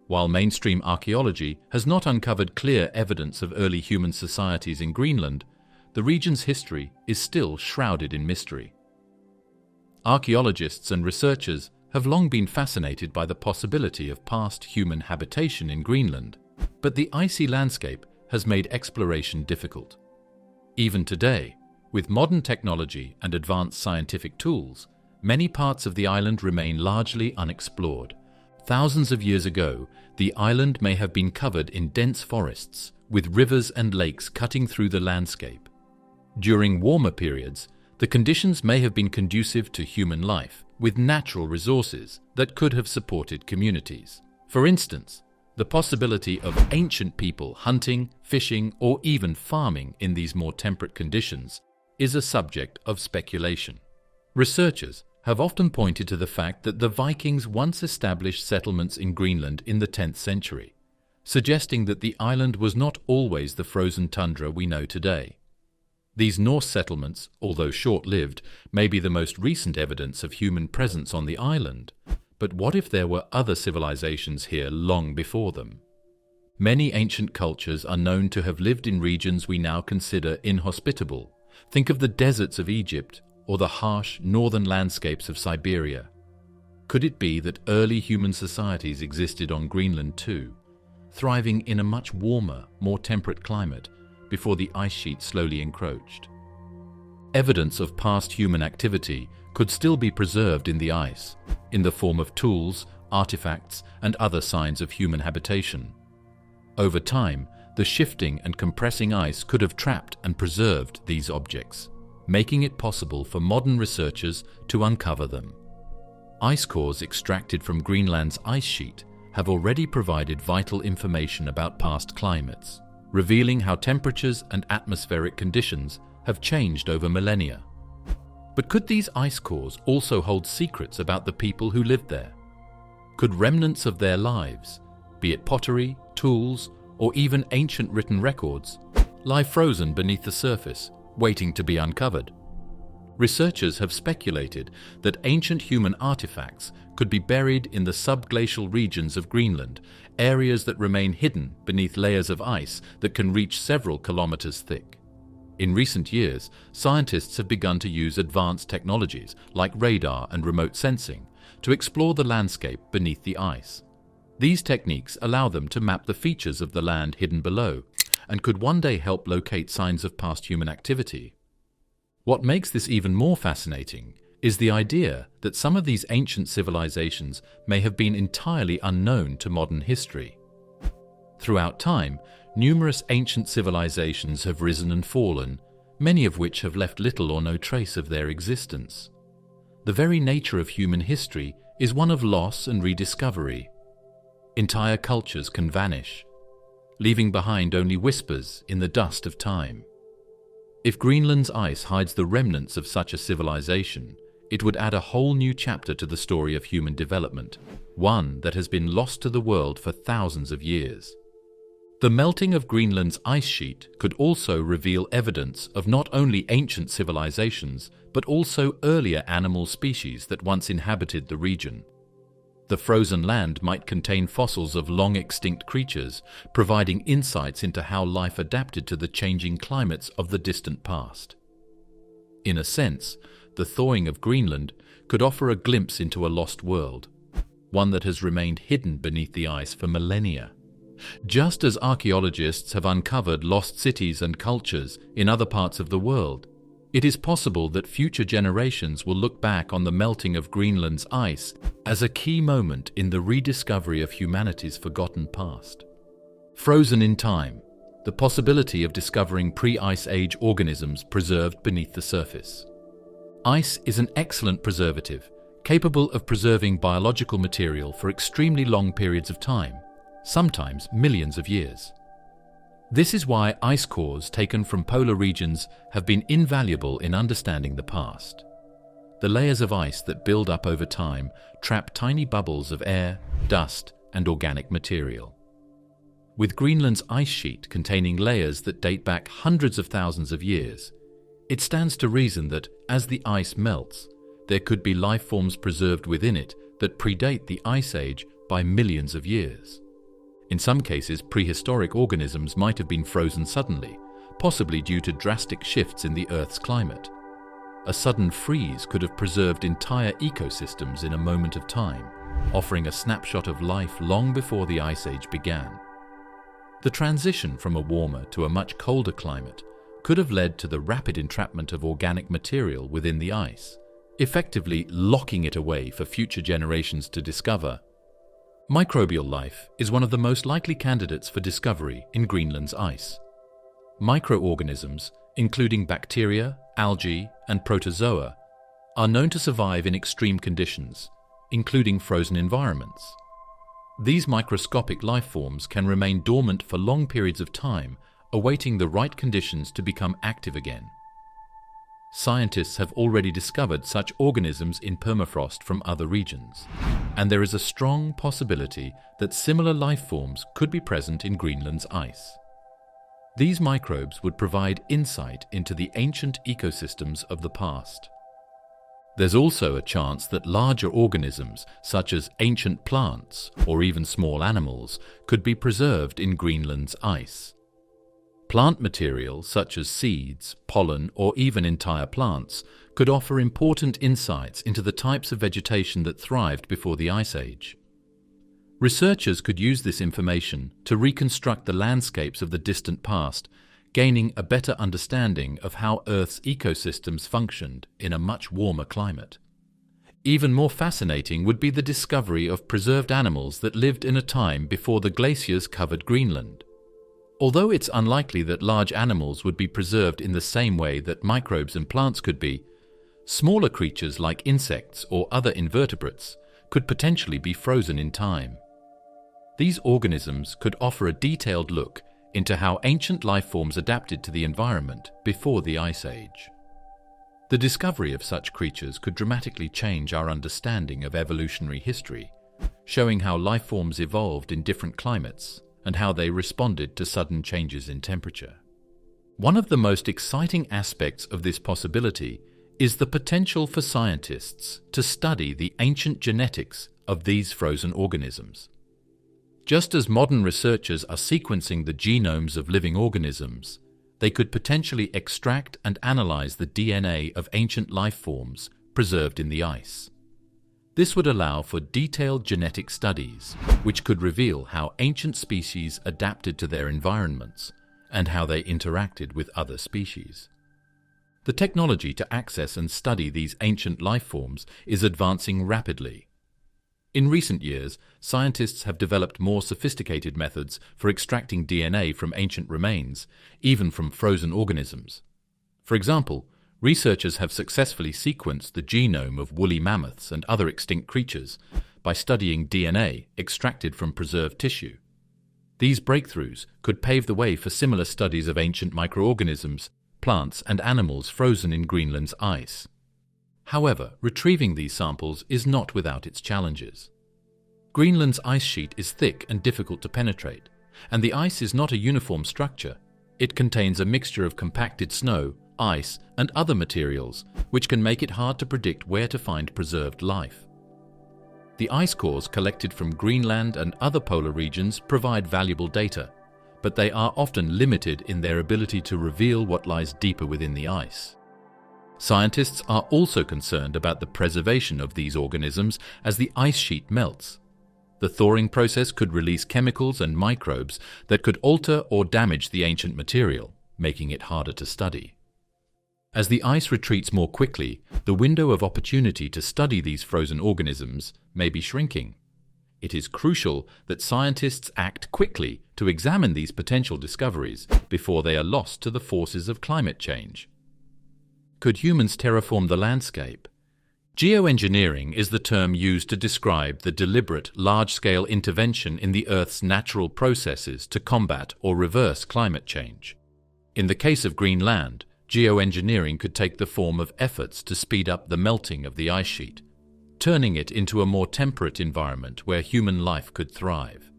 S1: While mainstream archaeology has not uncovered clear evidence of early human societies in Greenland, the region's history is still shrouded in mystery. Archaeologists and researchers have long been fascinated by the possibility of past human habitation in Greenland, but the icy landscape has made exploration difficult. Even today, with modern technology and advanced scientific tools, many parts of the island remain largely unexplored. Thousands of years ago, the island may have been covered in dense forests, with rivers and lakes cutting through the landscape. During warmer periods, the conditions may have been conducive to human life, with natural resources that could have supported communities. For instance, the possibility of ancient people hunting, fishing, or even farming in these more temperate conditions is a subject of speculation. Researchers have often pointed to the fact that the Vikings once established settlements in Greenland in the 10th century, suggesting that the island was not always the frozen tundra we know today. These Norse settlements, although short-lived, may be the most recent evidence of human presence on the island. But what if there were other civilizations here long before them? Many ancient cultures are known to have lived in regions we now consider inhospitable. Think of the deserts of Egypt or the harsh northern landscapes of Siberia. Could it be that early human societies existed on Greenland too, thriving in a much warmer, more temperate climate before the ice sheet slowly encroached? Evidence of past human activity could still be preserved in the ice, in the form of tools, artifacts, and other signs of human habitation. Over time, the shifting and compressing ice could have trapped and preserved these objects, making it possible for modern researchers to uncover them. Ice cores extracted from Greenland's ice sheet have already provided vital information about past climates, revealing how temperatures and atmospheric conditions have changed over millennia. But could these ice cores also hold secrets about the people who lived there? Could remnants of their lives, be it pottery, tools, or even ancient written records, lie frozen beneath the surface, waiting to be uncovered? Researchers have speculated that ancient human artifacts could be buried in the subglacial regions of Greenland, areas that remain hidden beneath layers of ice that can reach several kilometers thick. In recent years, scientists have begun to use advanced technologies like radar and remote sensing to explore the landscape beneath the ice. These techniques allow them to map the features of the land hidden below and could one day help locate signs of past human activity. What makes this even more fascinating is the idea that some of these ancient civilizations may have been entirely unknown to modern history. Throughout time, numerous ancient civilizations have risen and fallen, many of which have left little or no trace of their existence. The very nature of human history is one of loss and rediscovery. Entire cultures can vanish, leaving behind only whispers in the dust of time. If Greenland's ice hides the remnants of such a civilization, it would add a whole new chapter to the story of human development, one that has been lost to the world for thousands of years. The melting of Greenland's ice sheet could also reveal evidence of not only ancient civilizations, but also earlier animal species that once inhabited the region. The frozen land might contain fossils of long-extinct creatures, providing insights into how life adapted to the changing climates of the distant past. In a sense, the thawing of Greenland could offer a glimpse into a lost world, one that has remained hidden beneath the ice for millennia. Just as archaeologists have uncovered lost cities and cultures in other parts of the world, it is possible that future generations will look back on the melting of Greenland's ice as a key moment in the rediscovery of humanity's forgotten past. Frozen in time, the possibility of discovering pre-ice age organisms preserved beneath the surface. Ice is an excellent preservative, capable of preserving biological material for extremely long periods of time, sometimes millions of years. This is why ice cores taken from polar regions have been invaluable in understanding the past. The layers of ice that build up over time trap tiny bubbles of air, dust, and organic material. With Greenland's ice sheet containing layers that date back hundreds of thousands of years, it stands to reason that, as the ice melts, there could be life forms preserved within it that predate the Ice Age by millions of years. In some cases, prehistoric organisms might have been frozen suddenly, possibly due to drastic shifts in the Earth's climate. A sudden freeze could have preserved entire ecosystems in a moment of time, offering a snapshot of life long before the Ice Age began. The transition from a warmer to a much colder climate could have led to the rapid entrapment of organic material within the ice, effectively locking it away for future generations to discover. Microbial life is one of the most likely candidates for discovery in Greenland's ice. Microorganisms, including bacteria, algae, and protozoa, are known to survive in extreme conditions, including frozen environments. These microscopic life forms can remain dormant for long periods of time, awaiting the right conditions to become active again. Scientists have already discovered such organisms in permafrost from other regions, and there is a strong possibility that similar life forms could be present in Greenland's ice. These microbes would provide insight into the ancient ecosystems of the past. There's also a chance that larger organisms, such as ancient plants or even small animals, could be preserved in Greenland's ice. Plant material such as seeds, pollen, or even entire plants could offer important insights into the types of vegetation that thrived before the Ice Age. Researchers could use this information to reconstruct the landscapes of the distant past, gaining a better understanding of how Earth's ecosystems functioned in a much warmer climate. Even more fascinating would be the discovery of preserved animals that lived in a time before the glaciers covered Greenland. Although it's unlikely that large animals would be preserved in the same way that microbes and plants could be, smaller creatures like insects or other invertebrates could potentially be frozen in time. These organisms could offer a detailed look into how ancient life forms adapted to the environment before the Ice Age. The discovery of such creatures could dramatically change our understanding of evolutionary history, showing how life forms evolved in different climates and how they responded to sudden changes in temperature. One of the most exciting aspects of this possibility is the potential for scientists to study the ancient genetics of these frozen organisms. Just as modern researchers are sequencing the genomes of living organisms, they could potentially extract and analyze the DNA of ancient life forms preserved in the ice. This would allow for detailed genetic studies, which could reveal how ancient species adapted to their environments and how they interacted with other species. The technology to access and study these ancient life forms is advancing rapidly. In recent years, scientists have developed more sophisticated methods for extracting DNA from ancient remains, even from frozen organisms. For example, researchers have successfully sequenced the genome of woolly mammoths and other extinct creatures by studying DNA extracted from preserved tissue. These breakthroughs could pave the way for similar studies of ancient microorganisms, plants, and animals frozen in Greenland's ice. However, retrieving these samples is not without its challenges. Greenland's ice sheet is thick and difficult to penetrate, and the ice is not a uniform structure. It contains a mixture of compacted snow, ice, and other materials, which can make it hard to predict where to find preserved life. The ice cores collected from Greenland and other polar regions provide valuable data, but they are often limited in their ability to reveal what lies deeper within the ice. Scientists are also concerned about the preservation of these organisms as the ice sheet melts. The thawing process could release chemicals and microbes that could alter or damage the ancient material, making it harder to study. As the ice retreats more quickly, the window of opportunity to study these frozen organisms may be shrinking. It is crucial that scientists act quickly to examine these potential discoveries before they are lost to the forces of climate change. Could humans terraform the landscape? Geoengineering is the term used to describe the deliberate, large-scale intervention in the Earth's natural processes to combat or reverse climate change. In the case of Greenland, geoengineering could take the form of efforts to speed up the melting of the ice sheet, turning it into a more temperate environment where human life could thrive.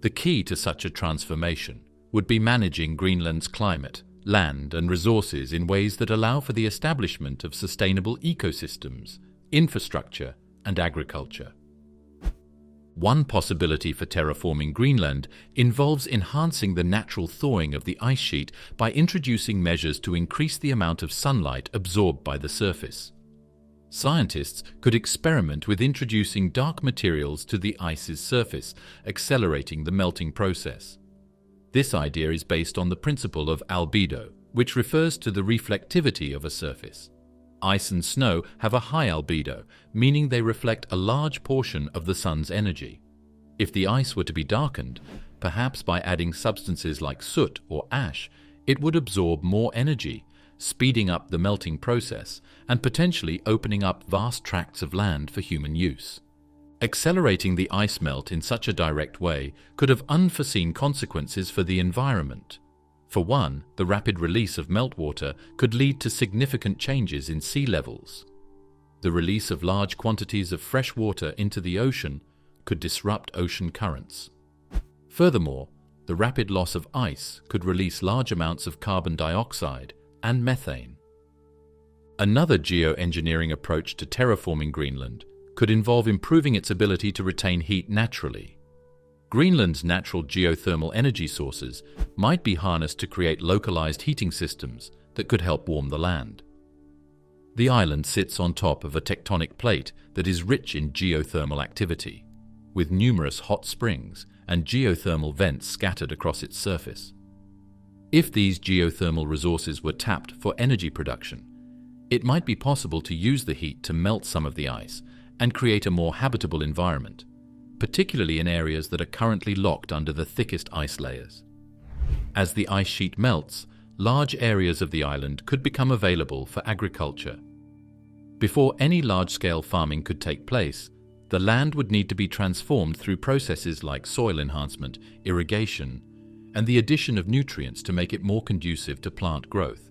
S1: The key to such a transformation would be managing Greenland's climate, land, and resources in ways that allow for the establishment of sustainable ecosystems, infrastructure, and agriculture. One possibility for terraforming Greenland involves enhancing the natural thawing of the ice sheet by introducing measures to increase the amount of sunlight absorbed by the surface. Scientists could experiment with introducing dark materials to the ice's surface, accelerating the melting process. This idea is based on the principle of albedo, which refers to the reflectivity of a surface. Ice and snow have a high albedo, meaning they reflect a large portion of the sun's energy. If the ice were to be darkened, perhaps by adding substances like soot or ash, it would absorb more energy, speeding up the melting process and potentially opening up vast tracts of land for human use. Accelerating the ice melt in such a direct way could have unforeseen consequences for the environment. For one, the rapid release of meltwater could lead to significant changes in sea levels. The release of large quantities of fresh water into the ocean could disrupt ocean currents. Furthermore, the rapid loss of ice could release large amounts of carbon dioxide and methane. Another geoengineering approach to terraforming Greenland could involve improving its ability to retain heat naturally. Greenland's natural geothermal energy sources might be harnessed to create localized heating systems that could help warm the land. The island sits on top of a tectonic plate that is rich in geothermal activity, with numerous hot springs and geothermal vents scattered across its surface. If these geothermal resources were tapped for energy production, it might be possible to use the heat to melt some of the ice and create a more habitable environment, particularly in areas that are currently locked under the thickest ice layers. As the ice sheet melts, large areas of the island could become available for agriculture. Before any large-scale farming could take place, the land would need to be transformed through processes like soil enhancement, irrigation, and the addition of nutrients to make it more conducive to plant growth.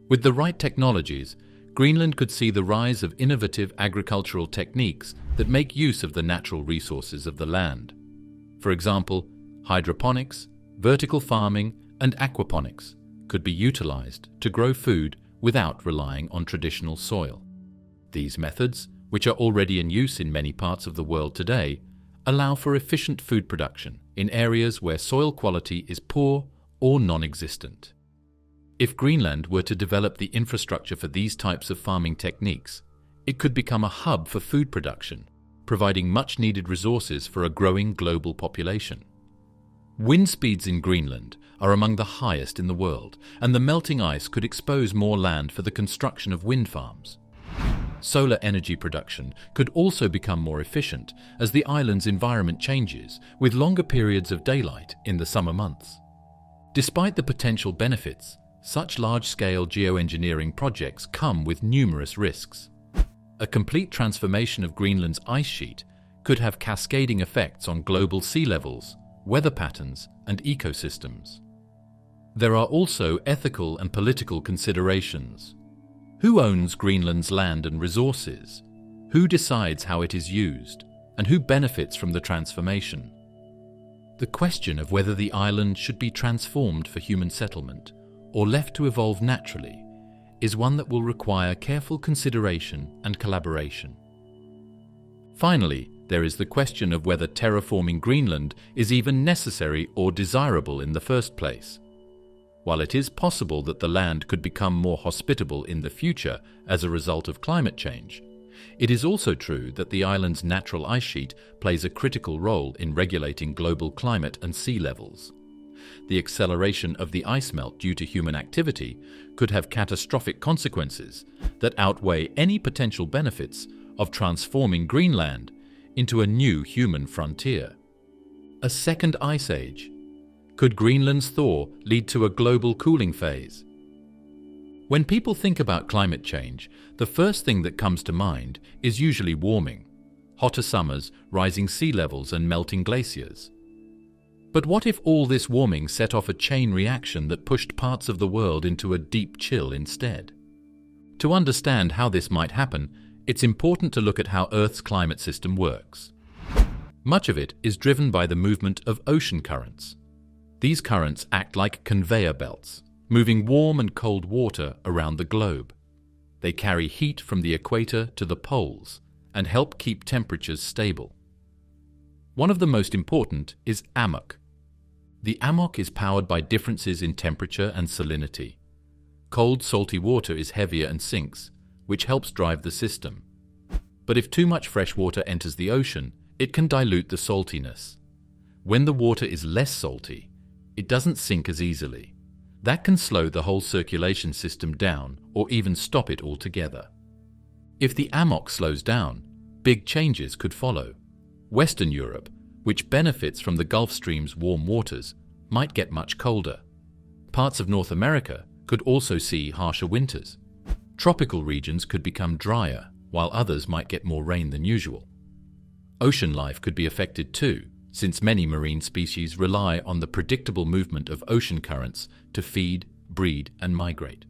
S1: With the right technologies, Greenland could see the rise of innovative agricultural techniques that make use of the natural resources of the land. For example, hydroponics, vertical farming, and aquaponics could be utilized to grow food without relying on traditional soil. These methods, which are already in use in many parts of the world today, allow for efficient food production in areas where soil quality is poor or non-existent. If Greenland were to develop the infrastructure for these types of farming techniques, it could become a hub for food production, providing much-needed resources for a growing global population. Wind speeds in Greenland are among the highest in the world, and the melting ice could expose more land for the construction of wind farms. Solar energy production could also become more efficient as the island's environment changes, with longer periods of daylight in the summer months. Despite the potential benefits, such large-scale geoengineering projects come with numerous risks. A complete transformation of Greenland's ice sheet could have cascading effects on global sea levels, weather patterns, and ecosystems. There are also ethical and political considerations. Who owns Greenland's land and resources? Who decides how it is used? And who benefits from the transformation? The question of whether the island should be transformed for human settlement or left to evolve naturally is one that will require careful consideration and collaboration. Finally, there is the question of whether terraforming Greenland is even necessary or desirable in the first place. While it is possible that the land could become more hospitable in the future as a result of climate change, it is also true that the island's natural ice sheet plays a critical role in regulating global climate and sea levels. The acceleration of the ice melt due to human activity could have catastrophic consequences that outweigh any potential benefits of transforming Greenland into a new human frontier. A second ice age. Could Greenland's thaw lead to a global cooling phase? When people think about climate change, the first thing that comes to mind is usually warming, hotter summers, rising sea levels, and melting glaciers. But what if all this warming set off a chain reaction that pushed parts of the world into a deep chill instead? To understand how this might happen, it's important to look at how Earth's climate system works. Much of it is driven by the movement of ocean currents. These currents act like conveyor belts, moving warm and cold water around the globe. They carry heat from the equator to the poles and help keep temperatures stable. One of the most important is amok. The amok is powered by differences in temperature and salinity. Cold, salty water is heavier and sinks, which helps drive the system. But if too much fresh water enters the ocean, it can dilute the saltiness. When the water is less salty, it doesn't sink as easily. That can slow the whole circulation system down or even stop it altogether. If the amok slows down, big changes could follow. Western Europe, which benefits from the Gulf Stream's warm waters, might get much colder. Parts of North America could also see harsher winters. Tropical regions could become drier, while others might get more rain than usual. Ocean life could be affected too, since many marine species rely on the predictable movement of ocean currents to feed, breed, and migrate.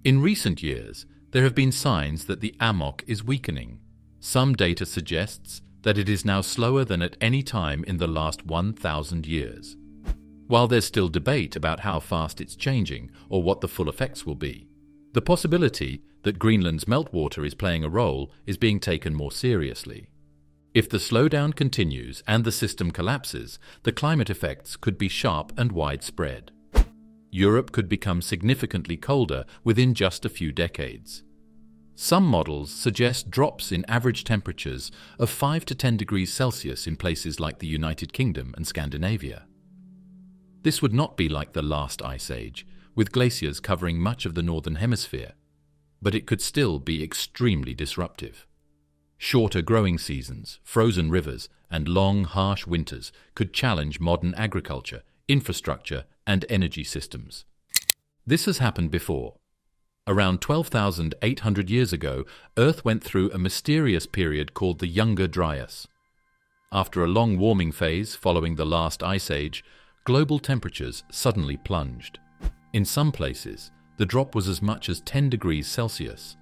S1: In recent years, there have been signs that the AMOC is weakening. Some data suggests that it is now slower than at any time in the last 1,000 years. While there's still debate about how fast it's changing or what the full effects will be, the possibility that Greenland's meltwater is playing a role is being taken more seriously. If the slowdown continues and the system collapses, the climate effects could be sharp and widespread. Europe could become significantly colder within just a few decades. Some models suggest drops in average temperatures of 5 to 10 degrees Celsius in places like the United Kingdom and Scandinavia. This would not be like the last ice age, with glaciers covering much of the northern hemisphere, but it could still be extremely disruptive. Shorter growing seasons, frozen rivers, and long, harsh winters could challenge modern agriculture, infrastructure, and energy systems. This has happened before. Around 12,800 years ago, Earth went through a mysterious period called the Younger Dryas. After a long warming phase following the last ice age, global temperatures suddenly plunged. In some places, the drop was as much as 10 degrees Celsius.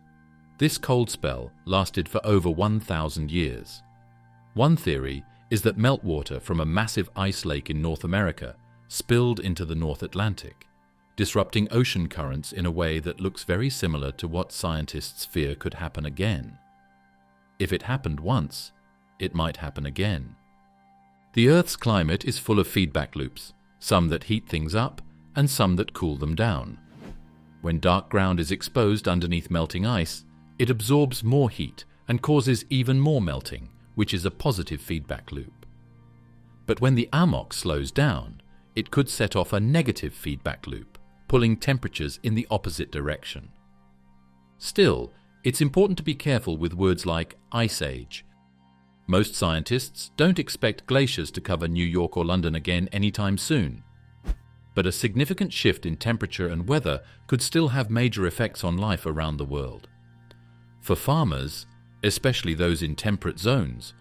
S1: This cold spell lasted for over 1,000 years. One theory is that meltwater from a massive ice lake in North America spilled into the North Atlantic, disrupting ocean currents in a way that looks very similar to what scientists fear could happen again. If it happened once, it might happen again. The Earth's climate is full of feedback loops, some that heat things up and some that cool them down. When dark ground is exposed underneath melting ice, it absorbs more heat and causes even more melting, which is a positive feedback loop. But when the AMOC slows down, it could set off a negative feedback loop, pulling temperatures in the opposite direction. Still, it's important to be careful with words like ice age. Most scientists don't expect glaciers to cover New York or London again anytime soon. But a significant shift in temperature and weather could still have major effects on life around the world. For farmers, especially those in temperate zones,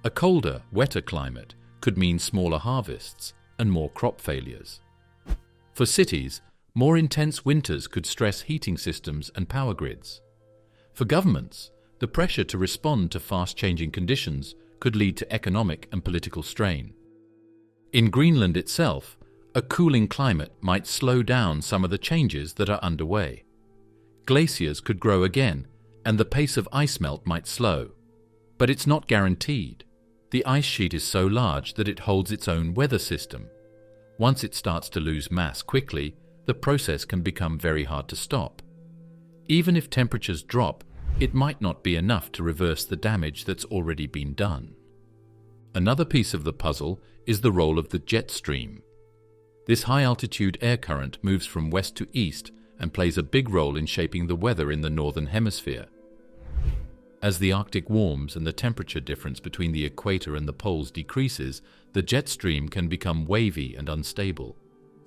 S1: a colder, wetter climate could mean smaller harvests and more crop failures. For cities, more intense winters could stress heating systems and power grids. For governments, the pressure to respond to fast-changing conditions could lead to economic and political strain. In Greenland itself, a cooling climate might slow down some of the changes that are underway. Glaciers could grow again, and the pace of ice melt might slow. But it's not guaranteed. The ice sheet is so large that it holds its own weather system. Once it starts to lose mass quickly, the process can become very hard to stop. Even if temperatures drop, it might not be enough to reverse the damage that's already been done. Another piece of the puzzle is the role of the jet stream. This high-altitude air current moves from west to east and plays a big role in shaping the weather in the northern hemisphere. As the Arctic warms and the temperature difference between the equator and the poles decreases, the jet stream can become wavy and unstable.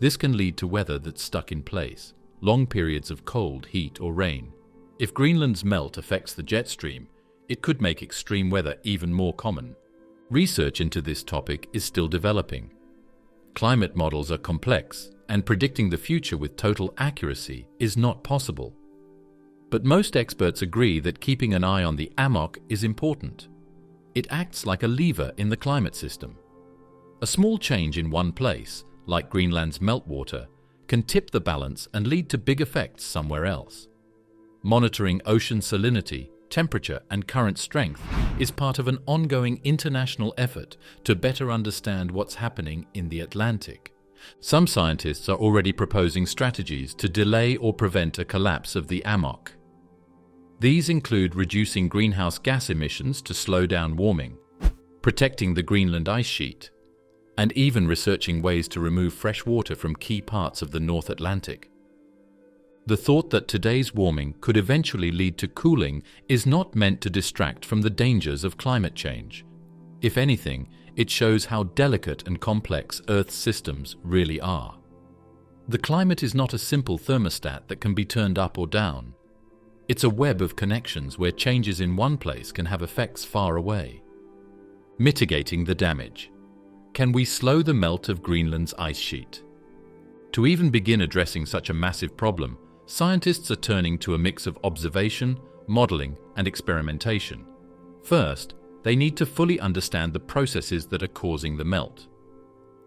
S1: This can lead to weather that's stuck in place, long periods of cold, heat, or rain. If Greenland's melt affects the jet stream, it could make extreme weather even more common. Research into this topic is still developing. Climate models are complex, and predicting the future with total accuracy is not possible. But most experts agree that keeping an eye on the AMOC is important. It acts like a lever in the climate system. A small change in one place, like Greenland's meltwater, can tip the balance and lead to big effects somewhere else. Monitoring ocean salinity, temperature, and current strength is part of an ongoing international effort to better understand what's happening in the Atlantic. Some scientists are already proposing strategies to delay or prevent a collapse of the AMOC. These include reducing greenhouse gas emissions to slow down warming, protecting the Greenland Ice Sheet, and even researching ways to remove fresh water from key parts of the North Atlantic. The thought that today's warming could eventually lead to cooling is not meant to distract from the dangers of climate change. If anything, it shows how delicate and complex Earth's systems really are. The climate is not a simple thermostat that can be turned up or down. It's a web of connections where changes in one place can have effects far away. Mitigating the damage. Can we slow the melt of Greenland's ice sheet? To even begin addressing such a massive problem, scientists are turning to a mix of observation, modeling, and experimentation. First, they need to fully understand the processes that are causing the melt.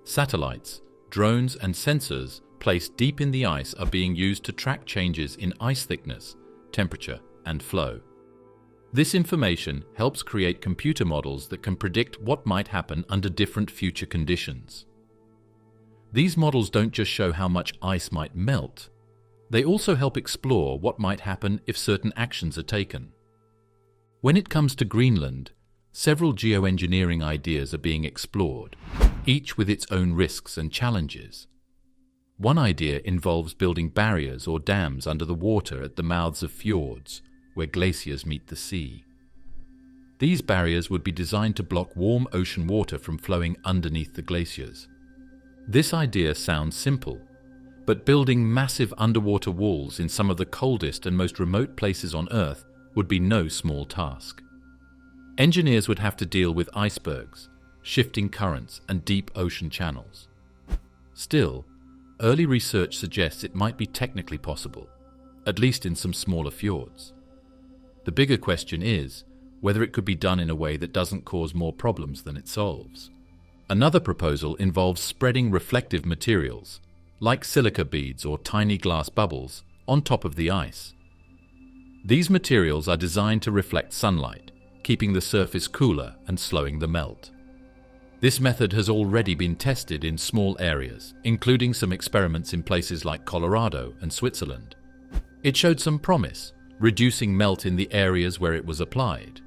S1: Satellites, drones, and sensors placed deep in the ice are being used to track changes in ice thickness, temperature, and flow. This information helps create computer models that can predict what might happen under different future conditions. These models don't just show how much ice might melt, they also help explore what might happen if certain actions are taken. When it comes to Greenland, several geoengineering ideas are being explored, each with its own risks and challenges. One idea involves building barriers or dams under the water at the mouths of fjords, where glaciers meet the sea. These barriers would be designed to block warm ocean water from flowing underneath the glaciers. This idea sounds simple, but building massive underwater walls in some of the coldest and most remote places on Earth would be no small task. Engineers would have to deal with icebergs, shifting currents, and deep ocean channels. Still, early research suggests it might be technically possible, at least in some smaller fjords. The bigger question is whether it could be done in a way that doesn't cause more problems than it solves. Another proposal involves spreading reflective materials, like silica beads or tiny glass bubbles, on top of the ice. These materials are designed to reflect sunlight, keeping the surface cooler and slowing the melt. This method has already been tested in small areas, including some experiments in places like Colorado and Switzerland. It showed some promise, reducing melt in the areas where it was applied.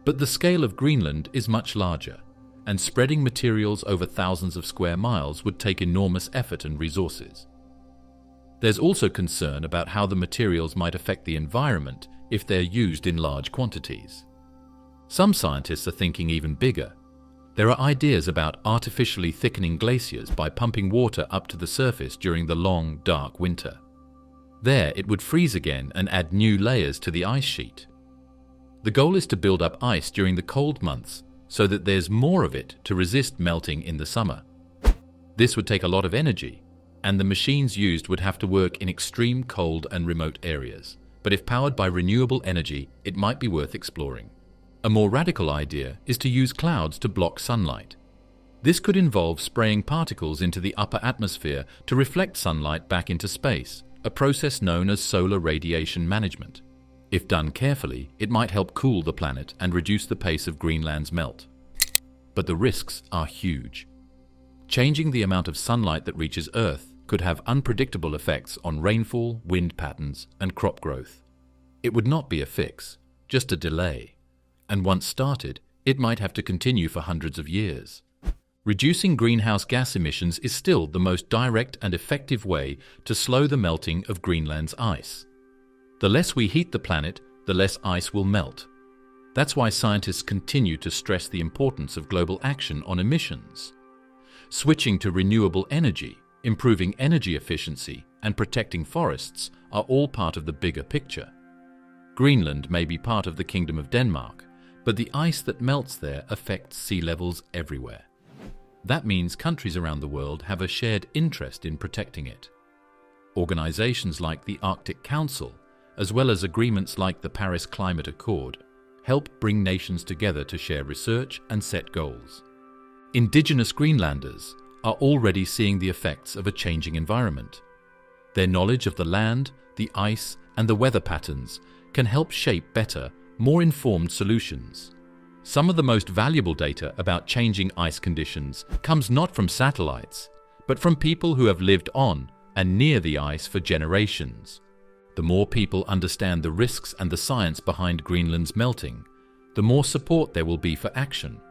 S1: But the scale of Greenland is much larger, and spreading materials over thousands of square miles would take enormous effort and resources. There's also concern about how the materials might affect the environment if they're used in large quantities. Some scientists are thinking even bigger. There are ideas about artificially thickening glaciers by pumping water up to the surface during the long, dark winter. There, it would freeze again and add new layers to the ice sheet. The goal is to build up ice during the cold months so that there's more of it to resist melting in the summer. This would take a lot of energy, and the machines used would have to work in extreme cold and remote areas. But if powered by renewable energy, it might be worth exploring. A more radical idea is to use clouds to block sunlight. This could involve spraying particles into the upper atmosphere to reflect sunlight back into space, a process known as solar radiation management. If done carefully, it might help cool the planet and reduce the pace of Greenland's melt. But the risks are huge. Changing the amount of sunlight that reaches Earth could have unpredictable effects on rainfall, wind patterns, and crop growth. It would not be a fix, just a delay. And once started, it might have to continue for hundreds of years. Reducing greenhouse gas emissions is still the most direct and effective way to slow the melting of Greenland's ice. The less we heat the planet, the less ice will melt. That's why scientists continue to stress the importance of global action on emissions. Switching to renewable energy, improving energy efficiency, and protecting forests are all part of the bigger picture. Greenland may be part of the Kingdom of Denmark, but the ice that melts there affects sea levels everywhere. That means countries around the world have a shared interest in protecting it. Organizations like the Arctic Council, as well as agreements like the Paris Climate Accord, help bring nations together to share research and set goals. Indigenous Greenlanders are already seeing the effects of a changing environment. Their knowledge of the land, the ice, and the weather patterns can help shape better, more informed solutions. Some of the most valuable data about changing ice conditions comes not from satellites, but from people who have lived on and near the ice for generations. The more people understand the risks and the science behind Greenland's melting, the more support there will be for action.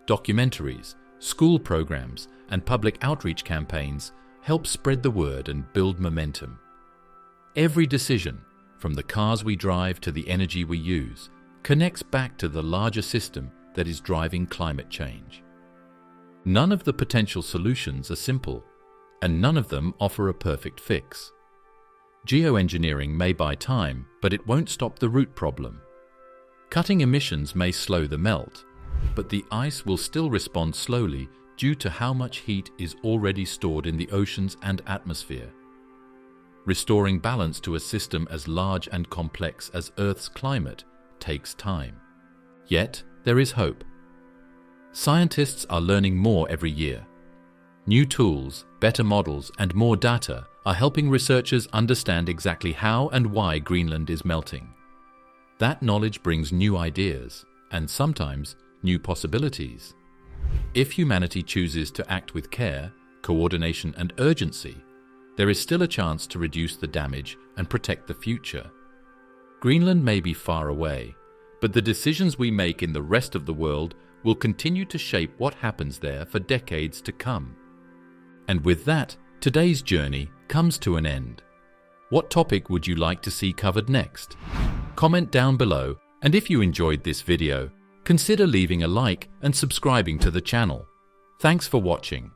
S1: Documentaries, school programs, and public outreach campaigns help spread the word and build momentum. Every decision, from the cars we drive to the energy we use, connects back to the larger system that is driving climate change. None of the potential solutions are simple, and none of them offer a perfect fix. Geoengineering may buy time, but it won't stop the root problem. Cutting emissions may slow the melt, but the ice will still respond slowly due to how much heat is already stored in the oceans and atmosphere. Restoring balance to a system as large and complex as Earth's climate takes time. Yet, there is hope. Scientists are learning more every year. New tools, better models, and more data are helping researchers understand exactly how and why Greenland is melting. That knowledge brings new ideas, and sometimes new possibilities. If humanity chooses to act with care, coordination, and urgency, there is still a chance to reduce the damage and protect the future. Greenland may be far away, but the decisions we make in the rest of the world will continue to shape what happens there for decades to come. And with that, today's journey comes to an end. What topic would you like to see covered next? Comment down below, and if you enjoyed this video, consider leaving a like and subscribing to the channel. Thanks for watching.